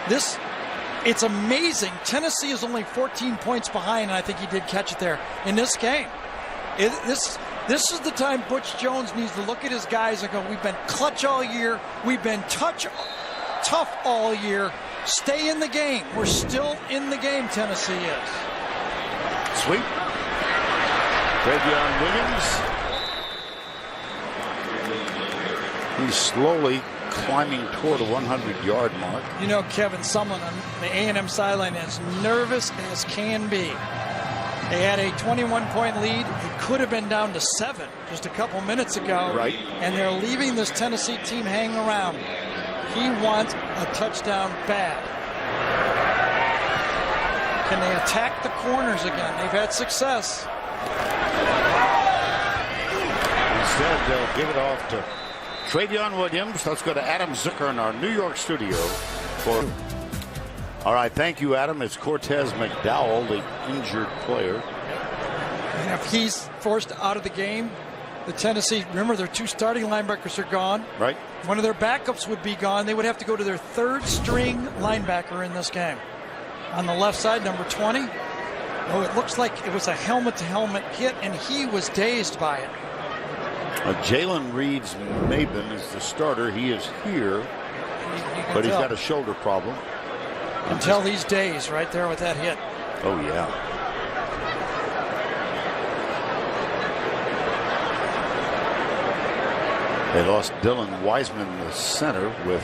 It's amazing. Tennessee is only 14 points behind, and I think he did catch it there in this game. This is the time Butch Jones needs to look at his guys and go, we've been clutch all year. We've been tough all year. Stay in the game. We're still in the game, Tennessee is. Sweep. Trayveon Williams. He's slowly climbing toward a 100-yard mark. You know, Kevin, someone on the A&M sideline as nervous as can be. They had a 21-point lead. It could have been down to 7 just a couple minutes ago. Right. And they're leaving this Tennessee team hanging around. He wants a touchdown bad. Can they attack the corners again? They've had success. Instead, they'll give it off to Trayveon Williams. Let's go to Adam Zucker in our New York studio. All right, thank you, Adam. It's Cortez McDowell, the injured player. And if he's forced out of the game, the Tennessee, remember their 2 starting linebackers are gone. Right. One of their backups would be gone. They would have to go to their 3rd string linebacker in this game. On the left side, number 20. Oh, it looks like it was a helmet-to-helmet hit, and he was dazed by it. Jalen Reeds-Maben is the starter. He is here, but he's got a shoulder problem. Until these days, right there with that hit. Oh, yeah. They lost Dylan Wiseman, the center, with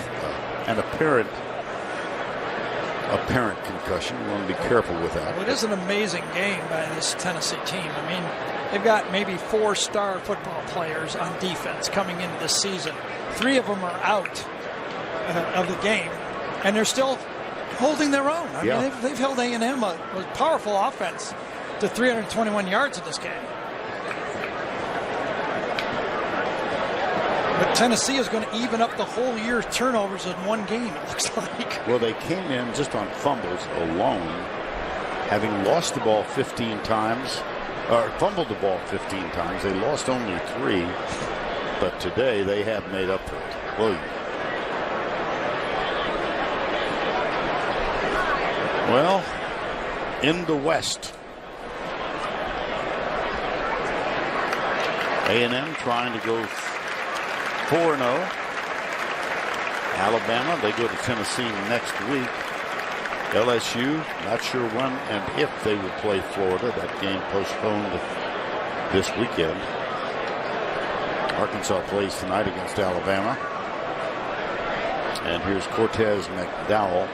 an apparent concussion. We want to be careful with that. Well, it is an amazing game by this Tennessee team. I mean, they've got maybe 4 star football players on defense coming into this season. 3 of them are out of the game, and they're still holding their own. I mean, they've held A&M, a powerful offense, to 321 yards in this game. But Tennessee is going to even up the whole year's turnovers in one game, it looks like. Well, they came in just on fumbles alone, having lost the ball 15 times, or fumbled the ball 15 times. They lost only 3, but today they have made up for it. Williams. Well, in the West, A&M trying to go 4-0. Alabama, they go to Tennessee next week. LSU, not sure when and if they will play Florida. That game postponed this weekend. Arkansas plays tonight against Alabama. And here's Cortez McDowell.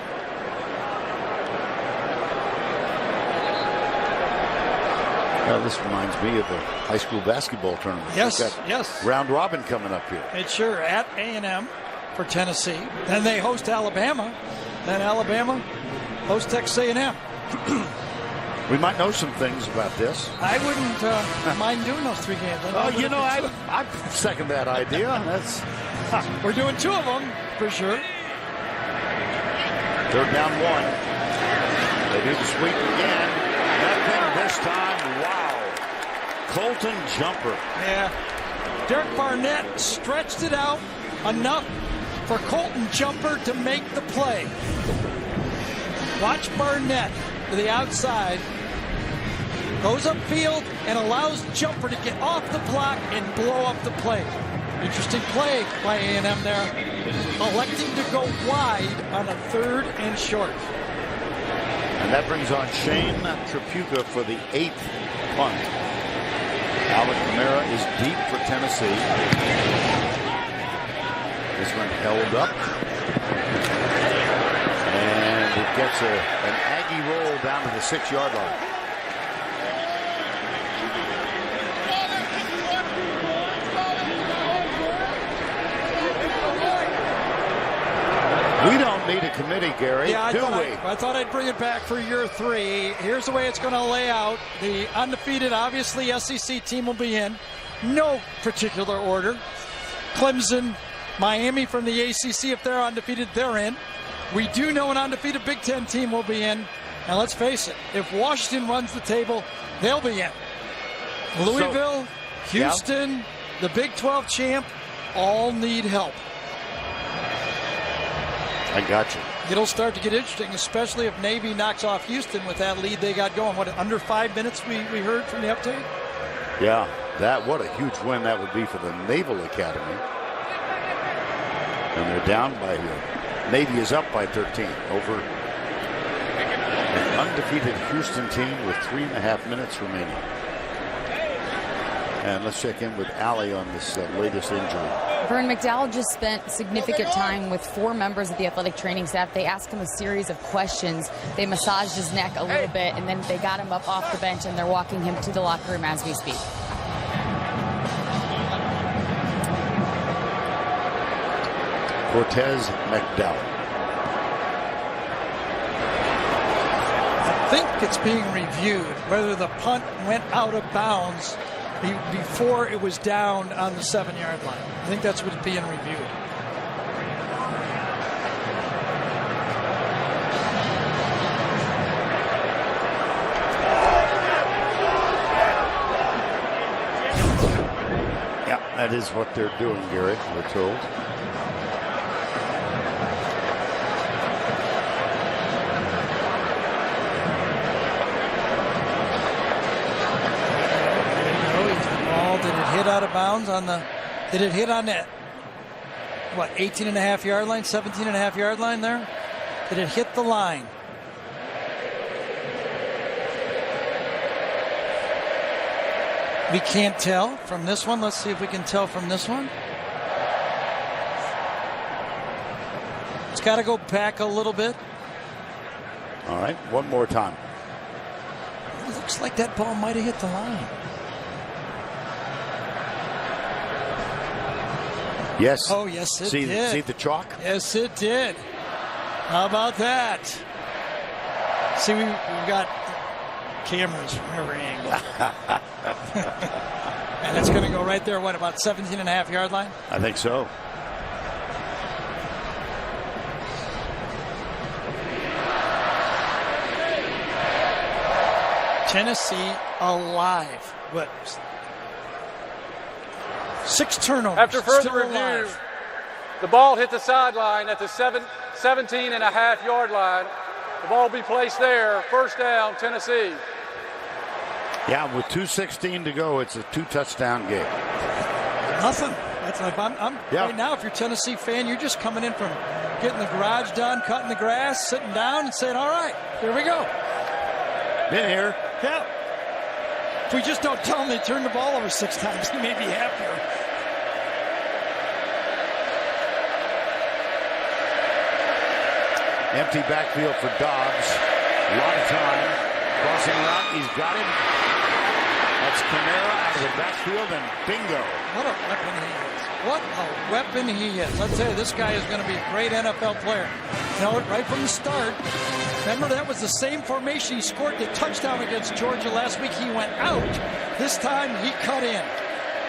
Well, this reminds me of the high school basketball tournament. Yes. Round robin coming up here. It's sure at A&M for Tennessee. Then they host Alabama. Then Alabama hosts Texas A&M. We might know some things about this. I wouldn't mind doing those 3 games. I second that idea. We're doing 2 of them for sure. 3rd down 1. They do the sweep again. Nothing this time. Wow. Colton Jumper. Yeah. Derek Barnett stretched it out enough for Colton Jumper to make the play. Watch Barnett to the outside. Goes upfield and allows Jumper to get off the block and blow up the play. Interesting play by A&M there. Electing to go wide on a 3rd and short. And that brings on Shane Trapuka for the 8th punt. Alvin Kamara is deep for Tennessee. This one held up. And it gets an Aggie roll down to the 6-yard line. We don't need a committee, Gary, do we? I thought I'd bring it back for year 3. Here's the way it's going to lay out. The undefeated, obviously, SEC team will be in. No particular order. Clemson, Miami from the ACC, if they're undefeated, they're in. We do know an undefeated Big Ten team will be in. And let's face it, if Washington runs the table, they'll be in. Louisville, Houston, the Big 12 champ, all need help. I got you. It'll start to get interesting, especially if Navy knocks off Houston with that lead they got going. What, under 5 minutes we heard from the update? Yeah, what a huge win that would be for the Naval Academy. And they're down by here. Navy is up by 13 over an undefeated Houston team with 3.5 minutes remaining. And let's check in with Allie on this latest injury. Vern McDowell just spent significant time with 4 members of the athletic training staff. They asked him a series of questions. They massaged his neck a little bit, and then they got him up off the bench, and they're walking him to the locker room as we speak. Cortez McDowell. I think it's being reviewed whether the punt went out of bounds before it was down on the 7-yard line. I think that's what's being reviewed. Yeah, that is what they're doing, Gary, we're told. Out of bounds on the, did it hit on that, 18.5 yard line, 17.5 yard line there? Did it hit the line? We can't tell from this one. Let's see if we can tell from this one. It's got to go back a little bit. All right, one more time. It looks like that ball might have hit the line. Yes. Oh, yes, it did. See the chalk? Yes, it did. How about that? See, we've got cameras from every angle. And it's going to go right there, about 17.5 yard line? I think so. Tennessee alive. What? 6 turnovers. After further review, the ball hit the sideline at the 17.5 yard line. The ball will be placed there. 1st down, Tennessee. Yeah, with 2:16 to go, it's a 2-touchdown game. Nothing. That's like right now, if you're a Tennessee fan, you're just coming in from getting the garage done, cutting the grass, sitting down, and saying, "All right, here we go." Been here. Yeah. If we just don't tell them they turned the ball over 6 times, he may be happier. Empty backfield for Dobbs. A lot of time. Crossing route. He's got him. That's Kamara out of the backfield, and bingo. What a weapon he is. What a weapon he is. I'll tell you, this guy is going to be a great NFL player. You know, right from the start. Remember, that was the same formation he scored the touchdown against Georgia last week. He went out. This time, he cut in.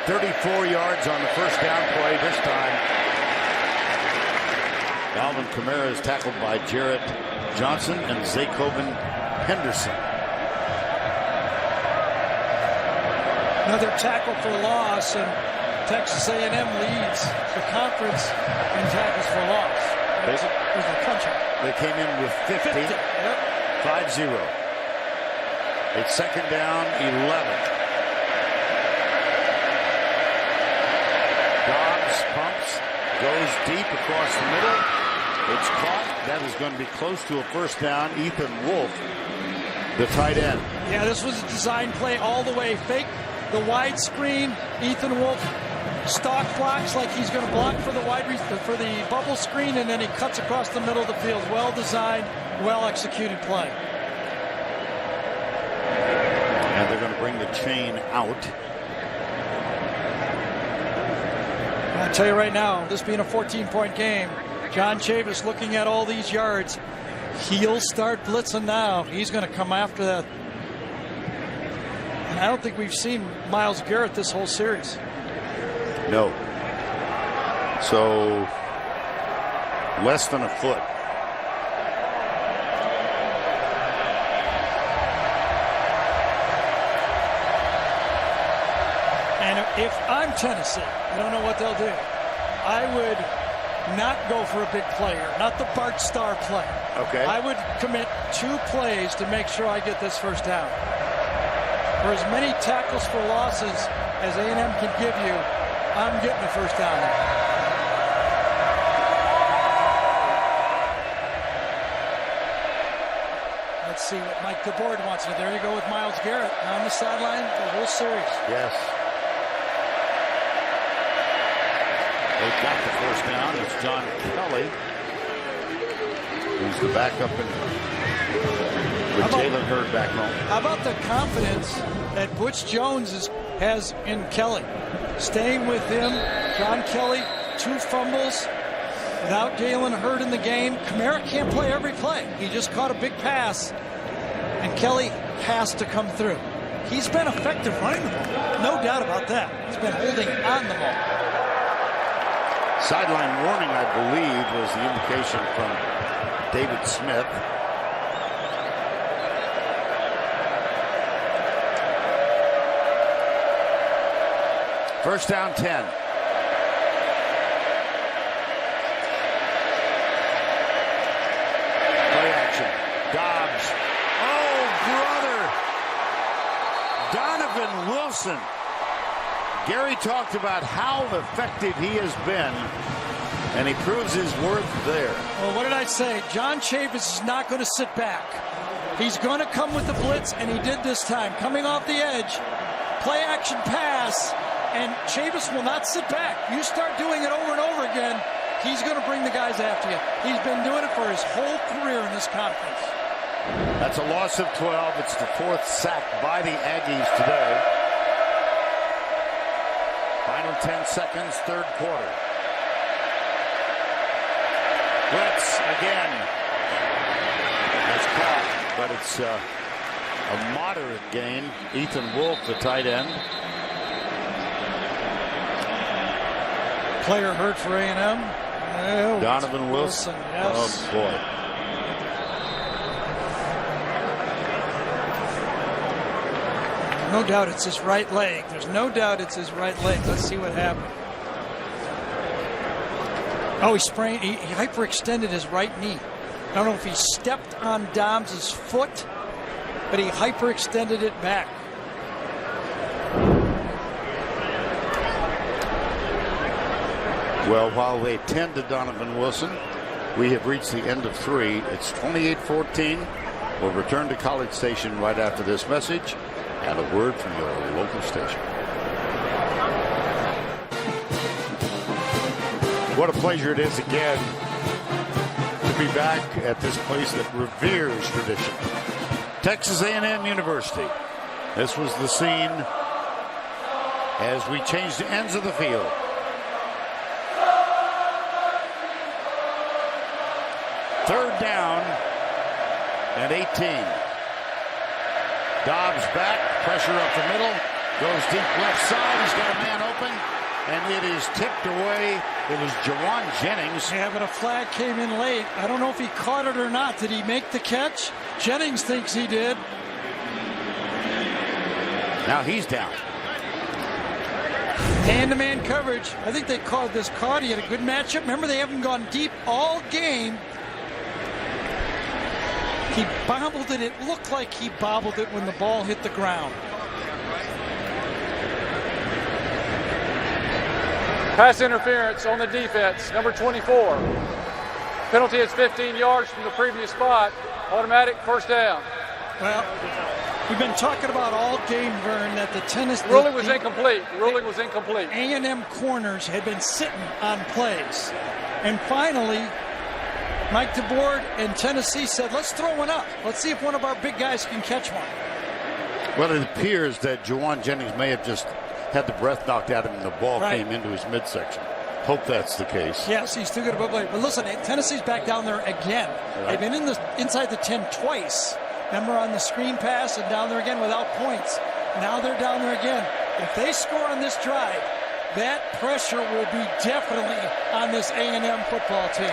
34 yards on the first down play this time. Alvin Kamara is tackled by Jarrett Johnson and Zakoven Henderson. Another tackle for loss, and Texas A&M leads the conference in tackles for loss. There's a punch-out. They came in with 50. Yep. 5-0. It's second down, 11. Dobbs pumps, goes deep across the middle. It's caught. That is going to be close to a first down. Ethan Wolf, the tight end. Yeah, this was a design play all the way. Fake the wide screen. Ethan Wolf stock blocks like he's going to block for the bubble screen, and then he cuts across the middle of the field. Well designed, well executed play. And they're going to bring the chain out. I'll tell you right now, this being a 14-point game, John Chavis looking at all these yards. He'll start blitzing now. He's going to come after that. And I don't think we've seen Myles Garrett this whole series. No. So less than a foot. And if I'm Tennessee, I don't know what they'll do. I would not go for a big player, not the Bart Starr play. Okay. I would commit 2 plays to make sure I get this first down. For as many tackles for losses as A&M can give you, I'm getting the first down. Let's see what Mike DeBoard wants to do. There you go with Myles Garrett on the sideline the whole series. Yes. They've got the first down. It's John Kelly, who's the backup, with Jalen Hurd back home. How about the confidence that Butch Jones has in Kelly? Staying with him, John Kelly, 2 fumbles without Jalen Hurd in the game. Kamara can't play every play. He just caught a big pass, and Kelly has to come through. He's been effective running the ball, no doubt about that. He's been holding on the ball. Sideline warning, I believe, was the indication from David Smith. First down, 10. Play action. Dobbs. Oh, brother. Donovan Wilson. Gary talked about how effective he has been, and he proves his worth there. Well, what did I say? John Chavis is not going to sit back. He's going to come with the blitz, and he did this time. Coming off the edge, play action pass, and Chavis will not sit back. You start doing it over and over again, he's going to bring the guys after you. He's been doing it for his whole career in this conference. That's a loss of 12. It's the 4th sack by the Aggies today. Final 10 seconds, 3rd quarter. Blitz again. That's caught, but it's a moderate gain. Ethan Wolf, the tight end. Player hurt for A&M. Oh, Donovan Wilson. Yes. Oh, boy. No doubt it's his right leg. There's no doubt it's his right leg. Let's see what happened. Oh, he sprained. He hyperextended his right knee. I don't know if he stepped on Dobbs' foot, but he hyperextended it back. Well, while they tend to Donovan Wilson, we have reached the end of 3. It's 28-14. We'll return to College Station right after this message and a word from your local station. What a pleasure it is again to be back at this place that reveres tradition. Texas A&M University. This was the scene as we change the ends of the field. Third down and 18. Dobbs back, pressure up the middle, goes deep left side. He's got a man open, and it is tipped away. It was Juwan Jennings. Yeah, but a flag came in late. I don't know if he caught it or not. Did he make the catch? Jennings thinks he did. Now he's down. Man-to-man coverage. I think they called this caught. He had a good matchup. Remember, they haven't gone deep all game. He bobbled it. It looked like he bobbled it when the ball hit the ground. Pass interference on the defense, number 24. Penalty is 15 yards from the previous spot. Automatic first down. Well, we've been talking about all game, Vern, that the Tennessee... Ruling was incomplete. Ruling was incomplete. A&M corners had been sitting on plays. And finally, Mike DeBoer and Tennessee said, let's throw one up. Let's see if one of our big guys can catch one. Well, it appears that Juwan Jennings may have just had the breath knocked out of him and the ball came into his midsection. Hope that's the case. Yes, he's too good of a play. But listen, Tennessee's back down there again. Right. They've been inside the 10 twice. Remember on the screen pass and down there again without points. Now they're down there again. If they score on this drive, that pressure will be definitely on this A&M football team.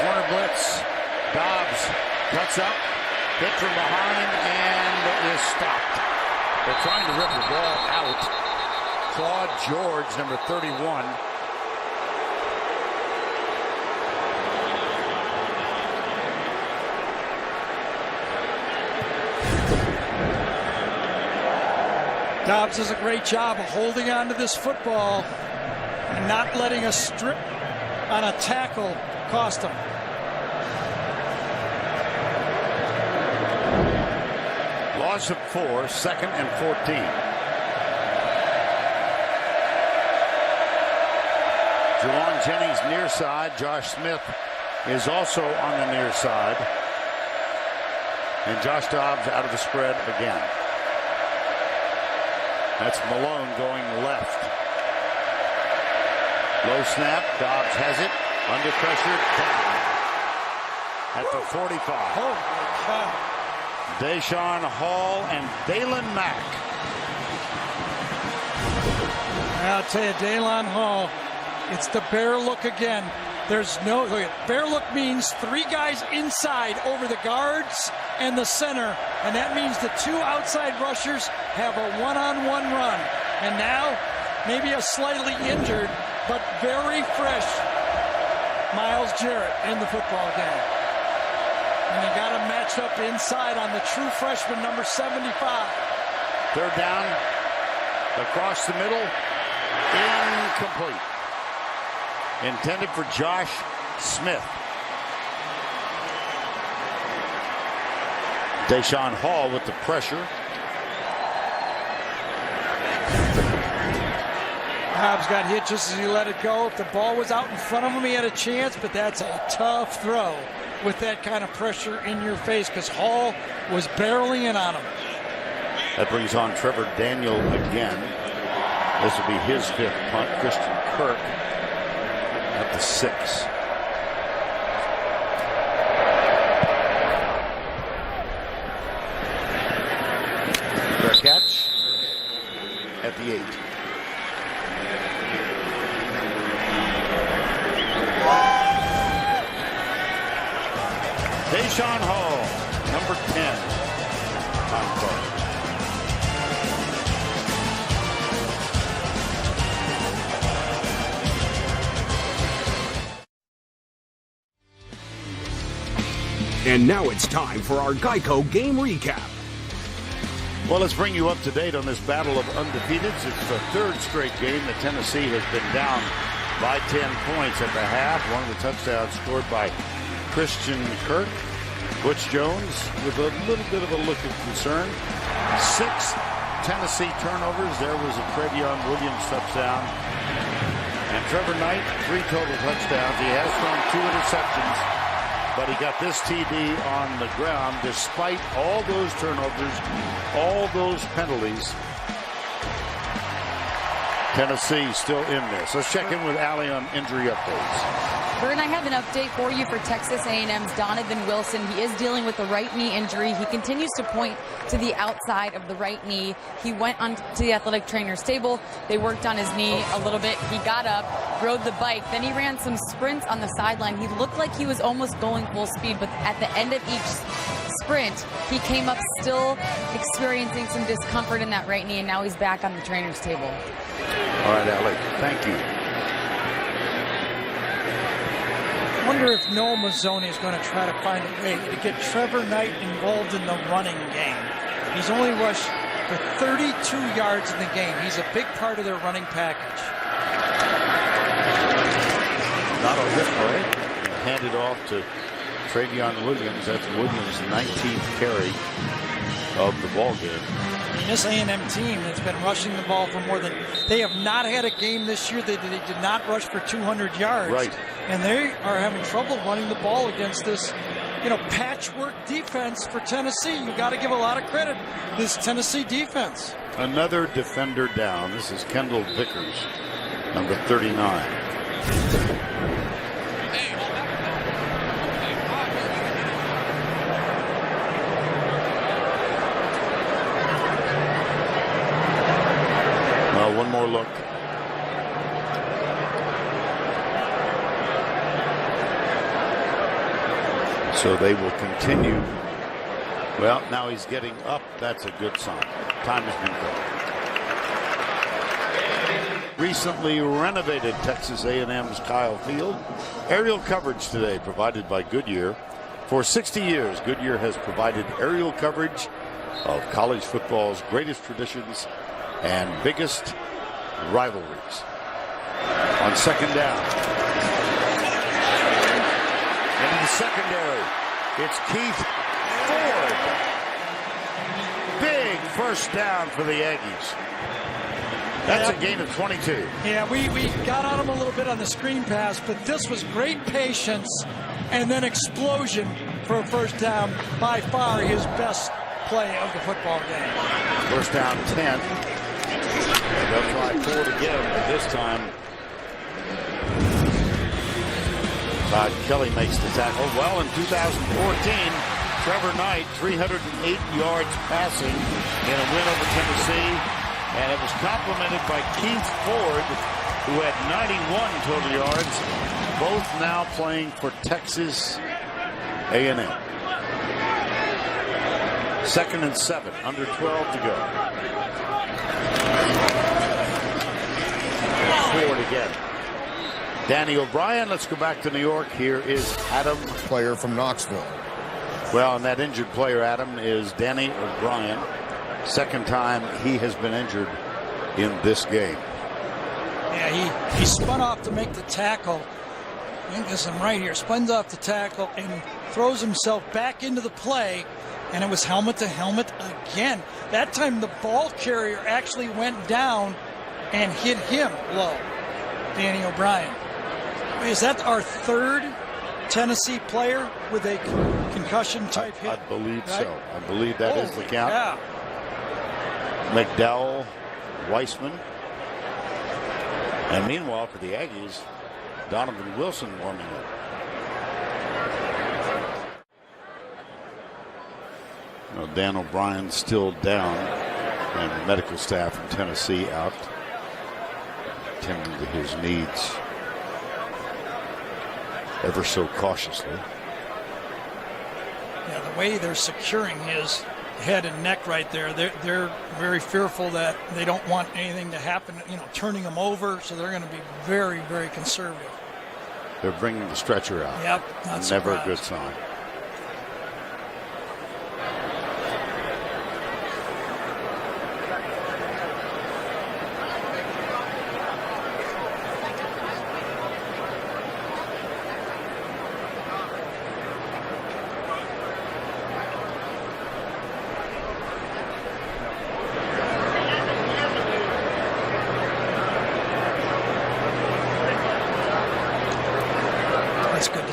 Corner blitz. Dobbs cuts up, hit from behind, and is stopped. They're trying to rip the ball out. Claude George, number 31. Dobbs does a great job of holding on to this football and not letting a strip on a tackle cost him. Loss of 4, 2nd and 14. Juwan Jennings near side. Josh Smith is also on the near side. And Josh Dobbs out of the spread again. That's Malone going left. Low snap. Dobbs has it. Under pressure. Down. At the 45. Holy cow. Deshaun Hall and Dalen Mack. I'll tell you, Dalen Hall, it's the bear look again. There's no, look at, bear look means 3 guys inside over the guards and the center, and that means the 2 outside rushers have a one-on-one run. And now, maybe a slightly injured, but very fresh Myles Jarrett in the football game. And they got him matched up inside on the true freshman, number 75. Third down, across the middle, incomplete. Intended for Josh Smith. Deshaun Hall with the pressure. Dobbs got hit just as he let it go. If the ball was out in front of him, he had a chance, but that's a tough throw with that kind of pressure in your face because Hall was barreling in on him. That brings on Trevor Daniel again. This will be his 5th punt. Christian Kirk at the 6. Fair catch at the 8. Deshaun Hall, number 10. On card. And now it's time for our Geico game recap. Well, let's bring you up to date on this battle of undefeateds. It's the 3rd straight game that Tennessee has been down by 10 points at the half. One of the touchdowns scored by Christian Kirk. Butch Jones with a little bit of a look of concern. 6 Tennessee turnovers. There was a Trayveon Williams touchdown. And Trevor Knight, 3 total touchdowns. He has thrown 2 interceptions. But he got this TD on the ground despite all those turnovers, all those penalties. Tennessee still in this. Let's check in with Allie on injury updates. Vern, I have an update for you for Texas A&M's Donovan Wilson. He is dealing with a right knee injury. He continues to point to the outside of the right knee. He went on to the athletic trainer's table. They worked on his knee a little bit. He got up, rode the bike. Then he ran some sprints on the sideline. He looked like he was almost going full speed, but at the end of each sprint, he came up still experiencing some discomfort in that right knee, and now he's back on the trainer's table. All right, Allie, thank you. I wonder if Noah Mazzoni is going to try to find a way to get Trevor Knight involved in the running game. He's only rushed for 32 yards in the game. He's a big part of their running package. Not a lift play. Handed off to Trayveon Williams. That's Williams' 19th carry of the ball game. And this A&M team that's been rushing the ball for more than, they have not had a game this year that they did not rush for 200 yards. Right. And they are having trouble running the ball against this, patchwork defense for Tennessee. You got to give a lot of credit to this Tennessee defense. Another defender down. This is Kendall Vickers, number 39. One more look. So they will continue. Well, now he's getting up. That's a good sign. Time has been good. Recently renovated Texas A&M's Kyle Field. Aerial coverage today provided by Goodyear. For 60 years, Goodyear has provided aerial coverage of college football's greatest traditions and biggest rivalries. On second down, into the secondary, it's Keith Ford. Big first down for the Aggies. That's a gain of 22. Yeah, we got on him a little bit on the screen pass, but this was great patience and then explosion for a first down. By far his best play of the football game. First down 10. They'll try Ford again, but this time Todd Kelly makes the tackle. Well, in 2014, Trevor Knight, 308 yards passing in a win over Tennessee, and it was complemented by Keith Ford, who had 91 total yards, both now playing for Texas A&M. 2nd and 7, under 12 to go. Ford again. Danny O'Brien, let's go back to New York. Here is Adam. Player from Knoxville. Well, and that injured player, Adam, is Danny O'Brien. Second time he has been injured in this game. Yeah, he spun off to make the tackle. I think this is right here. Spins off the tackle and throws himself back into the play. And it was helmet to helmet again. That time the ball carrier actually went down and hit him low. Danny O'Brien. Is that our third Tennessee player with a concussion type hit? I believe right? so. I believe that is the count. Yeah. McDowell, Weissman. And meanwhile, for the Aggies, Donovan Wilson warming up. Well, Dan O'Brien still down, and the medical staff in Tennessee out tending to his needs ever so cautiously. Yeah, the way they're securing his head and neck right there, they're very fearful that they don't want anything to happen, turning him over, so they're going to be very, very conservative. They're bringing the stretcher out. Yep, not Never surprised. a good sign.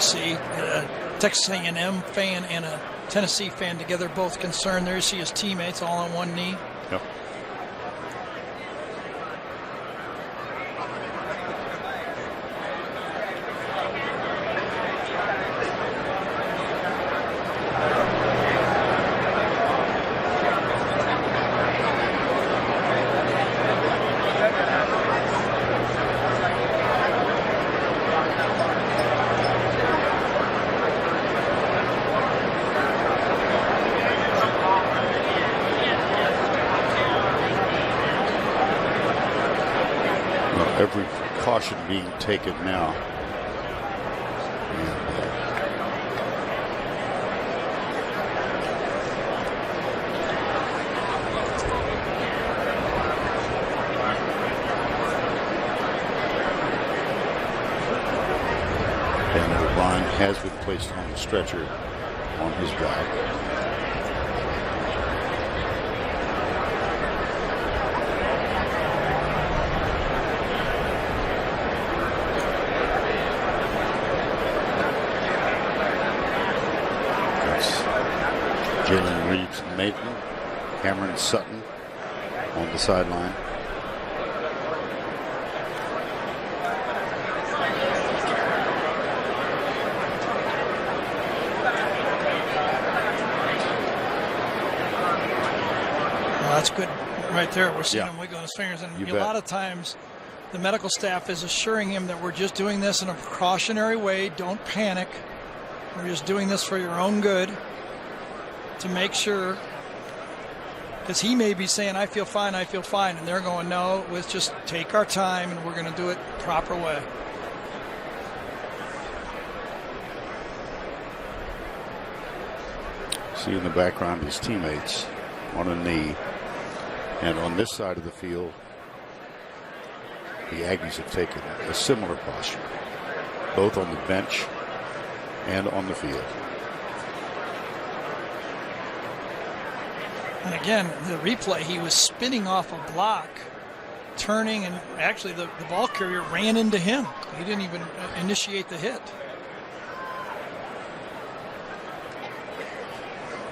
See a Texas A&M fan and a Tennessee fan together, both concerned. There you see his teammates all on one knee. Yep. Every precaution being taken now. And O'Brien has been placed on the stretcher on his back. Jalen Reeves and Maitland, Cameron Sutton on the sideline. Well, that's good right there. We're seeing him wiggling his fingers. And a lot of times the medical staff is assuring him that we're just doing this in a precautionary way. Don't panic. We're just doing this for your own good, to make sure, because he may be saying, I feel fine, and they're going, no, let's just take our time and we're going to do it the proper way. See in the background his teammates on a knee, and on this side of the field the Aggies have taken a similar posture, both on the bench and on the field. And again, the replay, he was spinning off a block, turning, and actually the ball carrier ran into him. He didn't even initiate the hit.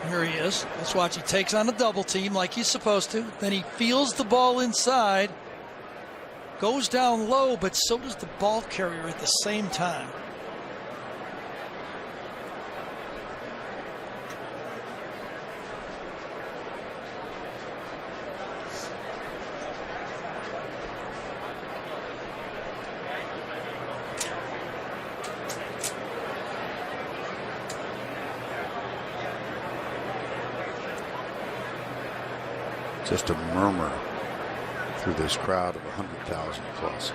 Here he is. Let's watch. He takes on a double team like he's supposed to. Then he feels the ball inside, goes down low, but so does the ball carrier at the same time. Just a murmur through this crowd of 100,000 plus.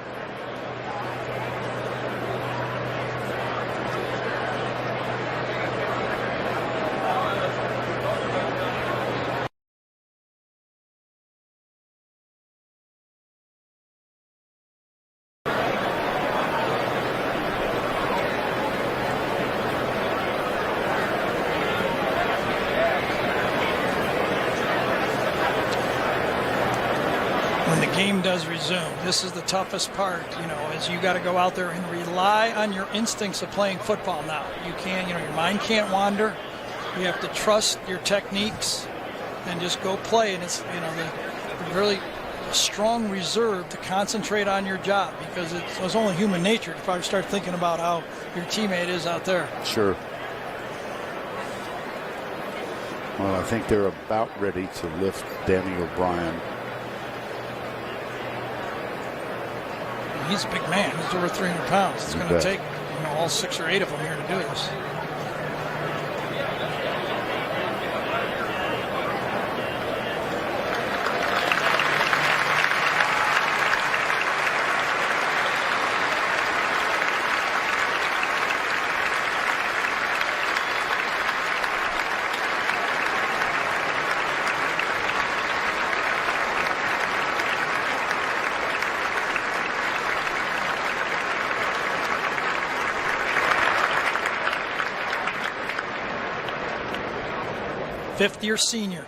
Does resume. This is the toughest part, is you got to go out there and rely on your instincts of playing football now. You can't, your mind can't wander. You have to trust your techniques and just go play. And it's, the really strong reserve to concentrate on your job, because it's only human nature to probably start thinking about how your teammate is out there. Sure. Well, I think they're about ready to lift Danny O'Brien. He's a big man. He's over 300 pounds. It's going to take all 6 or 8 of them here to do this. Fifth-year senior.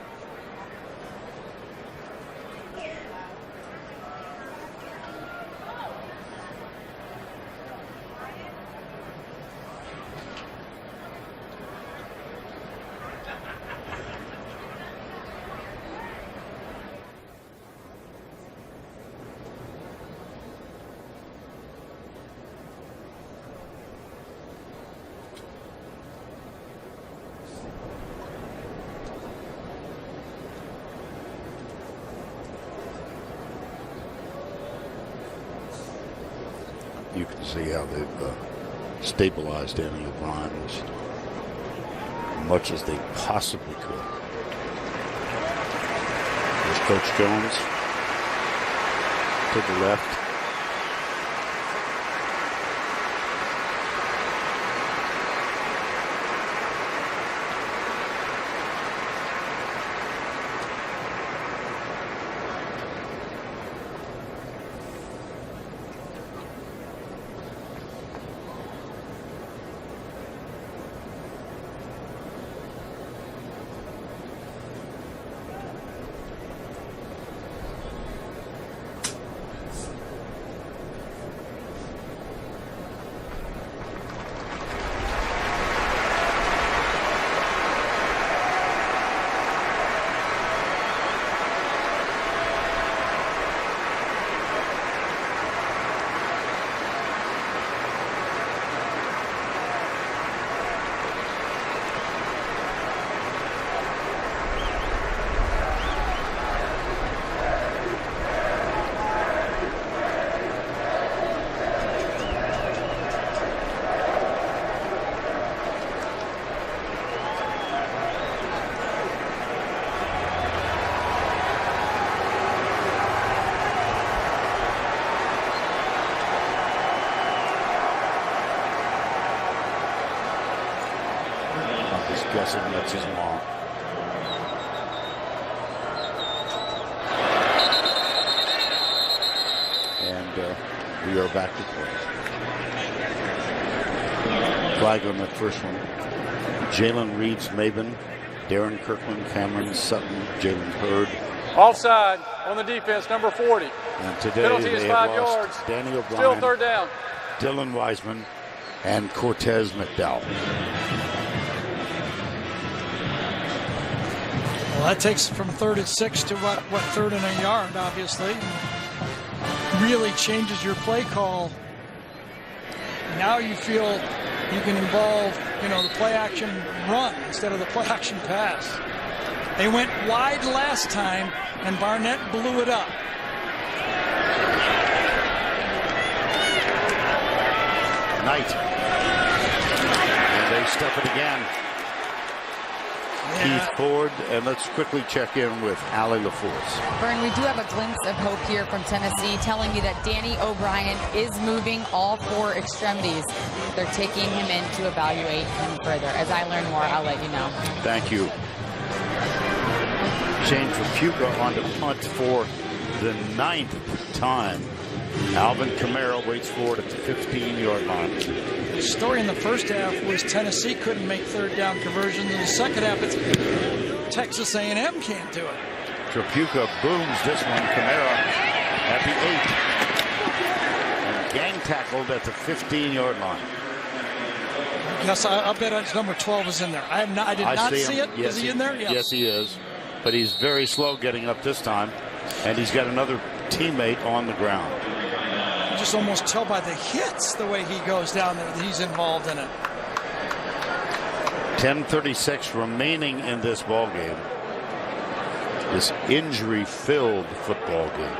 You can see how they've stabilized Danny O'Brien as much as they possibly could. There's Coach Jones to the left. guessing that's his mom. And we are back to play. Flag on that first one. Jalen Reed's Maben, Darren Kirkland, Cameron Sutton, Jalen Hurd. Offside on the defense, number 40. And today penalty is they 5 have lost yards. Danny O'Brien, Still third down. Dylan Wiseman, and Cortez McDowell. Well, that takes from 3rd and 6 to what 3rd and a yard, obviously. Really changes your play call. Now you feel you can involve, the play action run instead of the play action pass. They went wide last time, and Barnett blew it up. Knight. And they step it again. Keith Ford, and let's quickly check in with Allie LaForce. Vern, we do have a glimpse of hope here from Tennessee, telling me that Danny O'Brien is moving all 4 extremities. They're taking him in to evaluate him further. As I learn more, I'll let you know. Thank you. Shane Trayveon on to punt for the 9th time. Alvin Kamara waits for it at the 15-yard line. The story in the first half was Tennessee couldn't make 3rd down conversions. In the second half, it's Texas A&M can't do it. Trayveon booms this one. Kamara at the 8. And gang tackled at the 15-yard line. Yes, I'll bet his number 12 is in there. I did not see it. Yes, is he in there? Yes. Yes, he is. But he's very slow getting up this time. And he's got another teammate on the ground. You just almost tell by the hits the way he goes down there that he's involved in it. 10:36 remaining in this ball game. This injury-filled football game.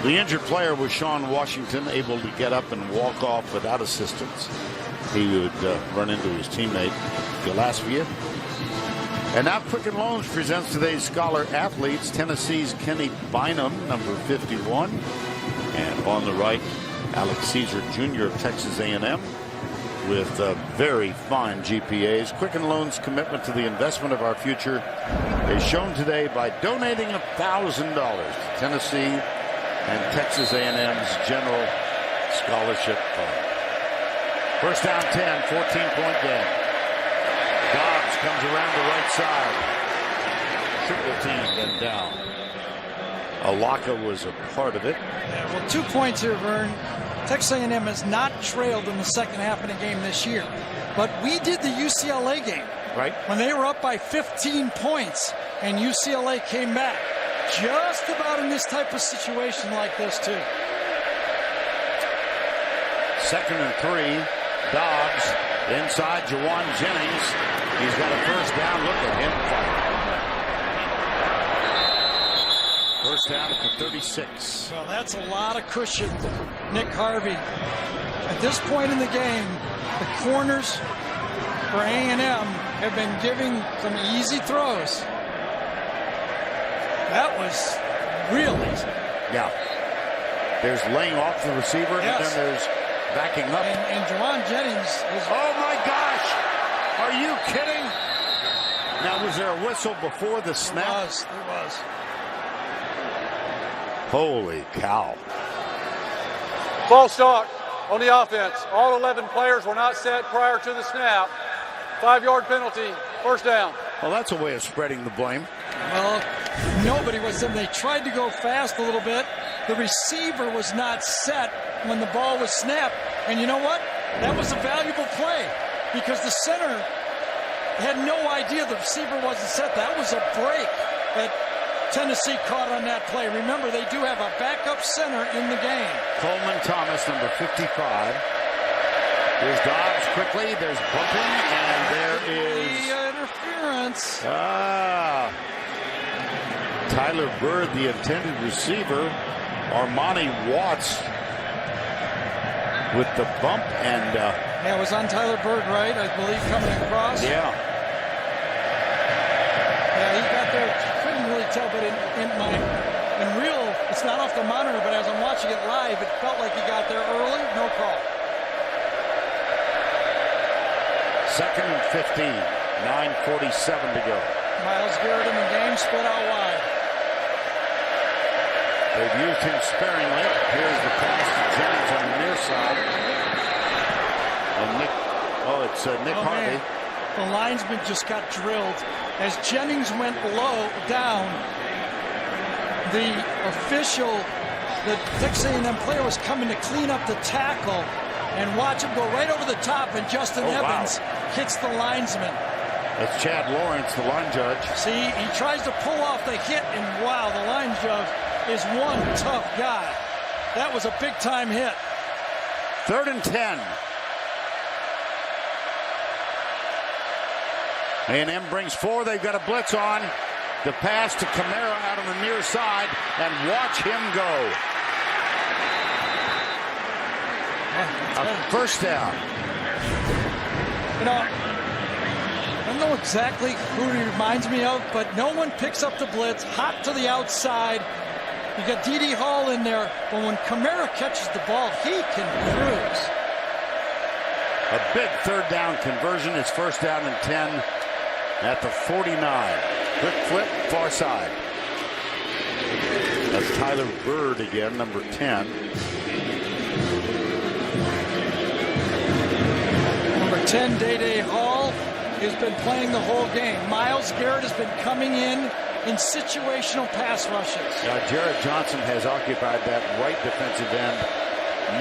The injured player was Sean Washington, able to get up and walk off without assistance. He would run into his teammate Gillespie. And now Quicken Loans presents today's Scholar Athletes. Tennessee's Kenny Bynum, number 51. And on the right, Alex Caesar Jr. of Texas A&M with very fine GPAs. Quicken Loans' commitment to the investment of our future is shown today by donating $1,000 to Tennessee and Texas A&M's General Scholarship Fund. First down 10, 14-point game. Dobbs comes around the right side. Triple team then down. Alaka was a part of it. Yeah, well, 2 points here, Vern. Texas A&M has not trailed in the second half of the game this year. But we did the UCLA game. Right. When they were up by 15 points and UCLA came back. Just about in this type of situation like this, too. 2nd and 3. Dobbs inside Jawan Jennings. He's got a first down. Look at him fight. First down at the 36. Well, that's a lot of cushion, Nick Harvey. At this point in the game, the corners for A&M have been giving some easy throws. That was real easy. Yeah. There's laying off the receiver, yes. And then there's backing up. And Jawan Jennings is... Oh, my gosh! Are you kidding? Now, was there a whistle before the snap? There was. Holy cow. False start on the offense. All 11 players were not set prior to the snap. 5-yard penalty, first down. Well, that's a way of spreading the blame. Well, nobody was in. They tried to go fast a little bit. The receiver was not set when the ball was snapped. And you know what? That was a valuable play because the center had no idea the receiver wasn't set. That was a break that Tennessee caught on that play. Remember, they do have a backup center in the game. Coleman Thomas, number 55. There's Dobbs quickly. There's bumping, and there is interference. Tyler Bird, the intended receiver. Armani Watts with the bump, and yeah, it was on Tyler Bird, right? I believe coming across. Yeah, he got there. Couldn't really tell, but in real, it's not off the monitor. But as I'm watching it live, it felt like he got there early. No call. 2nd and 15. 9:47 to go. Myles Garrett in the game, split out wide. They've used him sparingly. Here's the pass to Jennings on the near side. And Nick Harvey. Man. The linesman just got drilled. As Jennings went down, the official, the Texas A&M player, was coming to clean up the tackle, and watch him go right over the top, and Justin Evans hits the linesman. It's Chad Lawrence, the line judge. See, he tries to pull off the hit, and wow, the line judge is one tough guy. That was a big-time hit. 3rd and 10. A&M brings 4. They've got a blitz on. The pass to Kamara out on the near side, and watch him go. A first down. You know, I don't know exactly who he reminds me of, but no one picks up the blitz. Hot to the outside. You got D.D. Hall in there, but when Kamara catches the ball, he can cruise. A big 3rd down conversion. It's 1st down and 10 at the 49. Quick flip, far side. That's Tyler Bird again, number 10. Number 10, Day Hall, has been playing the whole game. Myles Garrett has been coming in situational pass rushes. Jared Johnson has occupied that right defensive end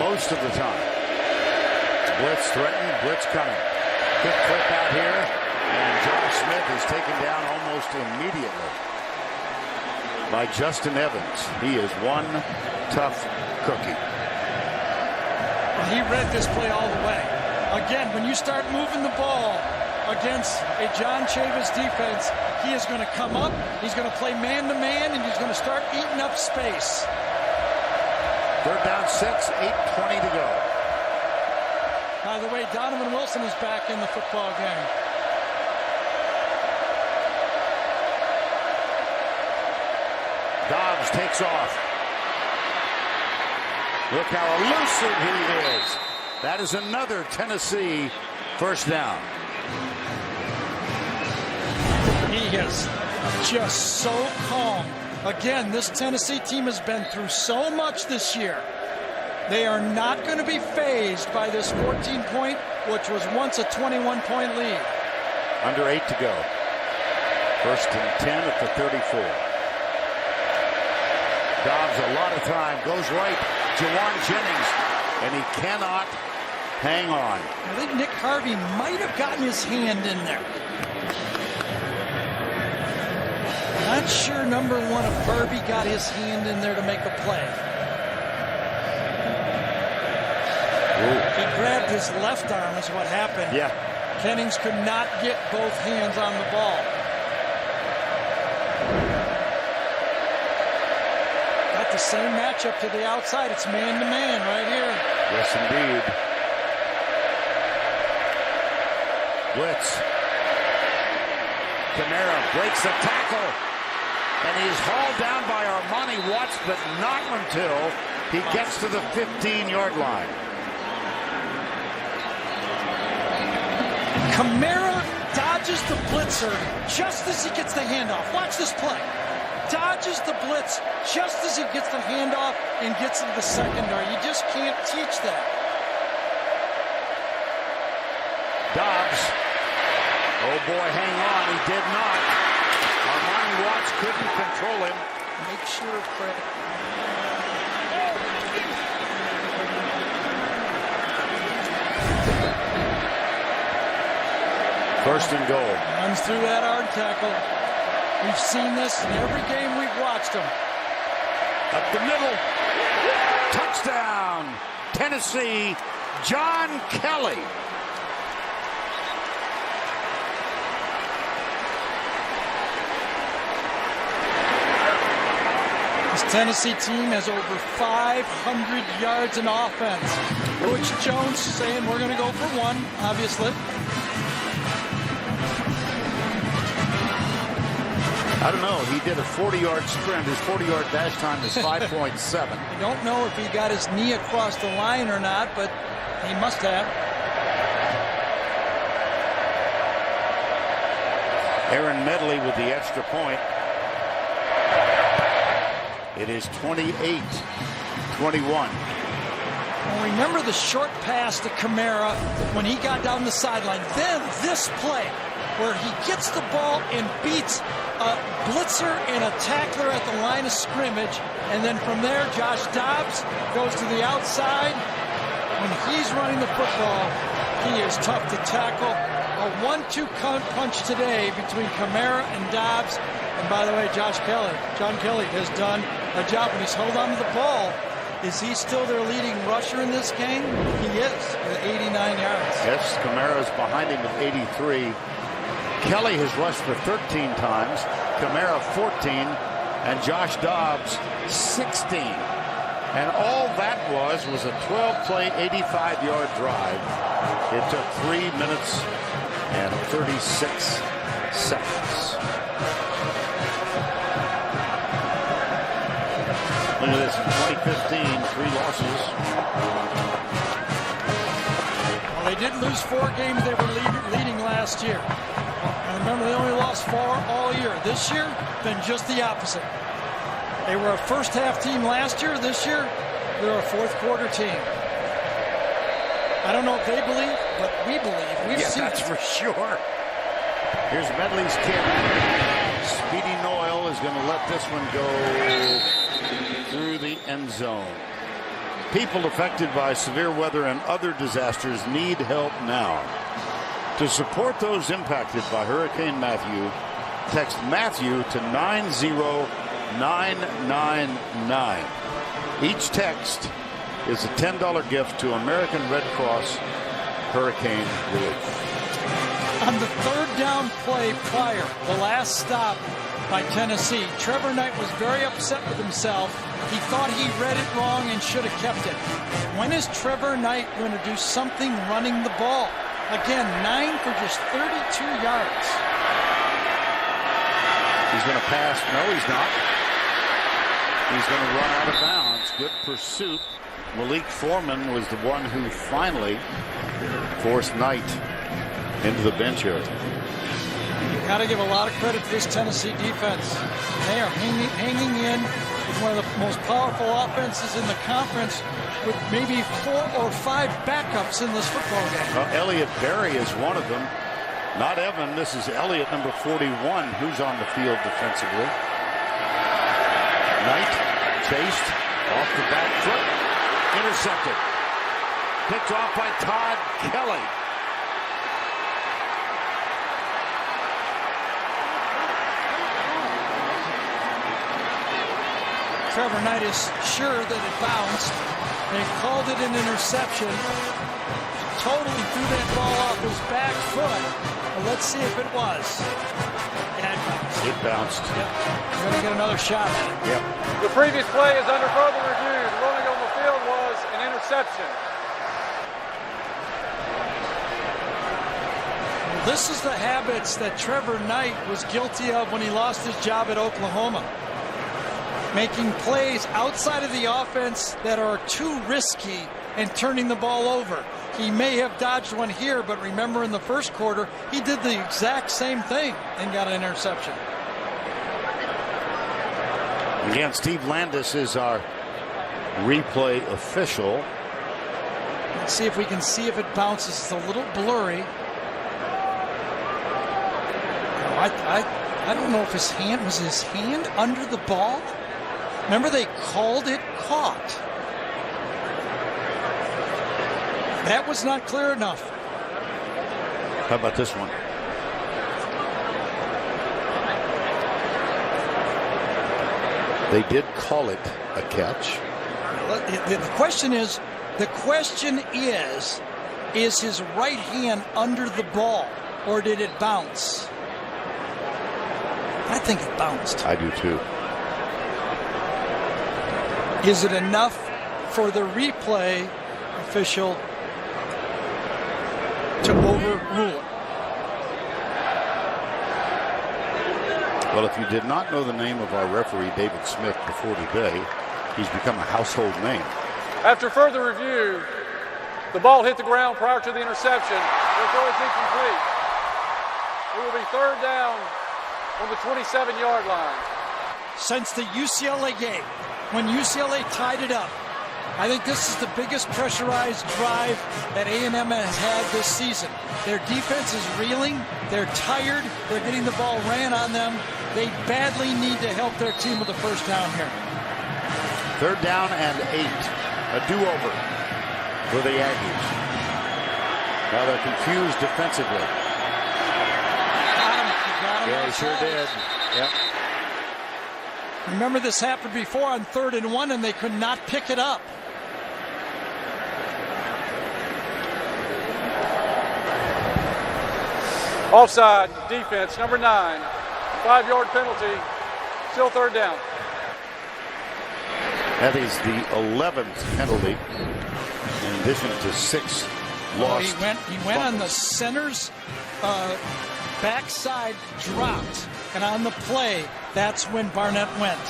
most of the time. Blitz threatened, blitz coming. Quick flip out here, and Josh Smith is taken down almost immediately by Justin Evans. He is one tough cookie. Well, he read this play all the way. Again, when you start moving the ball against a John Chavis defense, he is going to come up, he's going to play man-to-man, and he's going to start eating up space. 3rd down 6, 8:20 to go. By the way, Donovan Wilson is back in the football game. Dobbs takes off. Look how elusive he is. That is another Tennessee first down. He is just so calm. Again, this Tennessee team has been through so much this year. They are not going to be fazed by this 14-point, which was once a 21-point lead. Under 8 to go. 1st and 10 at the 34. Dobbs a lot of time, goes right. Jawan Jennings, and he cannot hang on. I think Nick Harvey might have gotten his hand in there. Not sure number 1 if Harvey got his hand in there to make a play. Ooh. He grabbed his left arm is what happened. Yeah. Kennings could not get both hands on the ball. Got the same matchup to the outside. It's man-to-man right here. Yes, indeed. Blitz. Kamara breaks the tackle. And he's hauled down by Armani Watts, but not until he gets to the 15-yard line. Kamara dodges the blitzer just as he gets the handoff. Watch this play. Dodges the blitz just as he gets the handoff and gets into the secondary. You just can't teach that. Dobbs. Oh boy, hang on. He did not. Armani Watts couldn't control him. Make sure, Craig. First and goal. Runs through that hard tackle. We've seen this in every game we've watched him. Up the middle. Touchdown. Tennessee. John Kelly. This Tennessee team has over 500 yards in offense. Coach Jones saying we're going to go for 1, obviously. I don't know. He did a 40-yard sprint. His 40-yard dash time is 5.7. I don't know if he got his knee across the line or not, but he must have. Aaron Medley with the extra point. It is 28-21. Well, remember the short pass to Kamara when he got down the sideline. Then this play where he gets the ball and beats a blitzer and a tackler at the line of scrimmage. And then from there, Josh Dobbs goes to the outside. When he's running the football, he is tough to tackle. A 1-2 punch today between Kamara and Dobbs. And by the way, John Kelly has done a job when he's held on to the ball. Is he still their leading rusher in this game? He is, with 89 yards. Yes, Kamara is behind him with 83. Kelly has rushed for 13 times, Kamara 14, and Josh Dobbs 16. And all that was a 12-play, 85-yard drive. It took 3 minutes and 36 seconds. Look at this, in 2015, 3 losses. Well, they did lose 4 games they were leading last year. And remember, they only lost 4 all year. This year, been just the opposite. They were a first-half team last year. This year, they're a fourth-quarter team. I don't know if they believe, but we believe. We've seen that's for sure. Here's Medley's kick. Speedy Noyle is going to let this one go through the end zone. People affected by severe weather and other disasters need help now. To support those impacted by Hurricane Matthew, text Matthew to 90999. Each text is a $10 gift to American Red Cross Hurricane Relief. On the third down play prior, the last stop by Tennessee, Trevor Knight was very upset with himself. He thought he read it wrong and should have kept it. When is Trevor Knight going to do something running the ball? Again, 9 for just 32 yards. He's going to pass. No, he's not. He's going to run out of bounds. Good pursuit. Malik Foreman was the one who finally forced Knight into the bench area. You got to give a lot of credit to this Tennessee defense. They are hanging in with one of the most powerful offenses in the conference, with maybe 4 or 5 backups in this football game. Elliott Berry is one of them. Not Evan. This is Elliott, number 41, who's on the field defensively. Knight chased off the back foot. Intercepted. Picked off by Todd Kelly. Trevor Knight is sure that it bounced. They called it an interception. Totally threw that ball off his back foot. Well, let's see if it was. Yeah, it bounced. It bounced. Yep. We're going to get another shot at it. Yep. The previous play is under further review. The ruling on the field was an interception. Well, this is the habits that Trevor Knight was guilty of when he lost his job at Oklahoma. Making plays outside of the offense that are too risky and turning the ball over. He may have dodged one here, but remember in the first quarter, he did the exact same thing and got an interception. Again, Steve Landis is our replay official. Let's see if we can see if it bounces. It's a little blurry. I don't know if his hand was under the ball. Remember, they called it caught. That was not clear enough. How about this one? They did call it a catch. The question is his right hand under the ball, or did it bounce? I think it bounced. I do too. Is it enough for the replay official to overrule it? Well, if you did not know the name of our referee, David Smith, before today, he's become a household name. After further review, the ball hit the ground prior to the interception. The throw is incomplete. It will be third down on the 27-yard line. Since the UCLA game, when UCLA tied it up, I think this is the biggest pressurized drive that A&M has had this season. Their defense is reeling. They're tired. They're getting the ball ran on them. They badly need to help their team with a first down here. 3rd down and 8. A do-over for the Aggies. Now they're confused defensively. Got him. Yeah, he sure did. Yep. Remember, this happened before on 3rd and 1, and they could not pick it up. Offside defense, number 9. 5-yard penalty. Still 3rd down. That is the 11th penalty in addition to 6 lost. He went on the center's backside, dropped, and on the play, that's when Barnett went.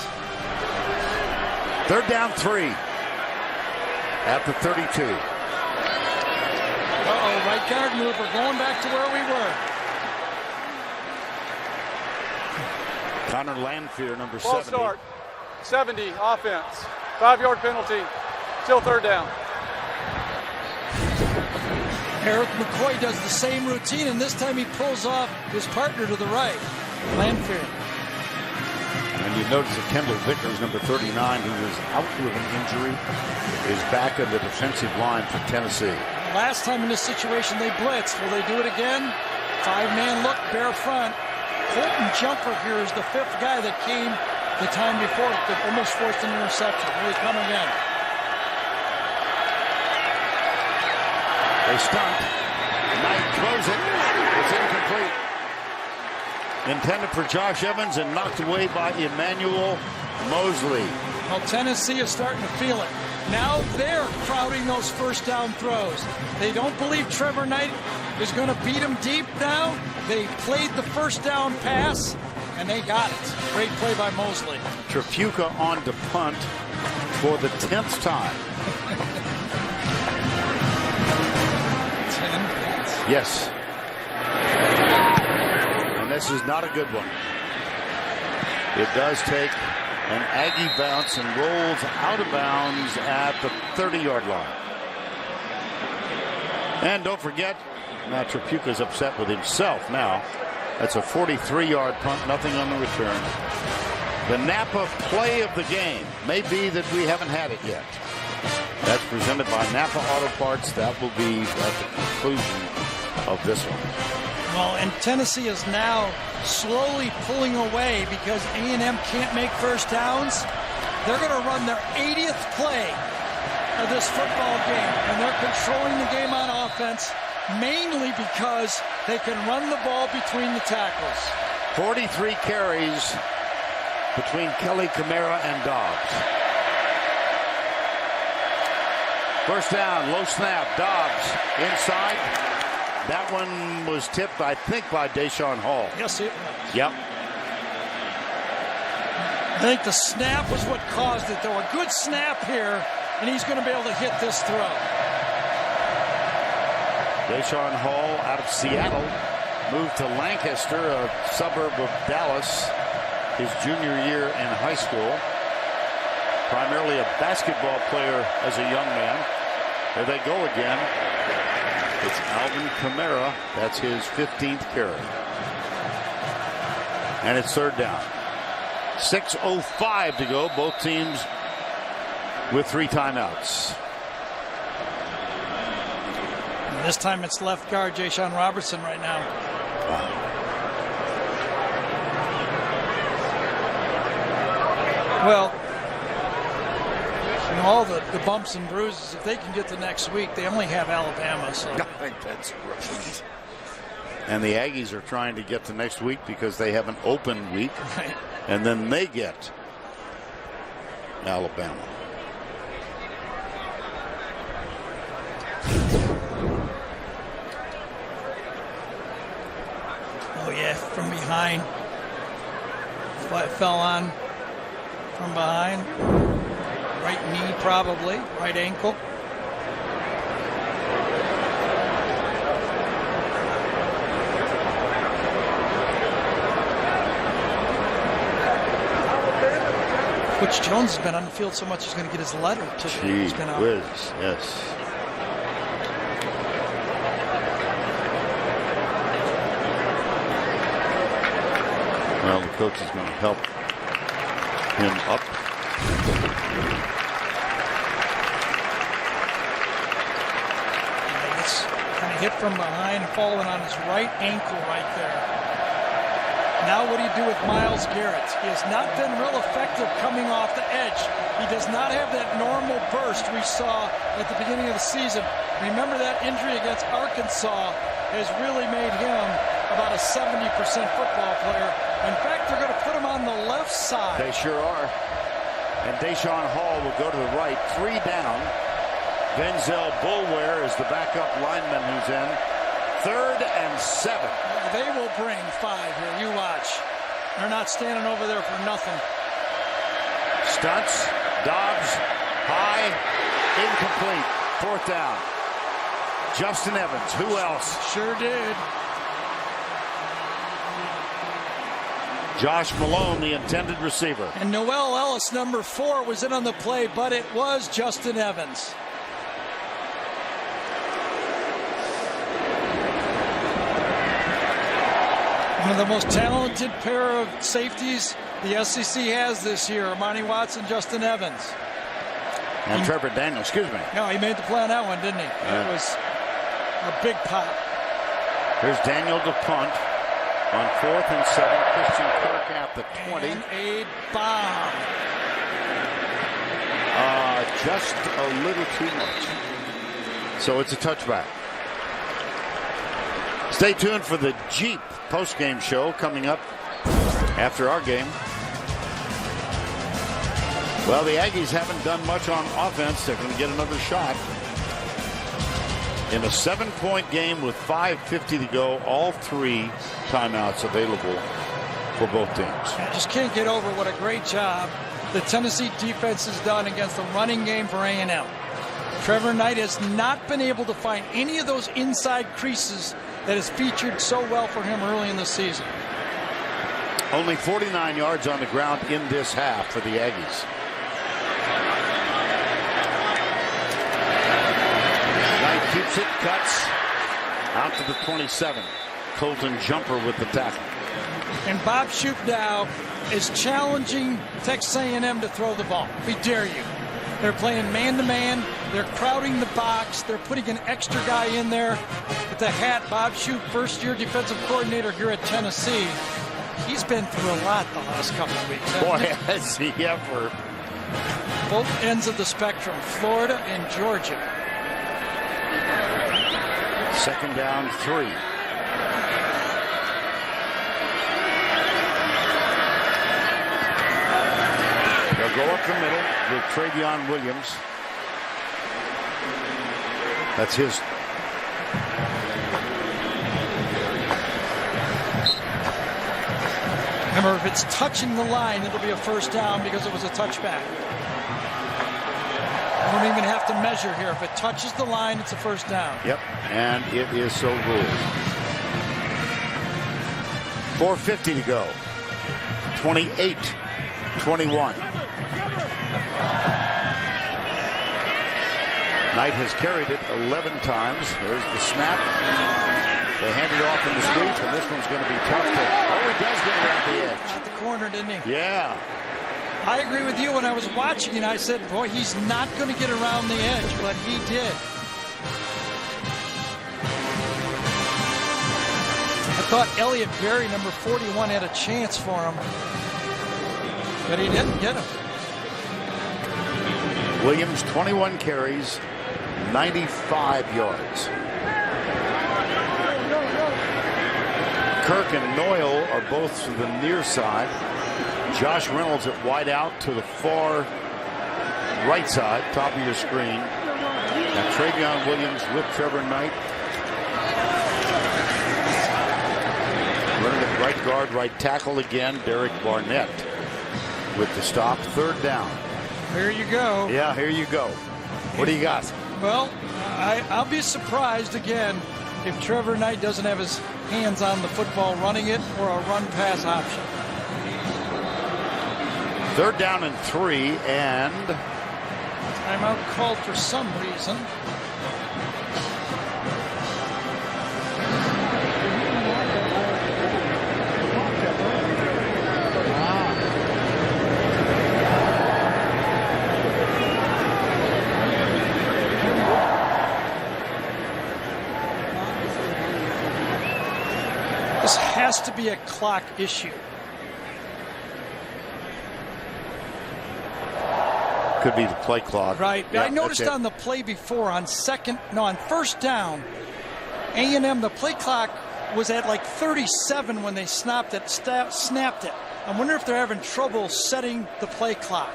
3rd down 3 at the 32. Uh-oh, right guard move. We're going back to where we were. Connor Landfear, number Ball 70. start. 70 offense. 5-yard penalty. Still 3rd down. Eric McCoy does the same routine, and this time he pulls off his partner to the right, Landfear. And you notice that Kendall Vickers, number 39, who was out with an injury, is back on the defensive line for Tennessee. Last time in this situation they blitzed. Will they do it again? 5-man look, bare front. Colton Jumper here is the 5th guy that came the time before that almost forced an interception. Will he come again? They stunt. Knight throws it. It's incomplete. Intended for Josh Evans and knocked away by Emmanuel Mosley. Well, Tennessee is starting to feel it. Now they're crowding those first down throws. They don't believe Trevor Knight is going to beat them deep now. They played the first down pass, and they got it. Great play by Mosley. Trafuca on to punt for the 10th time. 10. Yes. And this is not a good one. It does take an Aggie bounce and rolls out of bounds at the 30-yard line. And don't forget, Matt Trafuca's upset with himself now. That's a 43-yard punt, nothing on the return. The Napa play of the game may be that we haven't had it yet. That's presented by Napa Auto Parts. That will be at the conclusion of this one. Well, and Tennessee is now slowly pulling away because A&M can't make first downs. They're going to run their 80th play of this football game, and they're controlling the game on offense, mainly because they can run the ball between the tackles. 43 carries between Kelly Kamara and Dobbs. First down, low snap, Dobbs inside. That one was tipped, I think, by Deshaun Hall. Yes, it was. Yep. I think the snap was what caused it, though. A good snap here, and he's going to be able to hit this throw. Deshaun Hall out of Seattle, moved to Lancaster, a suburb of Dallas, his junior year in high school. Primarily a basketball player as a young man. There they go again. It's Alvin Kamara. That's his 15th carry. And it's 3rd down. 6:05 to go. Both teams with 3 timeouts. And this time it's left guard Jashawn Robertson right now. Well, all the bumps and bruises, if they can get to next week, they only have Alabama. So I think that's right. And the Aggies are trying to get to next week because they have an open week. Right. And then they get Alabama. Oh, yeah, from behind. Fell on from behind. Right knee, probably. Right ankle. Coach Jones has been on the field so much he's going to get his letter today. He's been out. Yes. Well, the coach is going to help him up. It's kind of hit from behind, falling on his right ankle right there. Now what do you do with Myles Garrett? He has not been real effective coming off the edge. He does not have that normal burst we saw at the beginning of the season. Remember that injury against Arkansas has really made him about a 70% football player. In fact, they're going to put him on the left side. They sure are. And Deshaun Hall will go to the right. 3 down. Denzel Bulware is the backup lineman who's in. 3rd and 7. They will bring 5 here. You watch. They're not standing over there for nothing. Stunts. Dobbs. High. Incomplete. 4th down. Justin Evans. Who else? Sure did. Josh Malone, the intended receiver. And Noel Ellis, number 4, was in on the play, but it was Justin Evans. One of the most talented pair of safeties the SEC has this year, Armani Watson, Justin Evans. And Trevor Daniel, excuse me. No, he made the play on that one, didn't he? It was a big pop. Here's Daniel to punt on 4th and 7. Christian Kirk at the 20. And a bomb. Just a little too much. So it's a touchback. Stay tuned for the Jeep post-game show coming up after our game. Well, the Aggies haven't done much on offense. They're going to get another shot. In a 7-point game with 5:50 to go, all 3 timeouts available for both teams. I just can't get over what a great job the Tennessee defense has done against the running game for A&M. Trevor Knight has not been able to find any of those inside creases that has featured so well for him early in the season. Only 49 yards on the ground in this half for the Aggies. Knight keeps it, cuts out to the 27. Colton Jumper with the tackle. And Bob Shoop now is challenging Texas A&M to throw the ball. We dare you. They're playing man-to-man. They're crowding the box. They're putting an extra guy in there. With the hat, Bob Shoop, first-year defensive coordinator here at Tennessee. He's been through a lot the last couple of weeks. Boy, has he ever. Both ends of the spectrum, Florida and Georgia. 2nd down, 3. They'll go up the middle with Trayveon Williams. That's his. Remember, if it's touching the line, it'll be a 1st down because it was a touchback. I don't even have to measure here. If it touches the line, it's a 1st down. Yep, and it is so ruled. 4:50 to go. 28-21. Knight has carried it 11 times. There's the snap. They hand it off in the street, and this one's going to be tough to. Oh, he does get around the edge. At the corner, didn't he? Yeah. I agree with you. When I was watching it, I said, boy, he's not going to get around the edge, but he did. I thought Elliott Berry, number 41, had a chance for him, but he didn't get him. Williams, 21 carries, 95 yards. Kirk and Noyle are both to the near side. Josh Reynolds at wide out to the far right side, top of your screen. And Trayveon Williams with Trevor Knight. Running at right guard, right tackle again, Derek Barnett with the stop. 3rd down. Here you go. Yeah, here you go. What do you got? Well, I'll be surprised again if Trevor Knight doesn't have his hands on the football running it or a run-pass option. 3rd down and 3, and timeout called for some reason. This has to be a clock issue. could be the play clock. Right. Yeah, I noticed on the play before on 1st down, A&M, the play clock was at like 37 when they snapped it. I wonder if they're having trouble setting the play clock.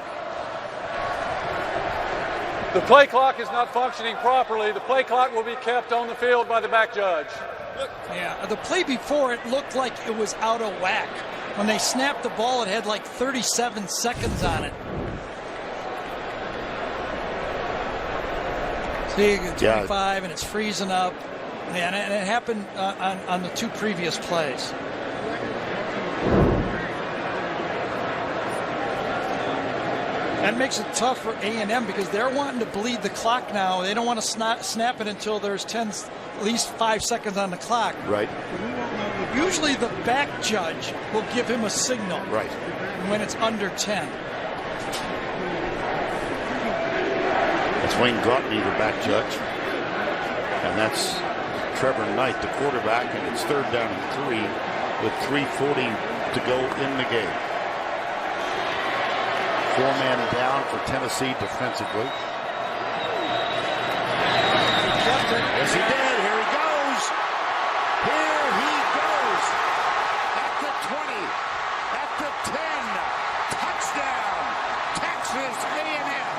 The play clock is not functioning properly. The play clock will be kept on the field by the back judge. Yeah, the play before it looked like it was out of whack. When they snapped the ball, it had like 37 seconds on it. See, 25, and it's freezing up. And it happened on the two previous plays. That makes it tough for A&M because they're wanting to bleed the clock now. They don't want to snap it until there's at least 5 seconds on the clock. Right. Usually the back judge will give him a signal. Right. When it's under 10. That's Wayne Gautney, the back judge. And that's Trevor Knight, the quarterback, and it's 3rd down and 3 with 3:40 to go in the game. 4-man down for Tennessee defensively. Yes, he did. Here he goes. Here he goes. At the 20. At the 10. Touchdown. Texas A&M.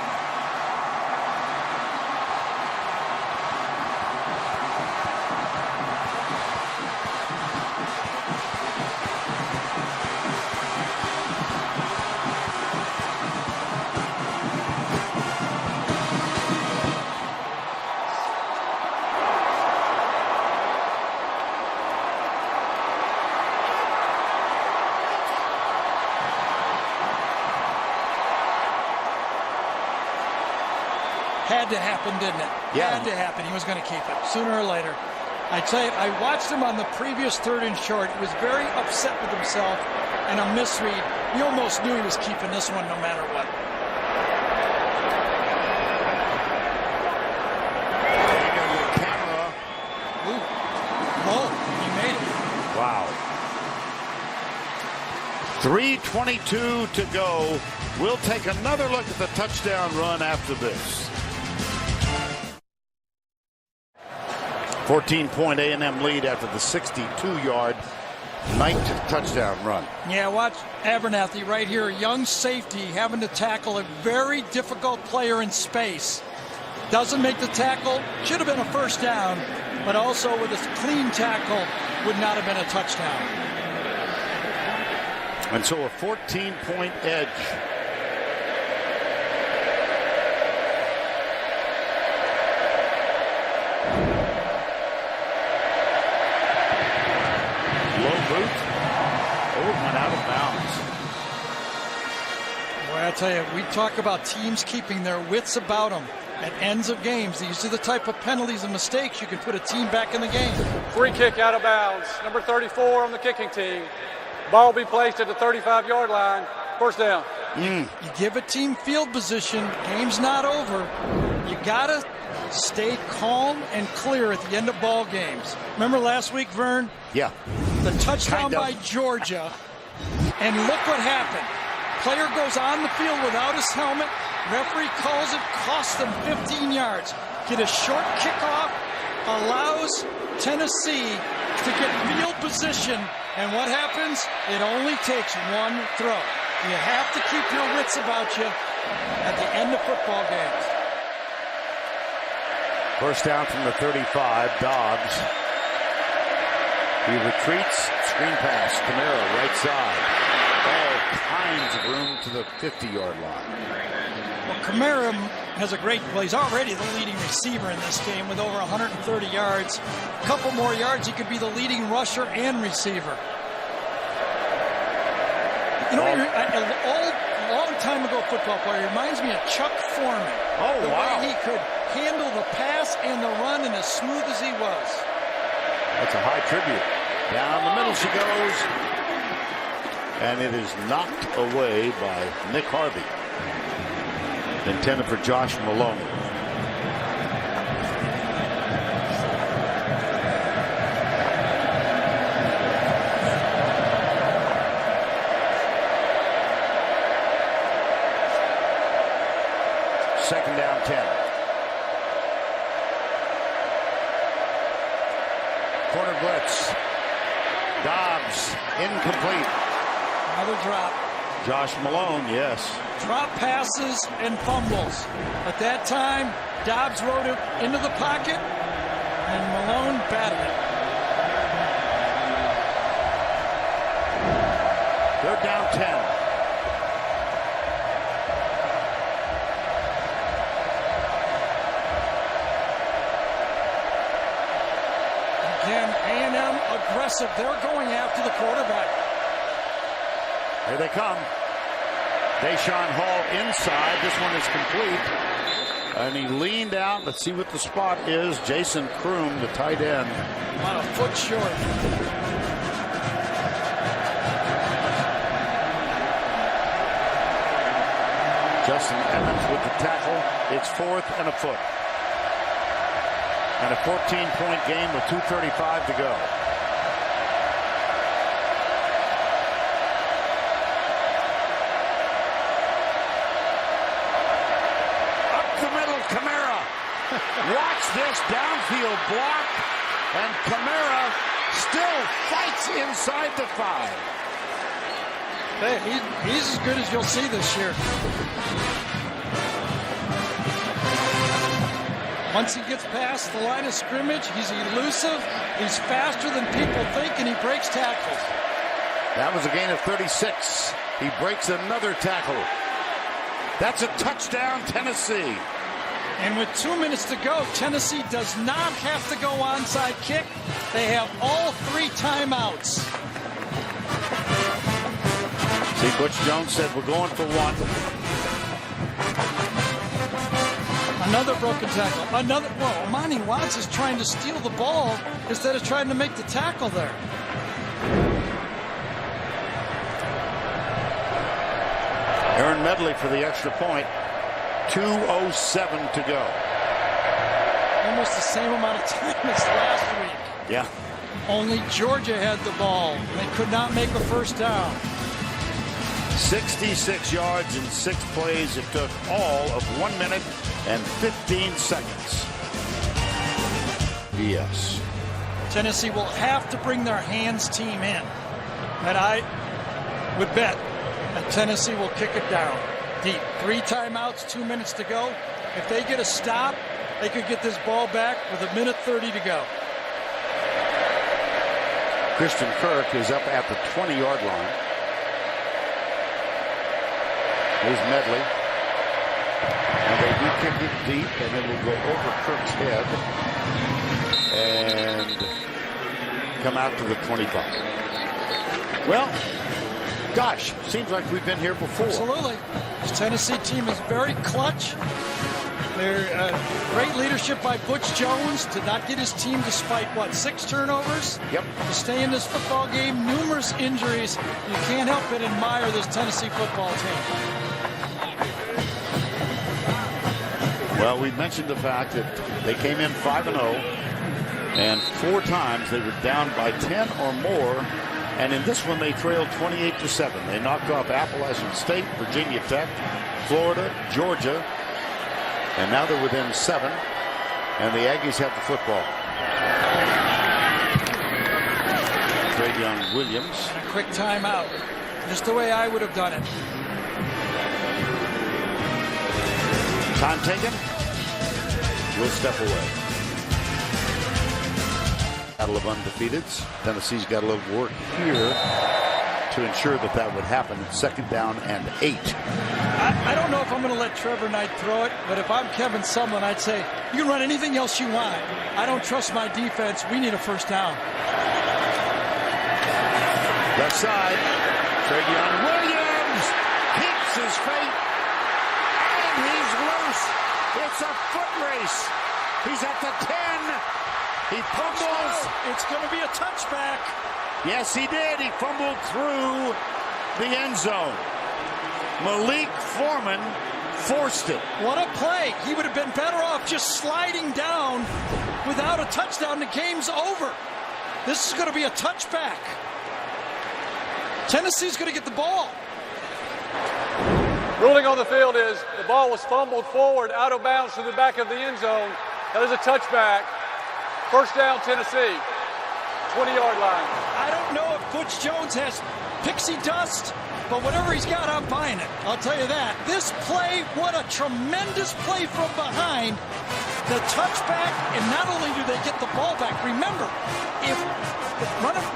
Had to happen, didn't it? Yeah. Had to happen. He was going to keep it sooner or later. I tell you, I watched him on the previous 3rd and short. He was very upset with himself and a misread. He almost knew he was keeping this one no matter what. Camera. Oh, he made it. Wow. 3:22 to go. We'll take another look at the touchdown run after this. 14-point A&M lead after the 62-yard Knight touchdown run. Yeah, watch Abernathy right here, a young safety having to tackle a very difficult player in space. Doesn't make the tackle, should have been a 1st down, but also with a clean tackle would not have been a touchdown. And so a 14-point edge. Went out of bounds. Boy, I tell you, we talk about teams keeping their wits about them at ends of games. These are the type of penalties and mistakes you can put a team back in the game. Free kick out of bounds. Number 34 on the kicking team. Ball will be placed at the 35-yard line. 1st down. You give a team field position, game's not over. You got to stay calm and clear at the end of ball games. Remember last week, Vern? Yeah. The touchdown by Georgia, and look what happened. Player goes on the field without his helmet. Referee calls it, costs them 15 yards. Get a short kickoff, allows Tennessee to get field position, and what happens? It only takes one throw. You have to keep your wits about you at the end of football games. 1st down from the 35, Dobbs. He retreats, screen pass, Kamara right side. All kinds of room to the 50-yard line. Well, Kamara has a great play. He's already the leading receiver in this game with over 130 yards. A couple more yards, he could be the leading rusher and receiver. You know, all long time ago football player. He reminds me of Chuck Foreman. Oh, the wow. way he could handle the pass and the run, and as smooth as he was. That's a high tribute. Down the middle she goes. And it is knocked away by Nick Harvey. Intended for Josh Malone. Second down 10. Corner blitz. Dobbs incomplete. Another drop. Josh Malone, yes. Drop passes and fumbles. At that time, Dobbs rode it into the pocket, and Malone batted it. Third down 10. Again, A&M aggressive. They're going after the quarterback. Here they come. Deshaun Hall inside. This one is complete. And he leaned out. Let's see what the spot is. Jason Kroom, the tight end. About a foot short. Justin Evans with the tackle. It's 4th and a foot. And a 14-point game with 2:35 to go. Up the middle, Kamara. Watch this downfield block. And Kamara still fights inside the 5. Hey, he's as good as you'll see this year. Once he gets past the line of scrimmage, he's elusive, he's faster than people think, and he breaks tackles. That was a gain of 36. He breaks another tackle. That's a touchdown, Tennessee. And with 2 minutes to go, Tennessee does not have to go onside kick. They have all 3 timeouts. See, Butch Jones said, we're going for 1. Another broken tackle. Another. Well, Amani Watts is trying to steal the ball instead of trying to make the tackle there. Aaron Medley for the extra point. 2:07 to go. Almost the same amount of time as last week. Yeah. Only Georgia had the ball. They could not make a first down. 66 yards in 6 plays. It took all of 1 minute and 15 seconds. Yes. Tennessee will have to bring their hands team in. And I would bet that Tennessee will kick it down deep. 3 timeouts, 2 minutes to go. If they get a stop, they could get this ball back with 1:30 to go. Christian Kirk is up at the 20-yard line. Here's Medley. And they do kick it deep, and it will go over Kirk's head and come out to the 25. Well, gosh, seems like we've been here before. Absolutely. This Tennessee team is very clutch. They're great leadership by Butch Jones to not get his team to spike, 6 turnovers? Yep. To stay in this football game, numerous injuries. You can't help but admire this Tennessee football team. Well, we mentioned the fact that they came in 5-0, and 4 times they were down by 10 or more, and in this one they trailed 28-7. They knocked off Appalachian State, Virginia Tech, Florida, Georgia, and now they're within 7, and the Aggies have the football. Trayveon Williams. A quick timeout, just the way I would have done it. Time taken. We'll step away. Battle of undefeateds. Tennessee's got a little work here to ensure that that would happen. 2nd down and 8. I don't know if I'm going to let Trevor Knight throw it, but if I'm Kevin Sumlin, I'd say, you can run anything else you want. I don't trust my defense. We need a first down. Left side. Trayveon Williams keeps meets his fate, and he's loose. It's a foot race. He's at the 10. He fumbles. It's going to be a touchback. Yes, he did. He fumbled through the end zone. Malik Foreman forced it. What a play. He would have been better off just sliding down without a touchdown. The game's over. This is going to be a touchback. Tennessee's going to get the ball. Ruling on the field is the ball was fumbled forward out of bounds to the back of the end zone. That is a touchback. First down, Tennessee. 20-yard line. I don't know if Butch Jones has pixie dust, but whatever he's got, I'm buying it. I'll tell you that. This play, what a tremendous play from behind. The touchback, and not only do they get the ball back, remember, if the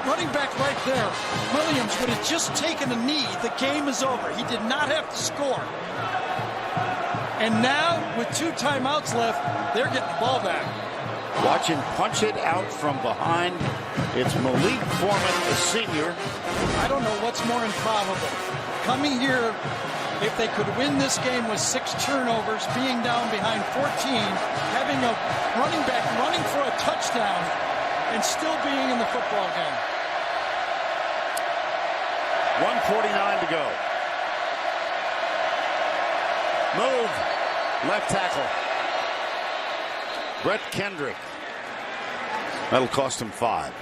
running back right there, Williams, would have just taken a knee, the game is over. He did not have to score. And now, with 2 timeouts left, they're getting the ball back. Watch him punch it out from behind. It's Malik Foreman, a senior. I don't know what's more improbable. Coming here, if they could win this game with 6 turnovers, being down behind 14, having a running back running for a touchdown, and still being in the football game. 1:49 to go. Move. Left tackle. Brett Kendrick. That'll cost him 5.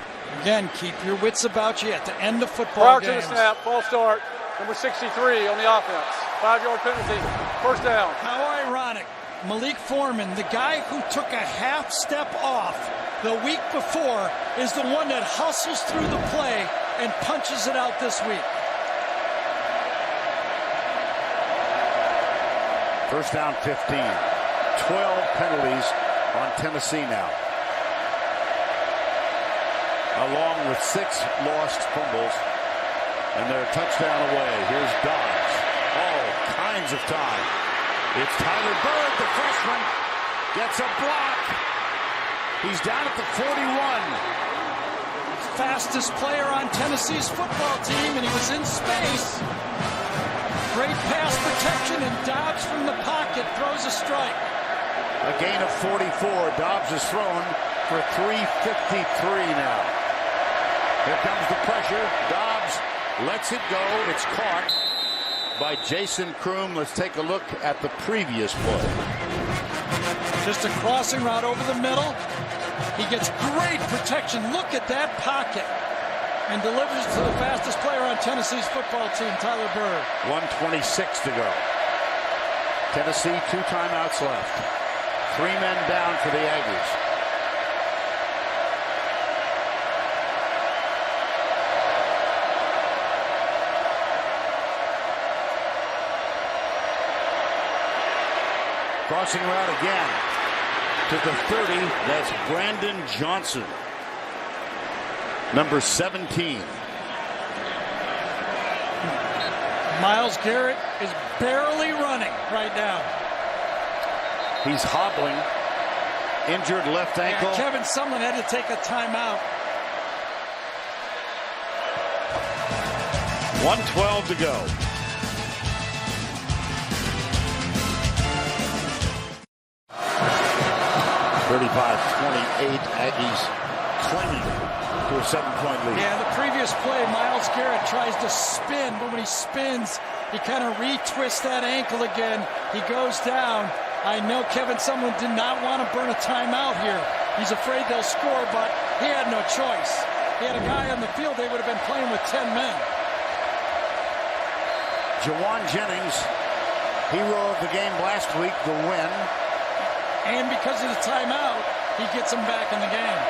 Again, keep your wits about you at the end of football Prior games. to the snap, false start, number 63 on the offense. 5-yard penalty, first down. How ironic. Malik Foreman, the guy who took a half step off the week before, is the one that hustles through the play and punches it out this week. First down 15. 12 penalties on Tennessee now. Along with 6 lost fumbles. And they're a touchdown away. Here's Dobbs. All kinds of time. It's Tyler Bird, the freshman. Gets a block. He's down at the 41. Fastest player on Tennessee's football team, and he was in space. Great pass protection, and Dobbs from the pocket throws a strike. A gain of 44. Dobbs is thrown for 353 now. Here comes the pressure. Dobbs lets it go. It's caught by Jason Kroom. Let's take a look at the previous play. Just a crossing route over the middle. He gets great protection. Look at that pocket. And delivers to the fastest player on Tennessee's football team, Tyler Bird. 1:26 to go. Tennessee, 2 timeouts left. 3 men down for the Aggies. Crossing route again to the 30. That's Brandon Johnson, number 17. Myles Garrett is barely running right now. He's hobbling. Injured left ankle. Yeah, Kevin Sumlin had to take a timeout. 1:12 to go. (35-28). Aggies clinging to a 7-point lead. Yeah, the previous play, Myles Garrett tries to spin, but when he spins, he kind of retwists that ankle again. He goes down. I know Kevin Sumlin did not want to burn a timeout here. He's afraid they'll score, but he had no choice. He had a guy on the field, they would have been playing with 10 men. Jawan Jennings, hero of the game last week, the win. And because of the timeout, he gets him back in the game.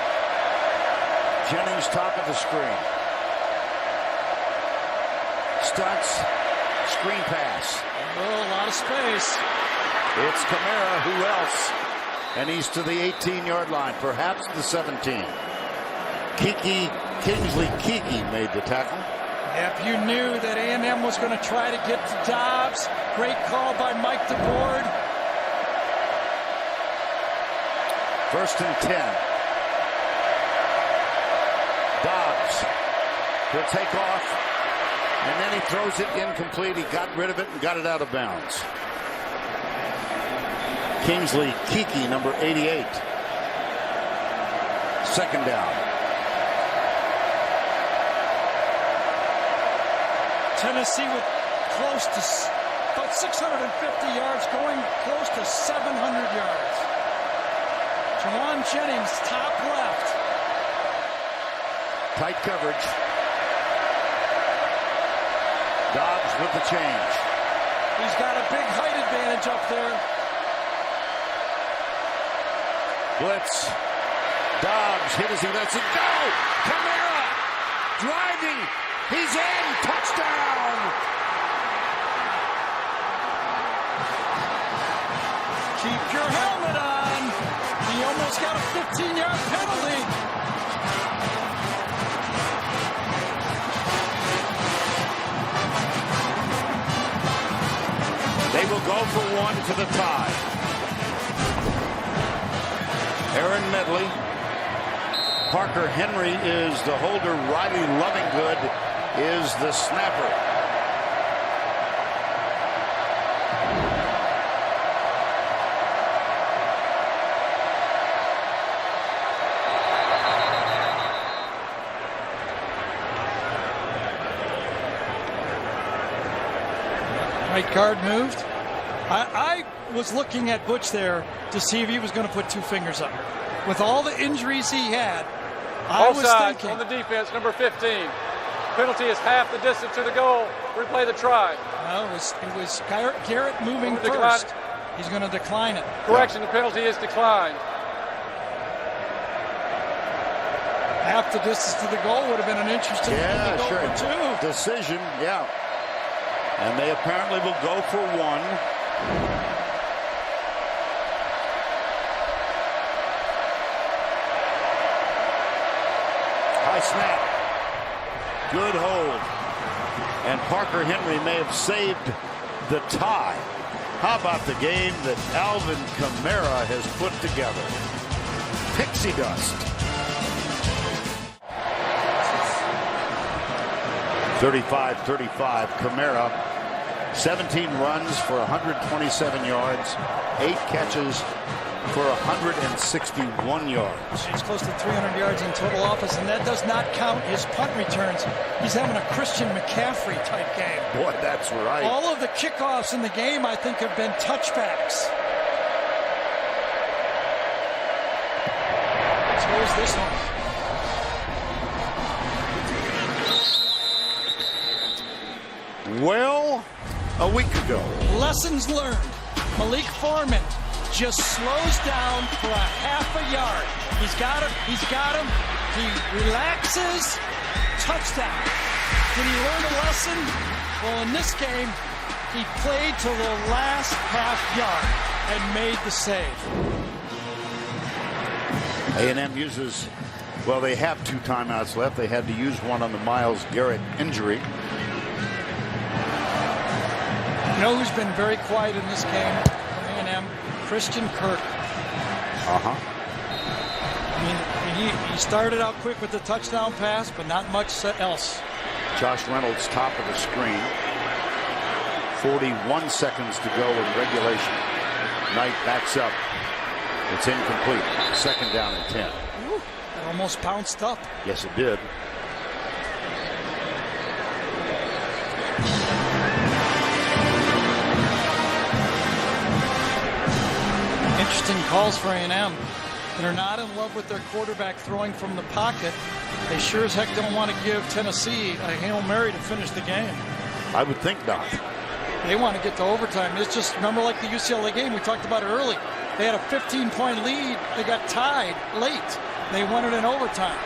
Jennings top of the screen. Stunts, screen pass. Oh, a lot of space. It's Kamara, who else? And he's to the 18-yard line, perhaps the 17. Kingsley Kiki made the tackle. If you knew that A&M was going to try to get to Dobbs, great call by Mike DeBoard. First and 10. Dobbs will take off. And then he throws it incomplete. He got rid of it and got it out of bounds. Kingsley Kiki, number 88. Second down. Tennessee with close to about 650 yards, going close to 700 yards. Jawan Jennings, top left. Tight coverage. Dobbs with the change. He's got a big height advantage up there. Blitz. Dobbs hit as he lets it go. Kamara driving. He's in. Touchdown. Keep your helmet on. He almost got a 15-yard penalty. They will go for one to the tie. Aaron Medley. Parker Henry is the holder. Riley Lovingood is the snapper. Right guard moved. I was looking at Butch there to see if he was going to put two fingers up. With all the injuries he had, I was thinking. On the defense, number 15. Penalty is half the distance to the goal. Replay the try. No, it was Garrett moving first. He's going to decline it. Correction, the penalty is declined. Half the distance to the goal would have been an interesting sure. for two. Decision, yeah. And they apparently will go for one. High snap. Good hold. And Parker Henry may have saved the tie. How about the game that Alvin Kamara has put together? Pixie dust. 35-35. Kamara, 17 runs for 127 yards, 8 catches for 161 yards. He's close to 300 yards in total offense, and that does not count his punt returns. He's having a Christian McCaffrey type game. Boy, that's right. All of the kickoffs in the game, I think, have been touchbacks. So is this one. Well, a week ago. Lessons learned. Malik Foreman just slows down for a half a yard. He's got him. He relaxes. Touchdown. Did he learn a lesson? Well, in this game, he played to the last half yard and made the save. A&M uses, well, they have 2 timeouts left. They had to use one on the Myles Garrett injury. You know who's been very quiet in this game for A&M? Christian Kirk. I mean, he started out quick with the touchdown pass, but not much else. Josh Reynolds, top of the screen. 41 seconds to go in regulation. Knight backs up. It's incomplete. Second down and 10. Ooh, it almost bounced up. Yes, it did. Interesting calls for A&M. They're not in love with their quarterback throwing from the pocket. They sure as heck don't want to give Tennessee a Hail Mary to finish the game. I would think not. They want to get to overtime. It's just, remember like the UCLA game, we talked about it early. They had a 15-point lead. They got tied late. They won it in overtime.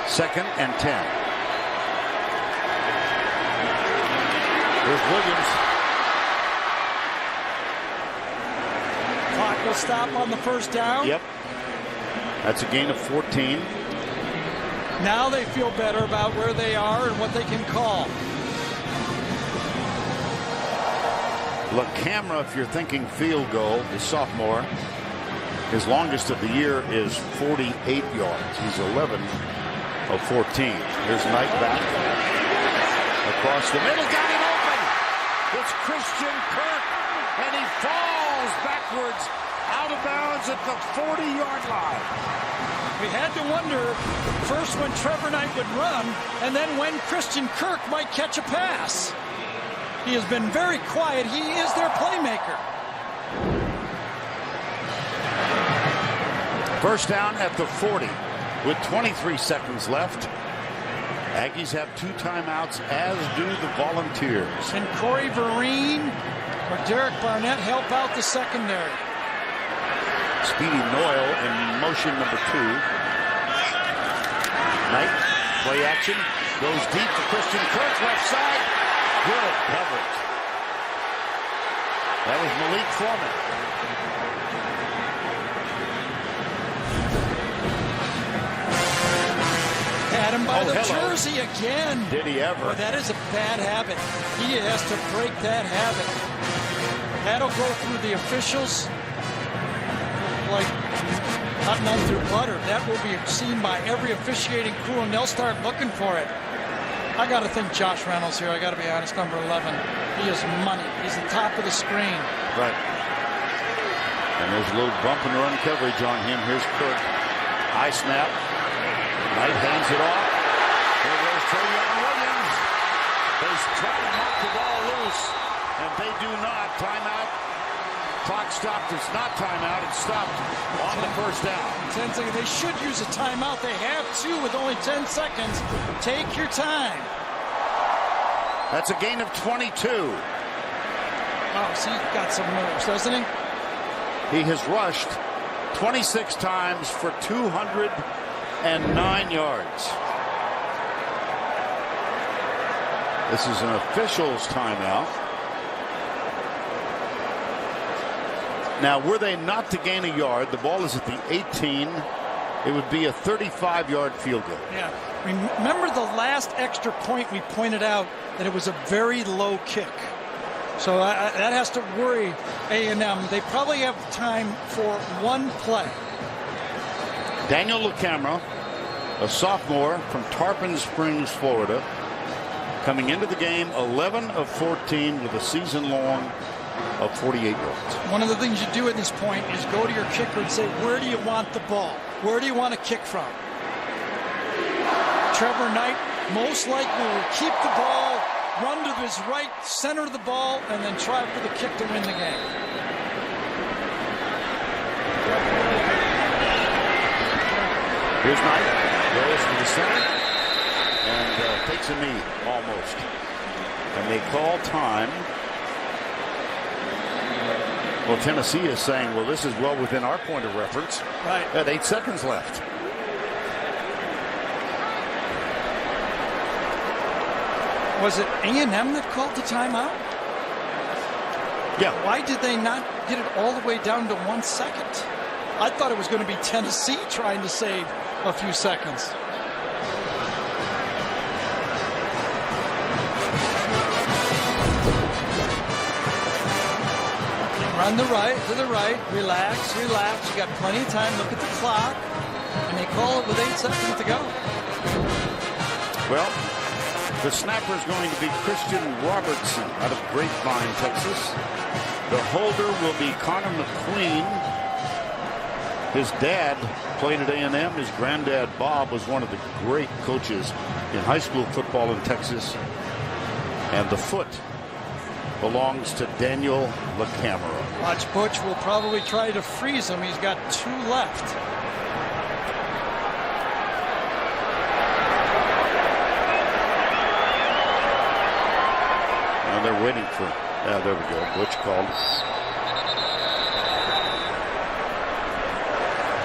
Second and 10. Here's Williams. Clock will stop on the first down. Yep. That's a gain of 14. Now they feel better about where they are and what they can call. LaCamera, if you're thinking field goal, the sophomore, his longest of the year is 48 yards. He's 11 of 14. Here's Knight back. Across the middle, got it open. It's Christian Kirk, and he falls backwards out of bounds at the 40-yard line. We had to wonder first when Trevor Knight would run, and then when Christian Kirk might catch a pass. He has been very quiet. He is their playmaker. First down at the 40 with 23 seconds left. Aggies have 2 timeouts, as do the Volunteers. Can Corey Vereen or Derek Barnett help out the secondary? Speedy Noyle in motion number 2. Knight, play action, goes deep to Christian Kirk, left side. Good coverage. That was Malik Foreman. Had him by the jersey again. Did he ever? Well, that is a bad habit. He has to break that habit. That'll go through the officials like hot melt through butter. That will be seen by every officiating crew, and they'll start looking for it. I got to think Josh Reynolds here. I got to be honest, number 11. He is money. He's the top of the screen. Right. And there's a little bump and run coverage on him. Here's Kirk. High snap. Knight hands it off. Here goes Trayveon Williams. They try to knock the ball loose, and they do not. Timeout. Clock stopped. It's not timeout. It's stopped on the first down. 10 seconds. They should use a timeout. They have to with only 10 seconds. Take your time. That's a gain of 22. Oh, see, he's got some moves, doesn't he? He has rushed 26 times for 209 yards. This is an official's timeout. Now, were they not to gain a yard, the ball is at the 18. It would be a 35-yard field goal. Yeah. Remember the last extra point we pointed out that it was a very low kick. So that has to worry A&M. They probably have time for one play. Daniel LaCamera, a sophomore from Tarpon Springs, Florida, coming into the game 11 of 14 with a season long of 48 yards. One of the things you do at this point is go to your kicker and say, where do you want the ball? Where do you want to kick from? Trevor Knight most likely will keep the ball, run to his right, center the ball, and then try for the kick to win the game. Here's Knight, goes to the center, and takes a knee, almost. And they call time. Well, Tennessee is saying, well, this is well within our point of reference. Right. At 8 seconds left. Was it A&M that called the timeout? Yeah. Why did they not get it all the way down to 1 second? I thought it was going to be Tennessee trying to save a few seconds. Run to the right, relax. You got plenty of time. Look at the clock. And they call it with 8 seconds to go. Well, the snapper is going to be Christian Robertson out of Grapevine, Texas. The holder will be Connor McQueen. His dad played at A&M. His granddad, Bob, was one of the great coaches in high school football in Texas. And the foot belongs to Daniel LaCamera. Watch, Butch will probably try to freeze him. He's got 2 left. And they're waiting for, there we go. Butch called.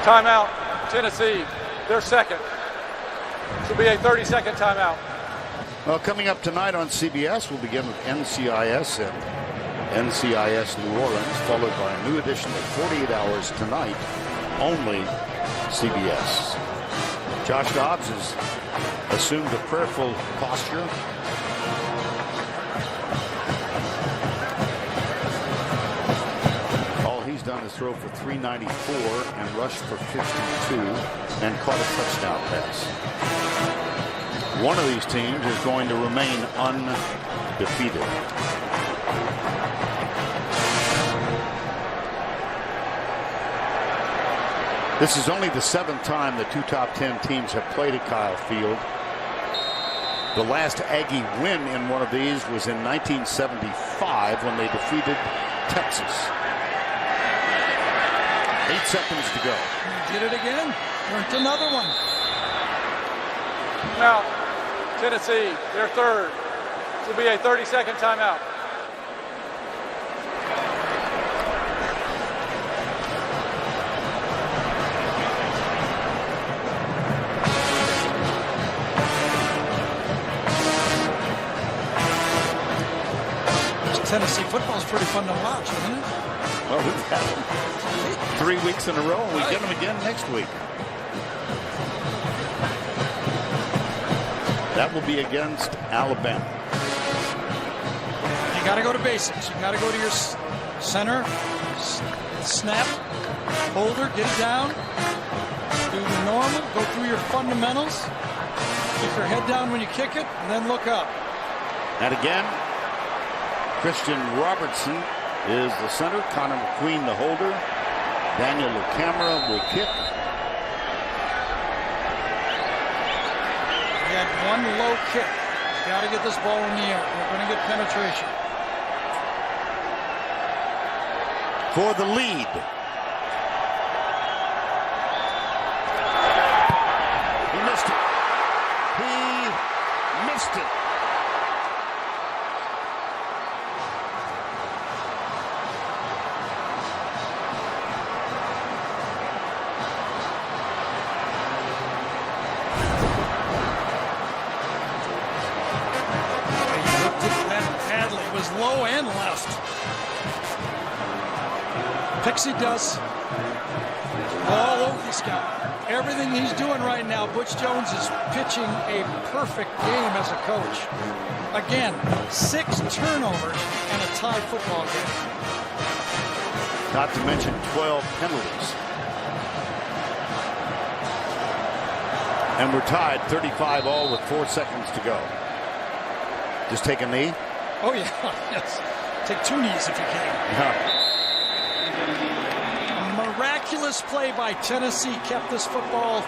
Timeout, Tennessee, their second. This will be a 30-second timeout. Well, coming up tonight on CBS, we'll begin with NCIS and NCIS New Orleans, followed by a new edition of 48 Hours tonight, only CBS. Josh Dobbs has assumed a prayerful posture. All he's done is throw for 394 and rush for 52 and caught a touchdown pass. One of these teams is going to remain undefeated. This is only the 7th time the two top 10 teams have played at Kyle Field. The last Aggie win in one of these was in 1975 when they defeated Texas. 8 seconds to go. Did it again. Earned another one. Now, Tennessee, their third. This will be a 30-second timeout. Tennessee football is pretty fun to watch, isn't it? Well, we've had them 3 weeks in a row, and we get them again next week. That will be against Alabama. You got to go to basics. You got to go to your center, snap, holder, get it down, do the normal, go through your fundamentals, keep your head down when you kick it, and then look up. And again, Christian Robertson is the center. Connor McQueen the holder. Daniel Kamara will kick. You had one low kick. You got to get this ball in the air. We're going to get penetration. For the lead. He missed it. He missed it. Low and left. Pixie does all over this guy. Everything he's doing right now, Butch Jones is pitching a perfect game as a coach. Again, 6 turnovers and a tie football game. Not to mention 12 penalties. And we're tied 35 all with 4 seconds to go. Just take a knee. Oh, yeah, yes. Take 2 knees if you can. A miraculous play by Tennessee kept this football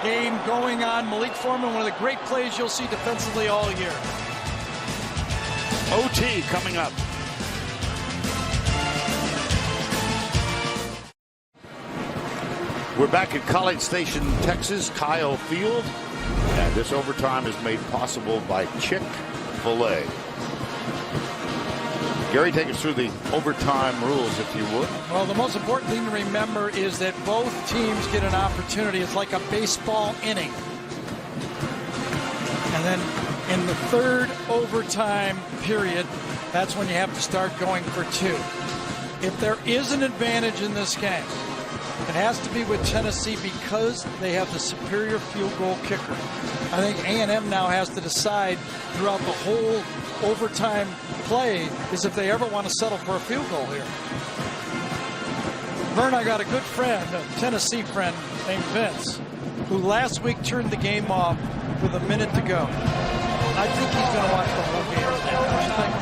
game going on. Malik Foreman, one of the great plays you'll see defensively all year. OT coming up. We're back at College Station, Texas, Kyle Field. And this overtime is made possible by Chick-fil-A. Gary, take us through the overtime rules, if you would. Well, the most important thing to remember is that both teams get an opportunity. It's like a baseball inning. And then in the third overtime period, that's when you have to start going for 2. If there is an advantage in this game, it has to be with Tennessee because they have the superior field goal kicker. I think A&M now has to decide throughout the whole overtime play is if they ever want to settle for a field goal here. Vern, I got a good friend, a Tennessee friend named Vince, who last week turned the game off with a minute to go. I think he's going to watch the whole game. What do you think?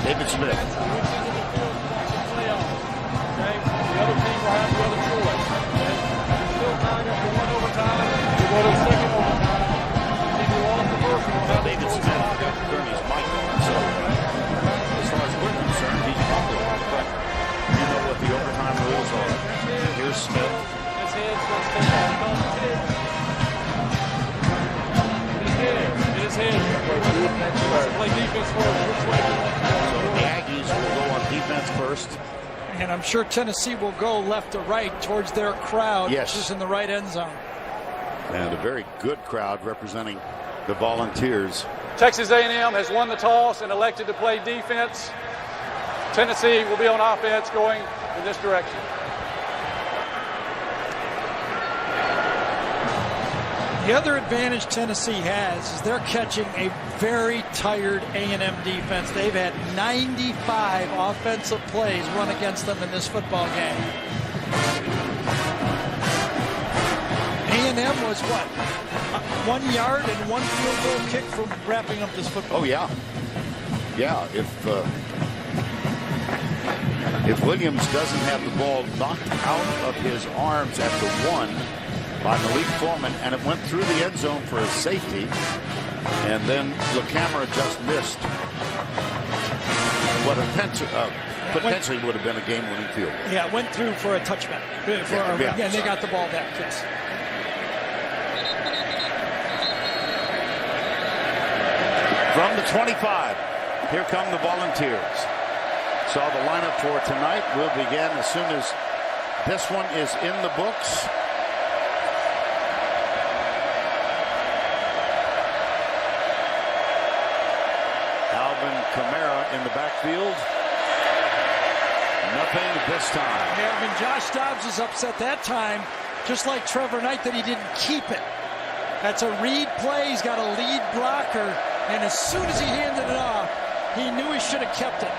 David Smith. The other team will have the other choice. Still tying up for 1 overtime. We'll go to the second overtime. If you lost the first one, we'll have David Smith got to turn his mic on. So, as far as we're concerned, he's popular. But you know what the overtime rules are. Here's Smith. His head's going to stay on his head. His head. Play defense first. Which way you want to go? So the Aggies will go on defense first. And I'm sure Tennessee will go left to right towards their crowd, yes, which is in the right end zone. And a very good crowd representing the Volunteers. Texas A&M has won the toss and elected to play defense. Tennessee will be on offense going in this direction. The other advantage Tennessee has is they're catching a very tired A&M defense. They've had 95 offensive plays run against them in this football game. A&M was what? 1 yard and 1 field goal kick from wrapping up this football. Oh, yeah. Yeah, if Williams doesn't have the ball knocked out of his arms at the 1 by Malik Foreman, and it went through the end zone for a safety, and then Kamara just missed what potentially would have been a game-winning field goal. Yeah, it went through for a touchback. And they got the ball back, yes. From the 25, here come the Volunteers. So the lineup for tonight will begin as soon as this one is in the books. Alvin Kamara in the backfield. Nothing this time. Yeah, I mean, Josh Dobbs is upset that time, just like Trevor Knight, that he didn't keep it. That's a read play. He's got a lead blocker, and as soon as he handed it off, he knew he should have kept it.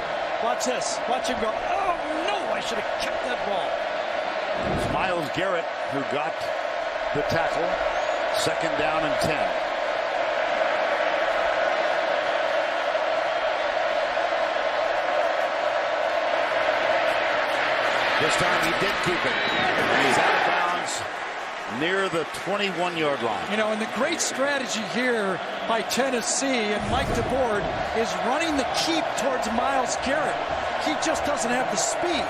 Watch this. Watch him go, oh, no, I should have kept that ball. It's Myles Garrett who got the tackle. 2nd down and 10. This time he did keep it. And he's out of bounds near the 21-yard line. You know, and the great strategy here by Tennessee and Mike DeBoard is running the keep towards Myles Garrett. He just doesn't have the speed.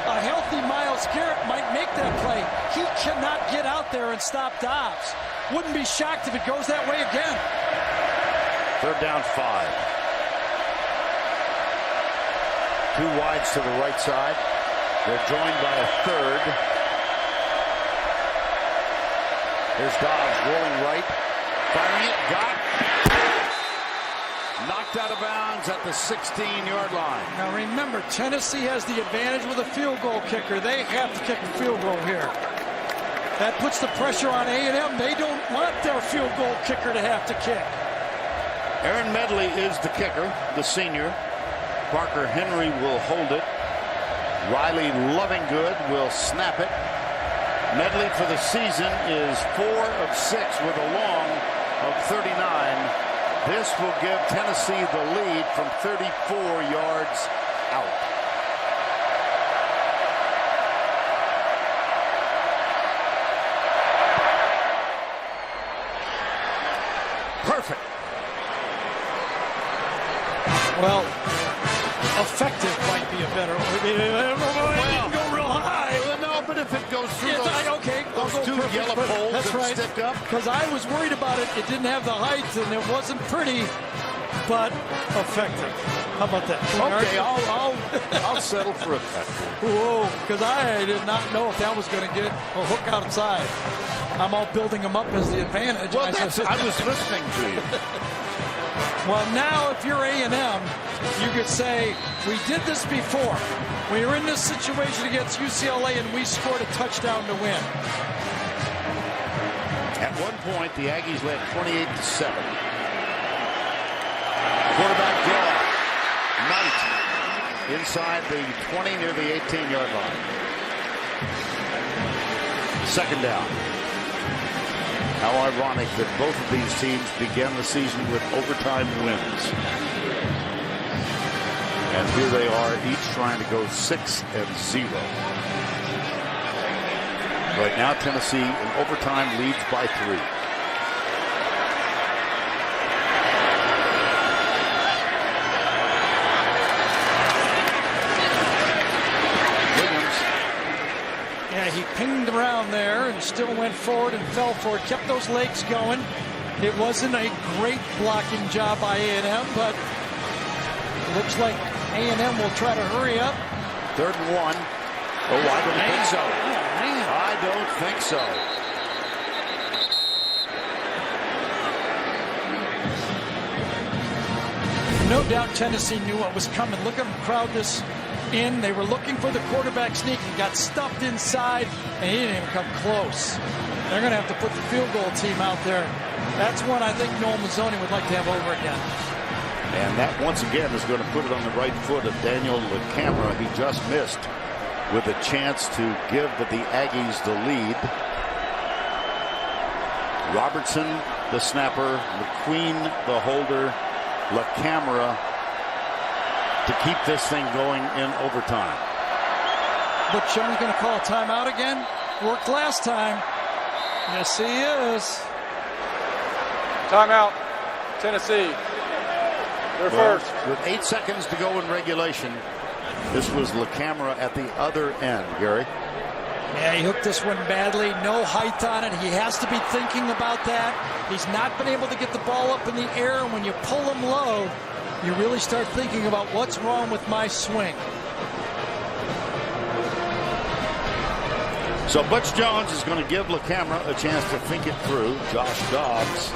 A healthy Myles Garrett might make that play. He cannot get out there and stop Dobbs. Wouldn't be shocked if it goes that way again. 3rd down 5. 2 wides to the right side. They're joined by a 3rd. Here's Dobbs rolling right. Firing it. Got. Knocked out of bounds at the 16-yard line. Now remember, Tennessee has the advantage with a field goal kicker. They have to kick the field goal here. That puts the pressure on A&M. They don't want their field goal kicker to have to kick. Aaron Medley is the kicker, the senior. Parker Henry will hold it. Riley Lovingood will snap it. Medley for the season is 4 of 6 with a long of 39. This will give Tennessee the lead from 34 yards out. Perfect. Well, effective might be a better. It didn't go real high. No, but if it goes through those 2 yellow poles that's that right. stick up. Because I was worried about it. It didn't have the height and it wasn't pretty, but effective. How about that? Okay, I'll settle for a cut. Whoa, because I did not know if that was going to get a hook outside. I'm all building them up as the advantage. Well, I was listening to you. Well, now if you're A&M, you could say, we did this before. We were in this situation against UCLA and we scored a touchdown to win. At one point, the Aggies led 28-7. Quarterback draw. Knight inside the 20 near the 18-yard line. 2nd down. How ironic that both of these teams began the season with overtime wins. And here they are, each trying to go 6-0. Right now, Tennessee in overtime leads by 3. Yeah, he pinged around there and still went forward and fell for it. Kept those legs going. It wasn't a great blocking job by A&M, but it looks like A&M will try to hurry up. 3rd and 1. Oh, I don't think so. I don't think so. No doubt Tennessee knew what was coming. Look at them crowd this in. They were looking for the quarterback sneak and got stuffed inside, and he didn't even come close. They're going to have to put the field goal team out there. That's one I think Noel Mazzoni would like to have over again. And that, once again, is going to put it on the right foot of Daniel Kamara. He just missed with a chance to give the Aggies the lead. Robertson the snapper, McQueen, the holder, Kamara, to keep this thing going in overtime. But Jones going to call a timeout again? Worked last time. Yes, he is. Timeout, Tennessee. They're first. With 8 seconds to go in regulation, this was Kamara at the other end, Gary. Yeah, he hooked this one badly. No height on it. He has to be thinking about that. He's not been able to get the ball up in the air, and when you pull him low, you really start thinking about what's wrong with my swing. So Butch Jones is going to give Kamara a chance to think it through. Josh Dobbs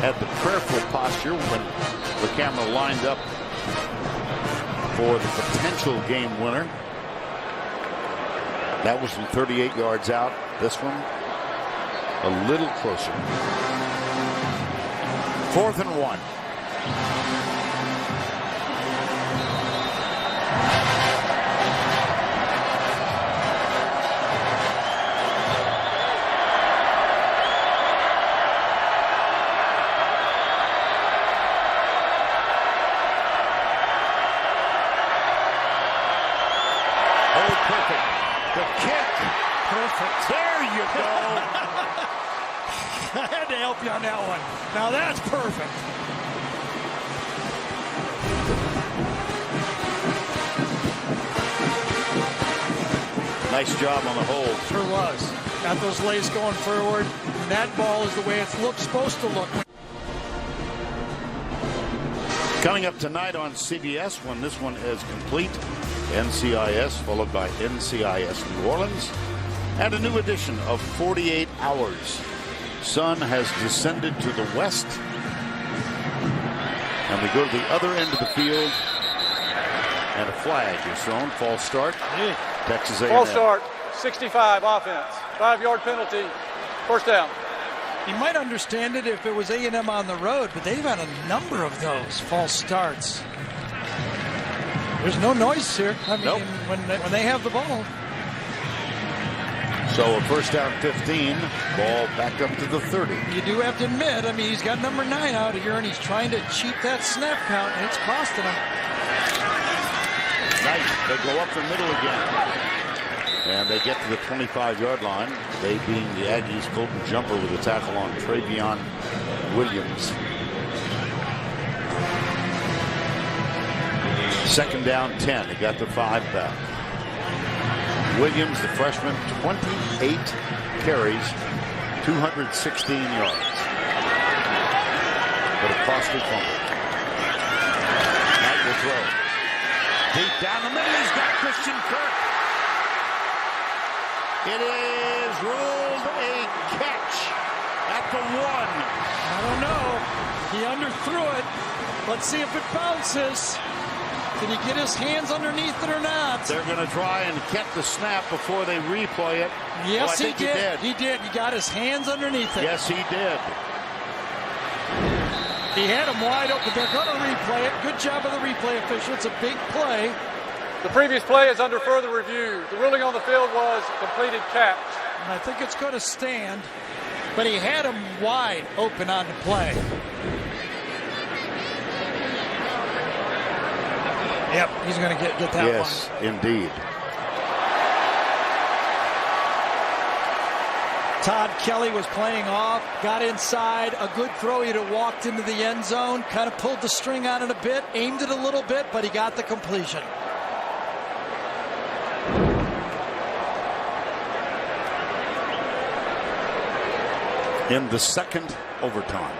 had the prayerful posture when Kamara lined up for the potential game winner. That was from 38 yards out. This one a little closer. 4th and 1. I had to help you on that one. Now that's perfect. Nice job on the hold. Sure was. Got those legs going forward. And that ball is the way it's supposed to look. Coming up tonight on CBS when this one is complete, NCIS followed by NCIS New Orleans, and a new edition of 48 Hours. Sun has descended to the west, and we go to the other end of the field, and a flag is thrown. False start. Texas A&M. False start. 65 offense. 5-yard penalty. First down. You might understand it if it was A&M on the road, but they've had a number of those false starts. There's no noise here. I mean, nope. when they have the ball. So a first down 15, ball back up to the 30. You do have to admit, I mean, he's got number 9 out here, and he's trying to cheat that snap count, and it's costing him. Nice. They go up the middle again. And they get to the 25-yard line. They being the Aggies, Colton Jumper with a tackle on Trayveon Williams. Second down 10. They got the 5 back. Williams, the freshman, 28 carries, 216 yards. But a costly fumble. Knight will throw. Deep down the middle, he's got Christian Kirk. It is ruled a catch at the 1. I don't know. He underthrew it. Let's see if it bounces. Can he get his hands underneath it or not? They're going to try and get the snap before they replay it. Yes, he did. He did. He got his hands underneath it. Yes, he did. He had him wide open. They're going to replay it. Good job of the replay official. It's a big play. The previous play is under further review. The ruling on the field was completed catch. And I think it's going to stand, but he had him wide open on the play. Yep, he's going to get that one. Yes, indeed. Todd Kelly was playing off, got inside, a good throw. He'd have walked into the end zone, kind of pulled the string on it a bit, aimed it a little bit, but he got the completion. In the second overtime.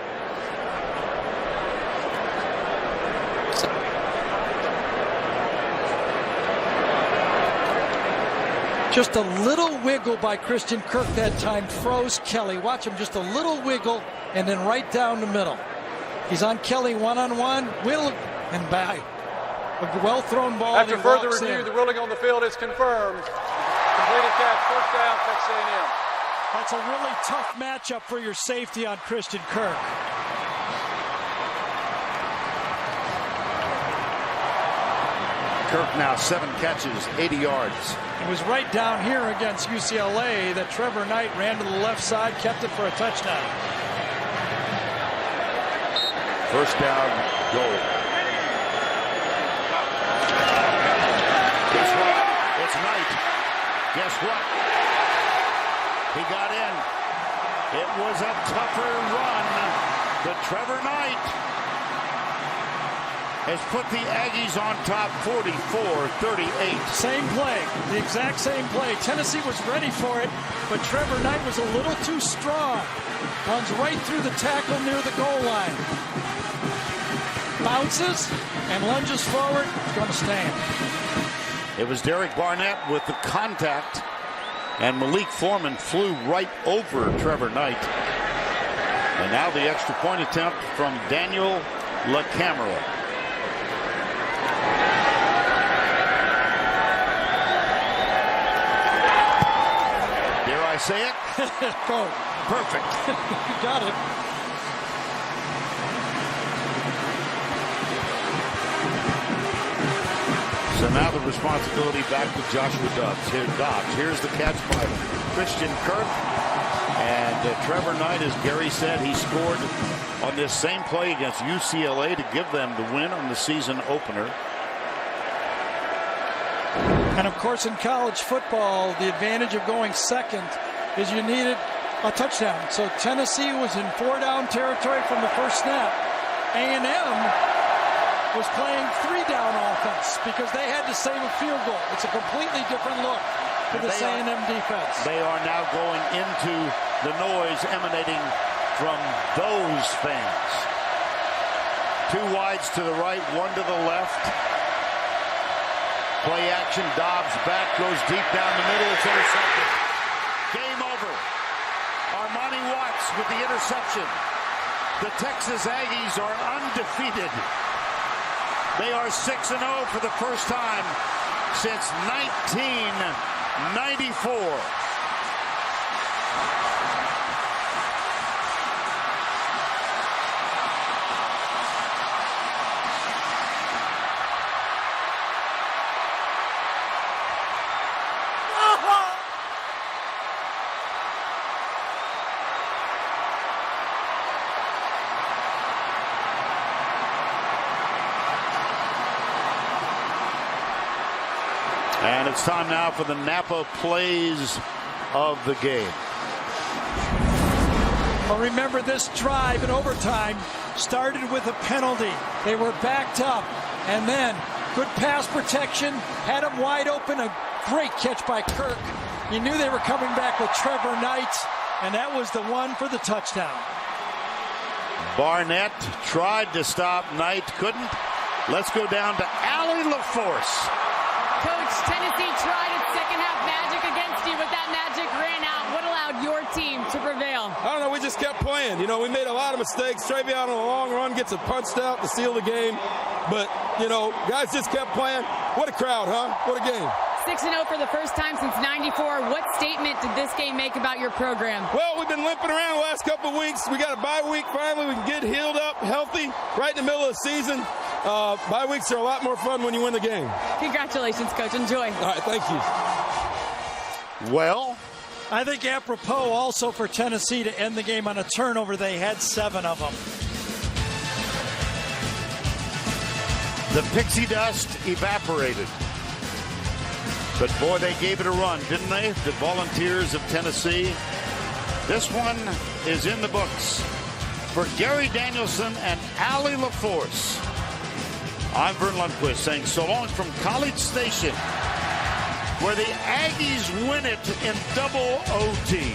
Just a little wiggle by Christian Kirk that time froze Kelly. Watch him, just a little wiggle, and then right down the middle. He's on Kelly one-on-one. Will and by a well-thrown ball. After further review, the ruling on the field is confirmed. Completed catch, first down, Texas A&M. That's a really tough matchup for your safety on Christian Kirk. Kirk now 7 catches, 80 yards. It was right down here against UCLA that Trevor Knight ran to the left side, kept it for a touchdown. First down, goal. Guess what? It's Knight. Guess what? He got in. It was a tougher run, but Trevor Knight has put the Aggies on top 44-38. Same play, the exact same play. Tennessee was ready for it, but Trevor Knight was a little too strong. Runs right through the tackle near the goal line. Bounces and lunges forward, going to stand. It was Derek Barnett with the contact, and Malik Foreman flew right over Trevor Knight. And now the extra point attempt from Daniel LaCamera. Dare I say it? Go. Perfect. You got it. So now the responsibility back to Joshua Dobbs. Here's the catch by Christian Kirk. And Trevor Knight, as Gary said, he scored on this same play against UCLA to give them the win on the season opener. And of course, in college football, the advantage of going second is you needed a touchdown. So Tennessee was in 4-down territory from the first snap. A&M was playing 3-down offense because they had to save a field goal. It's a completely different look for this A&M defense. They are now going into the noise emanating from those fans. 2 wides to the right, 1 to the left. Play action, Dobbs back, goes deep down the middle, it's intercepted. Game over. Armani Watts with the interception. The Texas Aggies are undefeated. They are 6-0 for the first time since 1994. And it's time now for the Napa plays of the game. Well, remember, this drive in overtime started with a penalty. They were backed up, and then good pass protection, had them wide open. A great catch by Kirk. You knew they were coming back with Trevor Knight, and that was the one for the touchdown. Barnett tried to stop Knight, couldn't. Let's go down to Allie LaForce. Coach, Tennessee tried its second half magic against you, but that magic ran out. What allowed your team to prevail? I don't know. We just kept playing. You know, we made a lot of mistakes. Trayveon on a long run gets it punched out to seal the game. But, you know, guys just kept playing. What a crowd, huh? What a game. 6-0 for the first time since '94. What statement did this game make about your program? Well, we've been limping around the last couple of weeks. We got a bye week. Finally, we can get healed up, healthy, right in the middle of the season. Bye weeks are a lot more fun when you win the game. Congratulations, Coach. Enjoy. All right, thank you. Well, I think apropos also for Tennessee to end the game on a turnover. They had 7 of them. the pixie dust evaporated. But boy, they gave it a run, didn't they? The Volunteers of Tennessee. This one is in the books for Gary Danielson and Allie LaForce. I'm Vern Lundquist saying so long from College Station, where the Aggies win it in double OT.